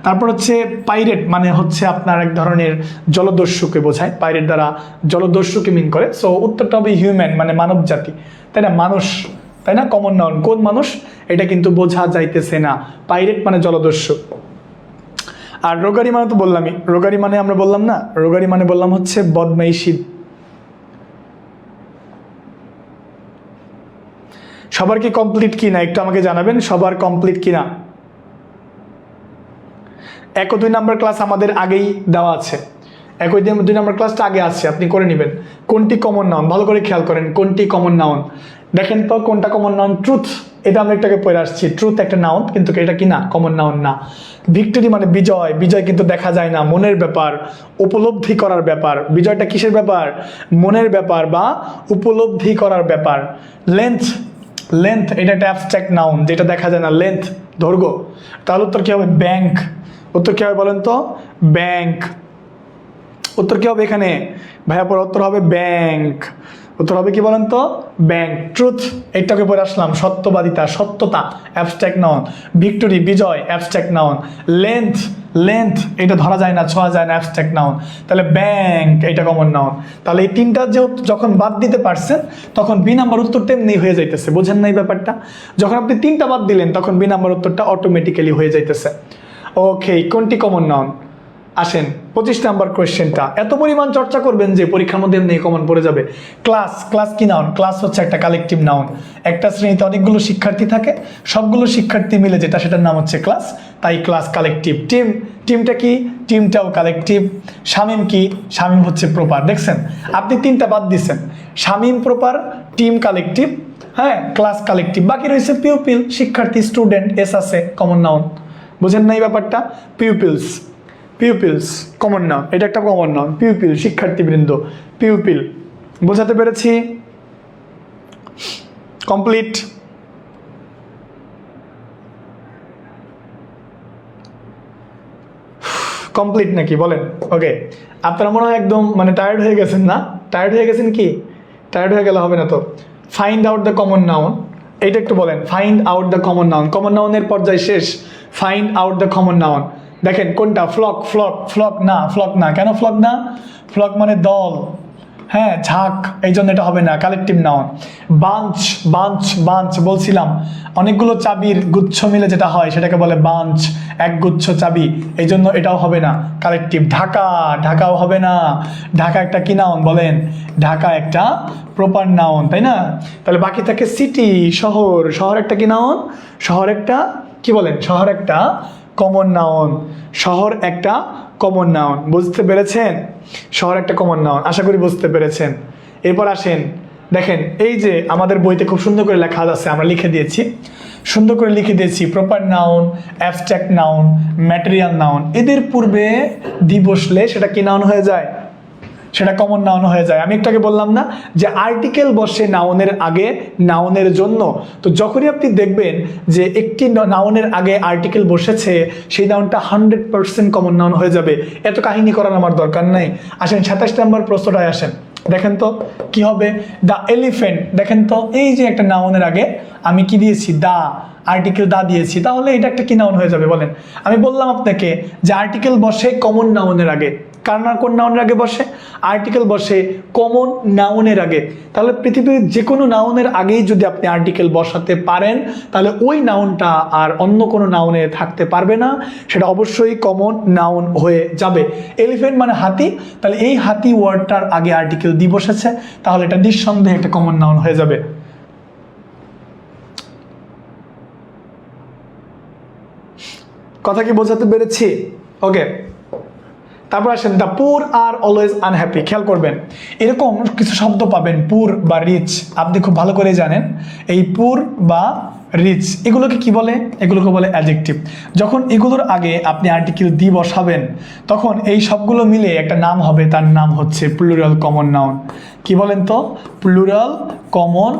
তারপর হচ্ছে পাইরেট মানে হচ্ছে আপনার এক ধরনের জলদস্যুকে বোঝায়, পাইরেট দ্বারা জলদস্যুকে মিন করে। সো উত্তরটা হবে হিউম্যান মানে মানব জাতি, তাই না? মানুষ, তাই না? কমন নাউন, কোন মানুষ এটা কিন্তু বোঝা যাইতেছে না। পাইরেট মানে জলদস্যু। আর রোগারি মানে তো বললামই, রোগারি মানে আমরা বললাম না, রোগারি মানে বললাম হচ্ছে বদমাইশি। সবার কি কমপ্লিট কিনা একটু আমাকে জানাবেন, সবার কমপ্লিট কিনা? 1 ও 2 নাম্বার ক্লাস আমাদের আগেই দেওয়া আছে। একই দিন 2 নম্বর ক্লাসটা আগে আসছে, আপনি করে নেবেন। কোনটি কমন নাউন, ভালো করে খেয়াল করেন, কোনটি কমন নাউন। দেখেন তো কোনটা কমন নাউন। ট্রুথ, এটা আমরা একটাকে পড়ে আসছি। ট্রুথ একটা নাউন, কিন্তু এটা কি না, কমন নাউন না। ভিক্টরি মানে বিজয়, বিজয় কিন্তু দেখা যায় না, মনের ব্যাপার, উপলব্ধি করার ব্যাপার। বিজয়টা কিসের ব্যাপার, মনের ব্যাপার বা উপলব্ধি করার ব্যাপার। লেন্থ, লেন্থ এটা একটা অ্যাবস্ট্রাক্ট নাউন, যেটা দেখা যায় না, লেন্থ দৈর্ঘ্য। তাহলে উত্তর কি হবে, ব্যাংক। উত্তর কি হবে বলেন তো, ব্যাংক। উত্তর কি হবে এখানে ভাইয়া, পরে উত্তর হবে ব্যাংক। উত্তর হবে কি বলেন তো, ব্যাংক। ট্রুথ এইটাকে পরে আসলাম, সত্যবাদিতা, সত্যতা, অ্যাবস্ট্রাক্ট নাউন। ভিক্টরি বিজয়, অ্যাবস্ট্রাক্ট নাউন। লেন্থ, লেন্থ এটা ধরা যায় না, ছোঁয়া যায় না, অ্যাবস্ট্রাক্ট নাউন। তাহলে ব্যাংক এটা কমন নাউন। তাহলে এই তিনটা যেহেতু যখন বাদ দিতে পারছেন, তখন বি নাম্বার উত্তর তেমনি হয়ে যাইতেছে। বোঝেন না এই ব্যাপারটা? যখন আপনি 3টা বাদ দিলেন, তখন বি নাম্বার উত্তরটা অটোমেটিক্যালি হয়ে যাইতেছে। ওকে, কোনটি কমন নাউন? আসেন 25 নাম্বার কোয়েশ্চেনটা। এত পরিমাণ চর্চা করবেন যে পরীক্ষার মধ্যে এমনি কমন পড়ে যাবে। ক্লাস, ক্লাস কি নাউন? ক্লাস হচ্ছে একটা কালেকটিভ নাউন। একটা শ্রেণীতে অনেকগুলো শিক্ষার্থী থাকে, সবগুলো শিক্ষার্থী মিলে যেটা, সেটার নাম হচ্ছে ক্লাস, তাই ক্লাস কালেকটিভ। টিম, টিমটা কি? টিমটাও কালেকটিভ। শামীম কি? শামীম হচ্ছে প্রপার। দেখছেন, আপনি 3টা বাদ দিচ্ছেন, শামীম প্রপার, টিম কালেকটিভ, হ্যাঁ ক্লাস কালেকটিভ। বাকি রয়েছে পিউপিল, শিক্ষার্থী, স্টুডেন্ট, এস আছে, কমন নাউন। বুঝেন না এই ব্যাপারটা? পিউপিলস, পিউপিলস কমন নাউন, এটা একটা কমন নাউন। পিউপিল শিক্ষার্থীবৃন্দ, পিউপিল। বোঝাতে পেরেছি? কমপ্লিট? কমপ্লিট নাকি বলেন? ওকে, আপনারা মনে হয় একদম মানে টায়ার্ড হয়ে গেছেন না? টায়ার্ড হয়ে গেছেন কি? টায়ার্ড হয়ে গেলে হবে না তো। Find out the common noun, এইটা একটু বলেন। Find out the common noun, common নাউনের পর্যায় শেষ। Find out the common noun. দেখেন কোনটা? ফ্লক, ফ্লক, ফ্লক না, ফ্লক না। কেন ফ্লক না? ফ্লক মানে দল, হ্যাঁ ঝাঁক, এই জন্য এটা হবে না, collective noun. Bunch, bunch, bunch বলছিলাম, অনেকগুলো চাবির গুচ্ছ মিলে যেটা হয় সেটাকে বলে বাঞ্চ, এক গুচ্ছ চাবি, এই জন্য এটাও হবে না, কালেকটিভ। ঢাকা, ঢাকাও হবে না। ঢাকা একটা কি নাউন বলেন? ঢাকা একটা প্রপার নাউন, তাই না? তাহলে বাকি থাকে সিটি, শহর। শহর একটা কি নাউন? শহর একটা কি বলেন? শহর একটা কমন নাউন। শহর একটা কমন নাউন। বুঝতে পেরেছেন? শহর একটা কমন নাউন, আশা করি বুঝতে পেরেছেন। এরপর আসেন, দেখেন এই যে আমাদের বইতে খুব সুন্দর করে লেখা আছে, আমরা লিখে দিয়েছি, সুন্দর করে লিখে দিয়েছি proper noun, abstract noun, material noun. এদের পূর্বে দি বসলে সেটা কি নাউন হয়ে যায়? সেটা কমন নাউন হয়ে যায়। আমি একটু আগে বললাম না যে আর্টিকেল বসে নাউনের আগে, নাউনের জন্য। তো যখনই আপনি দেখবেন যে একটি নাউনের আগে আর্টিকেল বসেছে, সেই নাউনটা 100% কমন নাউন হয়ে যাবে। এত কাহিনী করার আমার দরকার নাই। আসেন 27 নম্বর প্রশ্নটায় আসেন। দেখেন তো কি হবে? The elephant. দেখেন তো এই যে একটা নাউনের আগে আমি কি দিয়েছি? দা, আর্টিকেল দা দিয়েছি, তাহলে এটা একটা কি নাউন হয়ে যাবে বলেন? আমি বললাম আপনাকে যে আর্টিকেল বসে কমন নাউনের আগে। কার না কোন নাউনের আগে বসে? আর্টিকেল বসে কমন নাউনের আগে। তাহলে পৃথিবীর যে কোনো নাউনের আগেই যদি আপনি আর্টিকেল বসাতে পারেন, তাহলে ওই নাউনটা আর অন্য কোনো নাউনে থাকতে পারবে না, সেটা অবশ্যই কমন নাউন হয়ে যাবে। এলিফেন্ট মানে হাতি, তাহলে এই হাতি ওয়ার্ডটার আগে আর্টিকেল দি বসেছে, তাহলে এটা নিঃসন্দেহে একটা কমন নাউন হয়ে যাবে। কথা কি বোঝাতে পেরেছি? ওকে, তারপর আসেন the poor are always unhappy. খেয়াল করবেন, এরকম কিছু শব্দ পাবেন, পুর বা রিচ, আপনি খুব ভালো করে জানেন। এই পুর বা রিচ এগুলোকে কি বলে? এগুলোকে বলে অ্যাডজেক্টিভ। যখন এগুলোর আগে আপনি আর্টিকেল দি বসাবেন, তখন এই সবগুলো মিলে একটা নাম হবে, তার নাম হচ্ছে প্লুরাল কমন নাউন। কি বলেন তো? Plural common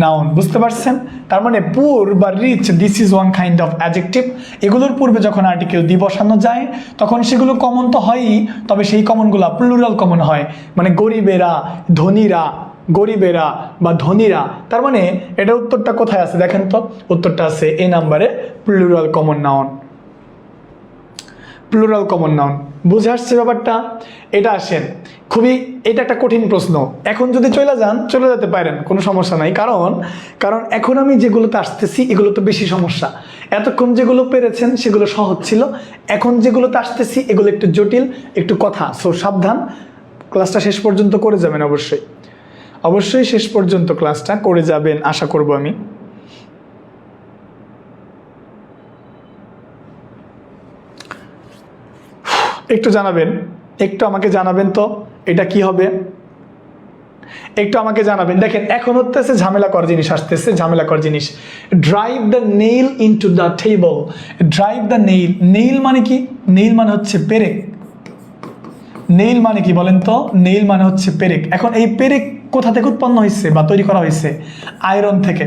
noun. বুঝতে পারছেন? তার মানে পুর বা rich, this is one kind of adjective. এগুলোর পূর্বে যখন আর্টিকেল দি বসানো যায়, তখন সেগুলো কমন তো হয়ই, তবে সেই কমনগুলো প্লুরাল কমন হয়। মানে গরিবেরা, ধনীরা, গরিবেরা বা ধনীরা। তার মানে এটা উত্তরটা কোথায় আছে দেখেন তো? উত্তরটা আছে এ নাম্বারে, plural common noun. Plural common noun. বুঝে আসছে ব্যাপারটা? এটা আসেন, এটা একটা কঠিন প্রশ্ন। এখন যদি চলে যান, চলে যেতে পারেন, কোনো সমস্যা নাই। কারণ এখন আমি যেগুলোতে আসতেছি এগুলো তো বেশি সমস্যা। এতক্ষণ যেগুলো পেরেছেন সেগুলো সহজ ছিল, এখন যেগুলোতে আসতেছি এগুলো একটু জটিল, একটু কথা। সো সাবধান, ক্লাসটা শেষ পর্যন্ত করে যাবেন। অবশ্যই অবশ্যই শেষ পর্যন্ত ক্লাসটা করে যাবেন, আশা করব আমি। একটু জানাবেন একটু আমাকে জানাবেন তো এটা কি হবে, একটু আমাকে জানাবেন। দেখেন এখন হচ্ছে ঝামেলাকর জিনিস আসতেছে, ঝামেলাকর জিনিস। Drive the nail into the table. Drive the nail, nail মানে কি? নেইল মানে হচ্ছে পেরেক। নেইল মানে কি বলেন তো? নেইল মানে হচ্ছে পেরেক। এখন এই পেরেক কোথা থেকে উৎপন্ন হয়েছে বা তৈরি করা হয়েছে? আয়রন থেকে।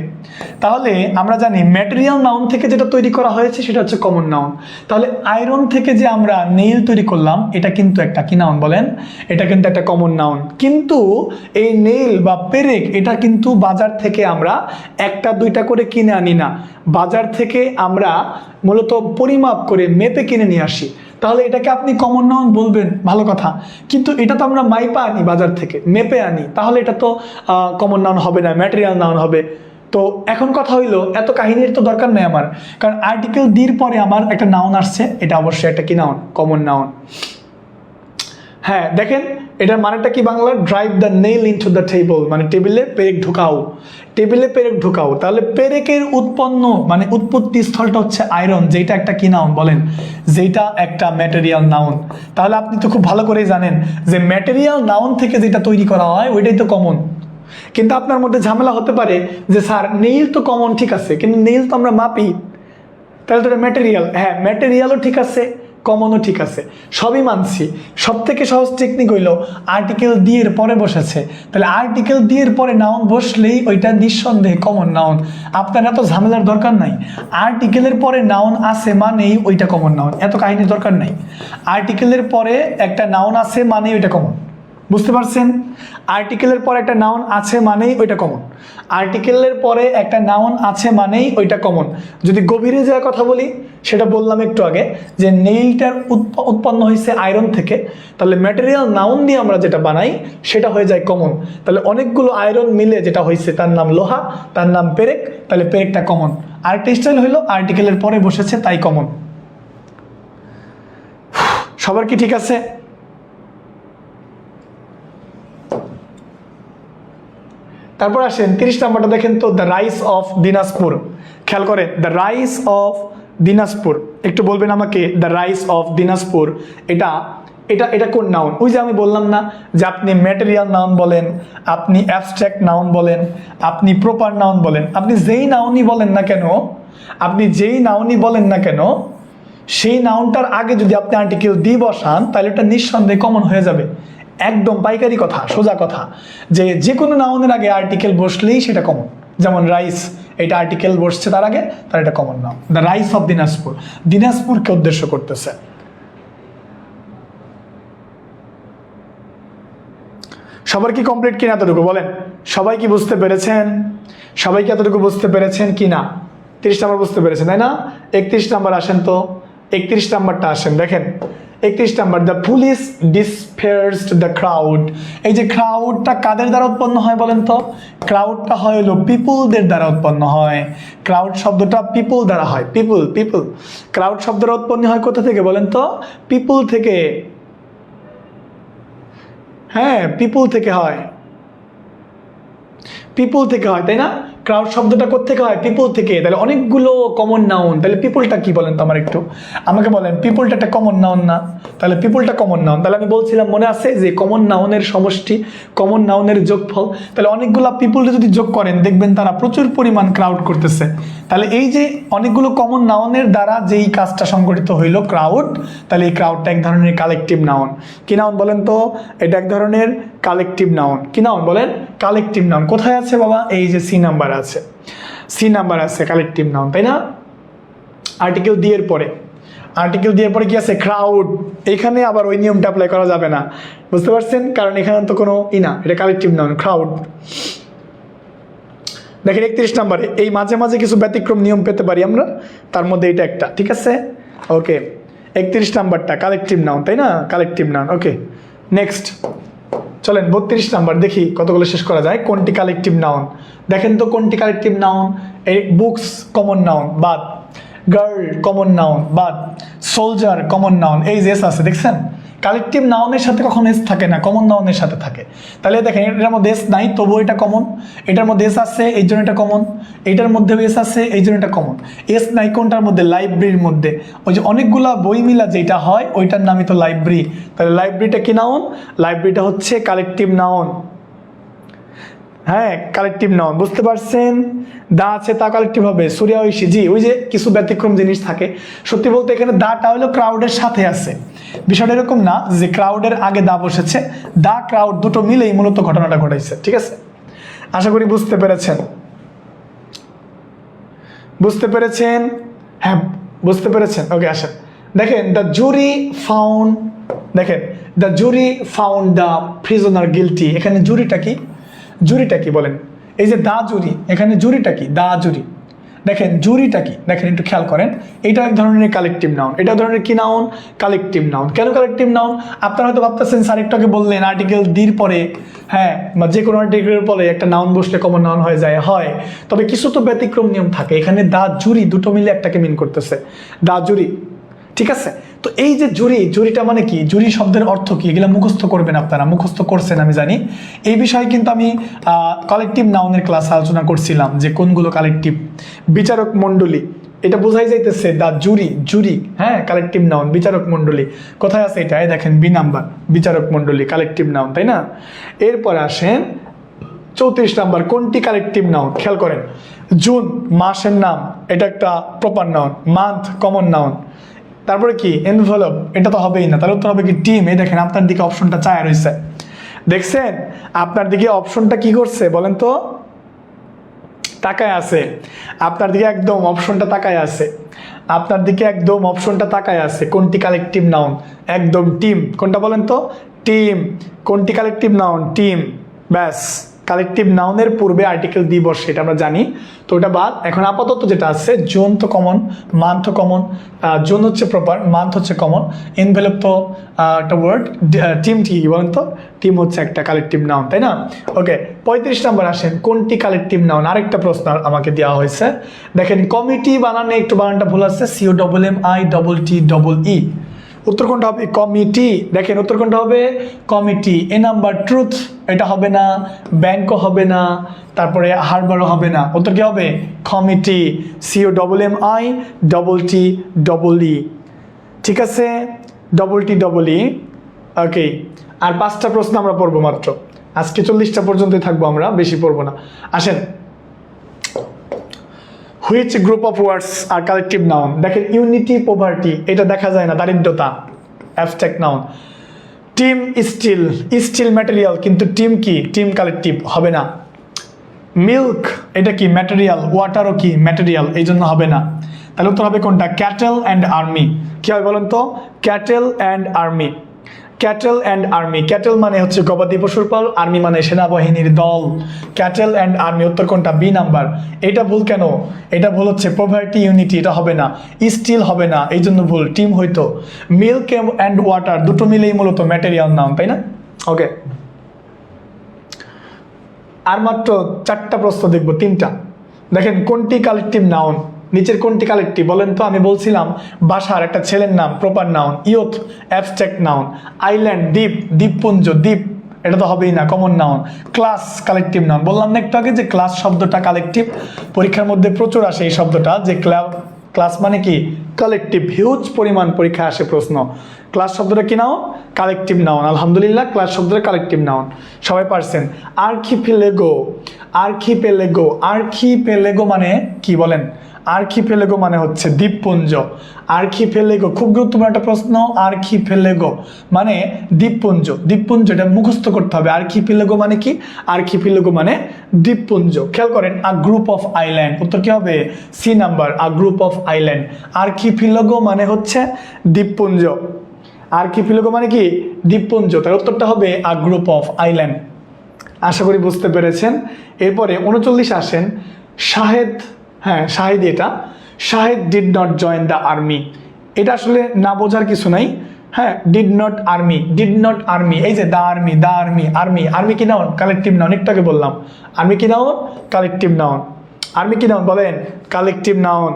তাহলে আমরা জানি ম্যাটেরিয়াল নাউন থেকে যেটা তৈরি করা হয়েছে সেটা হচ্ছে কমন নাউন। তাহলে আয়রন থেকে যে আমরা নেইল তৈরি করলাম এটা কিন্তু একটা কি নাউন বলেন? এটা কিন্তু একটা কমন নাউন। কিন্তু এই নেইল বা পেরেক এটা কিন্তু বাজার থেকে আমরা একটা দুইটা করে কিনে আনি না, বাজার থেকে আমরা মূলত পরিমাপ করে মেপে কিনে নিয়ে আসি। তাহলে এটাকে আপনি কমন নাউন বলবেন, ভালো কথা, কিন্তু এটা তো আমরা মাইপা আনি বাজার থেকে, মেপে আনি, তাহলে এটা তো কমন নাউন হবে না, ম্যাটেরিয়াল নাউন হবে। তো এখন কথা হইলো এত কাহিনীর তো দরকার নেই আমার, কারণ আর্টিকেল দির পরে আমার একটা নাউন আসছে, এটা অবশ্যই একটা কি নাউন? Common noun. হ্যাঁ দেখেন এটার মানেটা কি Bangla? Drive the nail into the table, মানে টেবিলে পেরেক ঢুকাও, টেবিলে পেরেক ঢুকাও। তাহলে পেরেকের উৎপন্ন মানে উৎপত্তি স্থলটা হচ্ছে আয়রন, যেটা একটা কি নাউন বলেন? যেটা একটা ম্যাটেরিয়াল নাউন। তাহলে আপনি তো খুব ভালো করেই জানেন যে ম্যাটেরিয়াল নাউন থেকে যেটা তৈরি করা হয় ওইটাই তো কমন। কিন্তু আপনার মধ্যে ঝামেলা হতে পারে যে স্যার নেইল তো কমন, ঠিক আছে, কিন্তু নেইল তো আমরা মাপি, তাহলে তো এটা ম্যাটেরিয়াল। হ্যাঁ ম্যাটেরিয়ালও ঠিক আছে, কমনও ঠিক আছে, সবই মানছি। সব থেকে সহজ টেকনিক হইলো আর্টিকেল দিয়ে পরে বসেছে, তাহলে আর্টিকেল দিয়ে পরে নাউন বসলেই ওইটা নিঃসন্দেহে কমন নাউন। আপনার এত ঝামেলার দরকার নাই, আর্টিকেলের পরে নাউন আছে মানেই ওইটা কমন নাউন, এত কাহিনীর দরকার নাই। আর্টিকেলের পরে একটা নাউন আছে মানেই ওইটা কমন, বুঝতে পারছেন? আর্টিকেলের পরে একটা নাউন আছে মানেই ওইটা কমন, আর্টিকেলের পরে একটা নাউন আছে মানেই ওইটা কমন। যদি গভীরে যাওয়ার কথা বলি, সেটা বললাম একটু আগে যে নেইলটার উৎপন্ন হয়েছে আয়রন থেকে, তাহলে ম্যাটেরিয়াল নাউন দিয়ে আমরা যেটা বানাই সেটা হয়ে যায় কমন। তাহলে অনেকগুলো আয়রন মিলে যেটা হয়েছে তার নাম লোহা, তার নাম পেরেক, তাহলে পেরেকটা কমন। আরেকটা স্টাইল হইলো আর্টিকেলের পরে বসেছে তাই কমন। সবার কি ঠিক আছে? তারপর আসেন 30 নাম্বারটা দেখেন তো, দ্য রাইস অফ দিনাজপুর। খেয়াল করেন, দ্য রাইস অফ দিনাজপুর, একটু বলবেন আমাকে দ্য রাইস অফ দিনাজপুর এটা এটা এটা কোন নাউন? ওই যে আমি বললাম না যে আপনি ম্যাটেরিয়াল নাউন বলেন, আপনি অ্যাবস্ট্রাক্ট নাউন বলেন, আপনি প্রপার নাউন বলেন, আপনি যেই নাউনই বলেন না কেন, আপনি যেই নাউনই বলেন না কেন, সেই নাউনটার আগে যদি আপনি আর্টিকেল দিয়ে বসান তাহলে এটা নিঃসন্দেহে কমন হয়ে যাবে। একদম পাইকারি কথা, সোজা কথা, যে যে কোনো নাউনের আগে আর্টিকেল বসলেই সেটা কমন। যেমন রাইস, এটা আর্টিকেল বসছে তার আগে, তার এটা common noun. The rice of Dinajpur, দিনাজপুরকে উদ্দেশ্য করতেছে। সবার কি কমপ্লিট কিনা এতটুকু বলেন? সবাই কি বুঝতে পেরেছেন? সবাই কি এতটুকু বুঝতে পেরেছেন কিনা? 30 নাম্বার বুঝতে পেরেছেন তাই না? 31 নাম্বার আসেন তো, 31 নাম্বারটা আসেন দেখেন। 31 number, the police dispersed the crowd. এই যে ক্রাউডটা কাদের দ্বারা উৎপন্ন হয় বলেন তো? ক্রাউডটা হয় হলো পিপুলদের দ্বারা উৎপন্ন হয়। ক্রাউড শব্দটা পিপুল দ্বারা হয়, পিপুল পিপুল। ক্রাউড শব্দটা উৎপন্ন হয় কোথা থেকে বলেন তো? পিপুল থেকে। হ্যাঁ পিপুল থেকে হয়, পিপুল থেকে হয় তাই না? ক্রাউড শব্দটা কোত্থেকে হয়? পিপুল থেকে। তাহলে অনেকগুলো কমন নাউন, তাহলে পিপুলটা কি বলেন তো আমার একটু আমাকে বলেন, পিপুলটা একটা কমন নাউন না? তাহলে পিপুলটা কমন নাউন। তাহলে আমি বলছিলাম মনে আছে যে কমন নাউনের সমষ্টি, কমন নাউনের যোগফল। তাহলে অনেকগুলো পিপুল যদি যোগ করেন দেখবেন তারা প্রচুর পরিমাণ ক্রাউড করতেছে। তাহলে এই যে অনেকগুলো কমন নাউনের দ্বারা যেই কাজটা সংগঠিত হইল ক্রাউড, তাহলে এই ক্রাউডটা এক ধরনের কালেকটিভ নাউন। কি নাউন বলেন তো? এটা এক ধরনের কালেকটিভ নাউন। কি নাউন বলেন? Collective noun. কোথায় আছে বাবা? এই যে সি নাম্বার আছে, সি নাম্বার আছে, কালেকটিভ নাউন তাই না? আর্টিকেল দিয়ে পরে, আর্টিকেল দিয়ে পরে কি আছে? ক্রাউড। এখানে আবার ওই নিয়মটা অ্যাপ্লাই করা যাবে না, বুঝতে পারছেন? কারণ এখানে তো কোনো না, এটা কালেকটিভ নাউন, ক্রাউড। দেখেন 31 নাম্বারে এই মাঝে মাঝে কিছু ব্যতিক্রম নিয়ম পেতে পারি আমরা, তার মধ্যে এটা একটা, ঠিক আছে? ওকে, 31 নাম্বারটা কালেকটিভ নাউন তাই না? Collective noun. ওকে নেক্সট চলেন 32 নাম্বার দেখি কতগুলো শেষ করা যায়। কোনটি কালেকটিভ নাউন দেখেন তো, কোনটি কালেকটিভ নাউন? এই বুকস কমন নাউন বাদ, গার্ল কমন নাউন বাদ, সোলজার কমন নাউন, এই যে আছে দেখছেন কালেকটিভ নাউনের সাথে কখনো এস থাকে না, কমন নাউনের সাথে থাকে। তাহলে দেখেন এটার মধ্যে এস নাই, তবুও এটা কমন। এটার মধ্যে এস আছে, এই জন্য এটা কমন। এটার মধ্যেও এস আছে, এই জন্য এটা কমন। এস নাই কোনটার মধ্যে? লাইব্রেরির মধ্যে। ওই যে অনেকগুলা বই মিলা যেটা হয় ওইটার নামই তো লাইব্রেরি। তাহলে লাইব্রেরিটা কি নাউন? লাইব্রেরিটা হচ্ছে কালেকটিভ নাউন। হ্যাঁ, কালেকটিভ নাউন, বুঝতে পারছেন? দা আছে তা কালেকটিভ হবে। সুরিয়া ঐশী, জি, ওই যে কিছু ব্যতিক্রম জিনিস থাকে। সত্যি বলতে এখানে দাটা হলো ক্রাউডের সাথে আছে। বিষয়টা এরকম না যে ক্রাউডের আগে দা বসেছে, দা ক্রাউড দুটো মিলেই মূলত ঘটনাটা ঘটাইছে। ঠিক আছে, আশা করি বুঝতে পেরেছেন। বুঝতে পেরেছেন? হ্যাঁ, বুঝতে পেরেছেন। ওকে, আসেন দেখেন, দ্য জুরি ফাউন্ড, দেখেন the jury found the prisoner guilty. এখানে জুরিটা কি? জুরিটা কি বলেন? এই যে দা জুরি, এখানে জুরিটা কি? দা জুরি। দেখেন জুরিটা কি, দেখেন একটু খেয়াল করেন। এটা এক ধরনের কালেকটিভ নাউন। এটা ধরনের কি নাউন? Collective noun. কেন কালেকটিভ নাউন? আপনারা হয়তো ভাবতেছেন স্যার একটু আগে বললেন আর্টিকেল দির পরে, হ্যাঁ, বা যে কোনো আর্টিকেলের পরে একটা নাউন বসলে কমন নাউন হয়ে যায়, হয়। তবে কিছু তো ব্যতিক্রম নিয়ম থাকে। এখানে দা জুরি দুটো মিলে একটাকে মিন করতেছে, দা জুরি। ঠিক আছে, তো এই যে জুরি, জুরিটা মানে কি? জুরি শব্দের অর্থ কি? এগুলো মুখস্থ করবেন আপনারা, মুখস্থ করছেন আমি জানি। এই বিষয়ে কিন্তু আমি কালেকটিভ নাউনের ক্লাস আলোচনা করছিলাম যে কোনগুলো কালেকটিভ। বিচারক মণ্ডলী, এটা বোঝাই যাইতেছে দা জুরি, জুরি, হ্যাঁ, কালেকটিভ নাউন। বিচারক মণ্ডলী কোথায় আছে? এটা দেখেন বি নাম্বার, বিচারক মণ্ডলী কালেকটিভ নাউন, তাই না? এরপরে আসেন 34 নাম্বার, কোনটি কালেকটিভ নাউন? খেয়াল করেন, জুন মাসের নাম, এটা একটা proper noun. Month common noun. তারপরে কি? এনভেলপ, এটা তো হবেই না। তাহলে উত্তর হবে কি? টিম। এই দেখেন আপনার দিকে অপশনটা চায়া রয়েছে, দেখছেন? আপনার দিকে অপশনটা কি করছে বলেন তো? তাকায় আছে আপনার দিকে, একদম অপশনটা তাকায় আছে আপনার দিকে, একদম অপশনটা তাকায় আছে। কোনটি কালেকটিভ নাউন? একদম টিম। কোনটা বলেন তো? টিম। কোনটি কালেকটিভ নাউন? টিম। ব্যাস, কালেকটিভ নাউনের পূর্বে আর্টিকেল দি বসে, এটা আমরা জানি। তো ওটা বাদ। এখন আপাতত যেটা আছে, জোন তো কমন, মান্থ তো কমন। জোন হচ্ছে প্রপার, মান্থ হচ্ছে কমন, এনভেলপ তো একটা ওয়ার্ড, টিম কি বলেন তো? টিম হচ্ছে একটা কালেকটিভ নাউন, তাই না? ওকে, 35 নাম্বার আসেন, কোনটি কালেকটিভ নাউন? আরেকটা প্রশ্ন আমাকে দেওয়া হয়েছে। দেখেন কমিটি বানানে একটু বানানটা ভুল আছে, COMMITTE। উত্তর কোনটা হবে? কমিটি। দেখেন উত্তর কোনটা হবে? কমিটি। এ নাম্বার ট্রুথ, এটা হবে না। ব্যাংকও হবে না, তারপরে হারবারও হবে না। উত্তর কি হবে? Committee, COMMITTE। ঠিক আছে, TTE। ওকে, আর 5টা প্রশ্ন আমরা পড়বো মাত্র। আজকে 40টা পর্যন্তই থাকবো আমরা, বেশি পড়বো না। আসেন, which group of words are collective noun? দেখেন ইউনিটি, পভার্টি, এটা দেখা যায় না, দারিদ্রতা, abstract noun. Team, steel, steel material, কিন্তু টিম কি? টিম কালেকটিভ, হবে না। মিল্ক, এটা কি? ম্যাটেরিয়াল। ওয়াটারও কি? ম্যাটেরিয়াল, এই জন্য হবে না। তাহলে উত্তর হবে কোনটা? Cattle and army. কি হবে বলেন তো? Cattle and army. Cattle and army, cattle মানে হচ্ছে গবাদি পশুর পাল, আর্মি মানে সেনাবাহিনীর দল। ক্যাটেল অ্যান্ড আর্মি, উত্তর কোনটা? B number. এটা ভুল কেন? এটা ভুল হচ্ছে পভার্টি, ইউনিটি, এটা হবে না। স্টিল হবে না, এই জন্য ভুল। টিম হইতো। মিল্ক অ্যান্ড ওয়াটার দুটো মিলেই মূলত ম্যাটেরিয়াল নাউন, তাই না? ওকে, আর মাত্র 4টা প্রশ্ন দেখবো, 3টা। দেখেন কোনটি কালেকটিভ নাউন? নিচের কোনটি কালেকটিভ বলেন তো? আমি বলছিলাম বাসার একটা ছেলের নাম, proper noun. Youth, abstract noun. Island, দ্বীপ, দ্বীপপুঞ্জ, দ্বীপ, এটা তো হবেই না, common noun. Class, collective noun. বললাম না একটু আগে যে ক্লাস শব্দটা কালেকটিভ? পরীক্ষার মধ্যে প্রচুর আসে এই শব্দটা, যে ক্লাস মানে কি? কালেকটিভ। হিউজ পরিমাণ পরীক্ষা আসে প্রশ্ন। ক্লাস শব্দটা কি নাউন? Collective noun. আলহামদুলিল্লাহ, ক্লাস শব্দটা কালেকটিভ নাউন, সবাই পারছেন। আর্কিপেলেগো, আর্কিপেলেগো, আর্কিপেলেগো মানে কি বলেন? আর্কিপেলেগো মানে হচ্ছে দ্বীপপুঞ্জ। আর্কিপেলেগো খুব গুরুত্বপূর্ণ একটা প্রশ্ন। আর্কিপেলেগো মানে দ্বীপপুঞ্জ। দ্বীপপুঞ্জ, এটা মুখস্থ করতে হবে। আর্কিপেলেগো মানে কি? আর্কিপেলেগো মানে দ্বীপপুঞ্জ। খেয়াল করেন, আ গ্রুপ অফ আইল্যান্ড, উত্তর কি হবে? C number, a group of island. Archipelago মানে হচ্ছে দ্বীপপুঞ্জ। আর্কিপেলেগো মানে কি? দ্বীপপুঞ্জ। তার উত্তরটা হবে আ গ্রুপ অফ আইল্যান্ড। আশা করি বুঝতে পেরেছেন। এরপরে 39 আসেন, শাহেদ, হ্যাঁ শাহেদ, এটা Shahed did not join the army. এটা আসলে না বোঝার কিছু নাই। হ্যাঁ, did not army, did not army, এই যে দা আর্মি, দা আর্মি, আর্মি, আর্মি কি নাউন? Collective noun. একটু আগে বললাম আর্মি কি নাউন? Collective noun. আর্মি কি নাউন বলেন? Collective noun.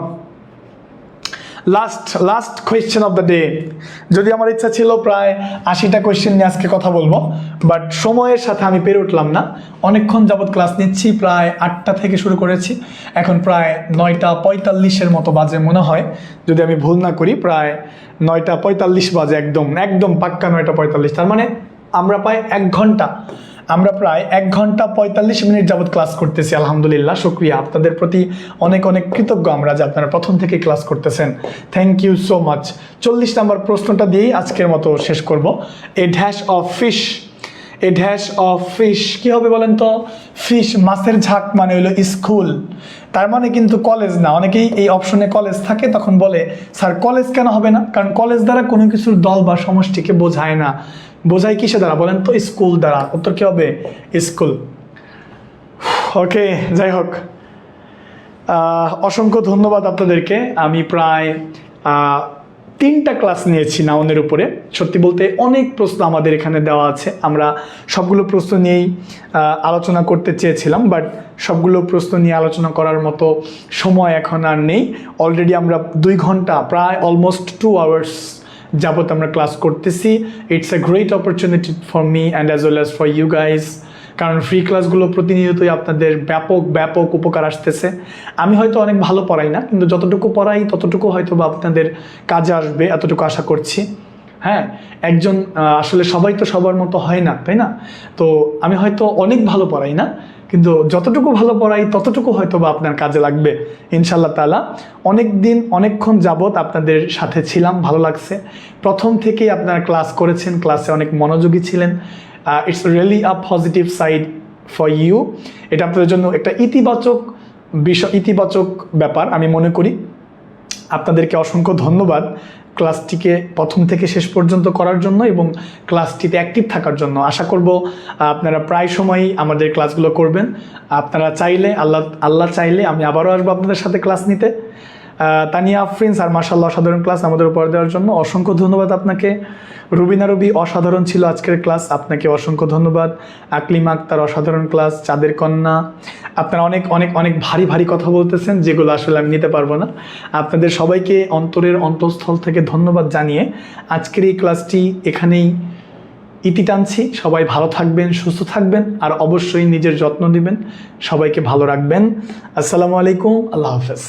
Last question of the day. যদি আমার ইচ্ছা ছিল প্রায় 80টা কোয়েশ্চেন নিয়ে আজকে কথা বলবো, বাট সময়ের সাথে আমি পেরে উঠলাম না। অনেকক্ষণ যাবৎ ক্লাস নিচ্ছি, প্রায় 8টা থেকে শুরু করেছি, এখন প্রায় 9:45 মতো বাজে মনে হয়, যদি আমি ভুল না করি। প্রায় 9:45 বাজে, একদম পাক্কা 9:45। তার মানে আমরা প্রায় 1 ঘন্টা 45 মিনিট যাবৎ ক্লাস করতেছি। আলহামদুলিল্লাহ, শুকরিয়া, আপনাদের প্রতি অনেক কৃতজ্ঞ আমরা যে আপনারা প্রথম থেকে ক্লাস করতেছেন। Thank you so much. 40 নম্বর প্রশ্নটা দিয়েই আজকের মতো শেষ করব। এ ড্যাশ অফ ফিশ কি হবে বলেন তো? ফিশ, মাছের ঝাঁক মানে হলো স্কুল, তার মানে কিন্তু কলেজ না। অনেকেই এই অপশনে কলেজ থাকে, তখন বলে স্যার কলেজ কেন হবে না? কারণ কলেজ দ্বারা কোনো কিছুর দল বা সমষ্টিকে বোঝায় না। বোঝায় কিসে দ্বারা বলেন তো? স্কুল দ্বারা। উত্তর কি হবে? স্কুল। ওকে, যাই হোক, অসংখ্য ধন্যবাদ আপনাদেরকে। আমি প্রায় 3টা ক্লাস নিয়েছি নাউনের উপরে। সত্যি বলতে অনেক প্রশ্ন আমাদের এখানে দেওয়া আছে, আমরা সবগুলো প্রশ্ন নিয়েই আলোচনা করতে চেয়েছিলাম, বাট সবগুলো প্রশ্ন নিয়ে আলোচনা করার মতো সময় এখন আর নেই। অলরেডি আমরা 2 ঘন্টা, প্রায় অলমোস্ট 2 আওয়ার্স যাবত আমরা ক্লাস করতেছি। It's a great opportunity for me and as well as for you guys, কারণ ফ্রি ক্লাসগুলো প্রতিনিয়তই আপনাদের ব্যাপক উপকার আসতেছে। আমি হয়তো অনেক ভালো পড়াই না, কিন্তু যতটুকু পড়াই ততটুকু হয়তো বা আপনাদের কাজে আসবে, এতটুকু আশা করছি। হ্যাঁ, একজন আসলে সবাই তো সবার মতো হয় না, তাই না? তো আমি হয়তো অনেক ভালো পড়াই না, কিন্তু যতটুকু ভালো পড়াই ততটুকু হয়তো বা আপনার কাজে লাগবে ইনশাল্লাহ তাআলা। অনেকক্ষণ যাবত আপনাদের সাথে ছিলাম, ভালো লাগছে। প্রথম থেকেই আপনারা ক্লাস করেছেন, ক্লাসে অনেক মনোযোগী ছিলেন। It's really a positive side for you. এটা আপনাদের জন্য একটা ইতিবাচক ব্যাপার আমি মনে করি। আপনাদেরকে অসংখ্য ধন্যবাদ ক্লাসটিকে প্রথম থেকে শেষ পর্যন্ত করার জন্য এবং ক্লাসটিতে অ্যাক্টিভ থাকার জন্য। আশা করব আপনারা প্রায় সময়ই আমাদের ক্লাসগুলো করবেন। আপনারা চাইলে, আল্লাহ চাইলে আমি আবারও আসবো আপনাদের সাথে ক্লাস নিতে। তানিয়া আফরিন স্যার মাশাআল্লাহ অসাধারণ ক্লাস আমাদের উপহার দেওয়ার জন্য অসংখ্য ধন্যবাদ আপনাকে। রুবিনা রবি অসাধারণ ছিল আজকের ক্লাস, আপনাকে অসংখ্য ধন্যবাদ। আকলিমা আক্তার অসাধারণ ক্লাস। চাঁদের কন্যা, আপনারা অনেক ভারী কথা বলতেছেন, যেগুলো আসলে আমি নিতে পারবো না। আপনাদের সবাইকে অন্তরের অন্তঃস্থল থেকে ধন্যবাদ জানিয়ে আজকের এই ক্লাসটি এখানেই ইতি টানছি। সবাই ভালো থাকবেন, সুস্থ থাকবেন, আর অবশ্যই নিজের যত্ন নেবেন। সবাইকে ভালো রাখবেন। আসসালামু আলাইকুম, আল্লাহ হাফেজ।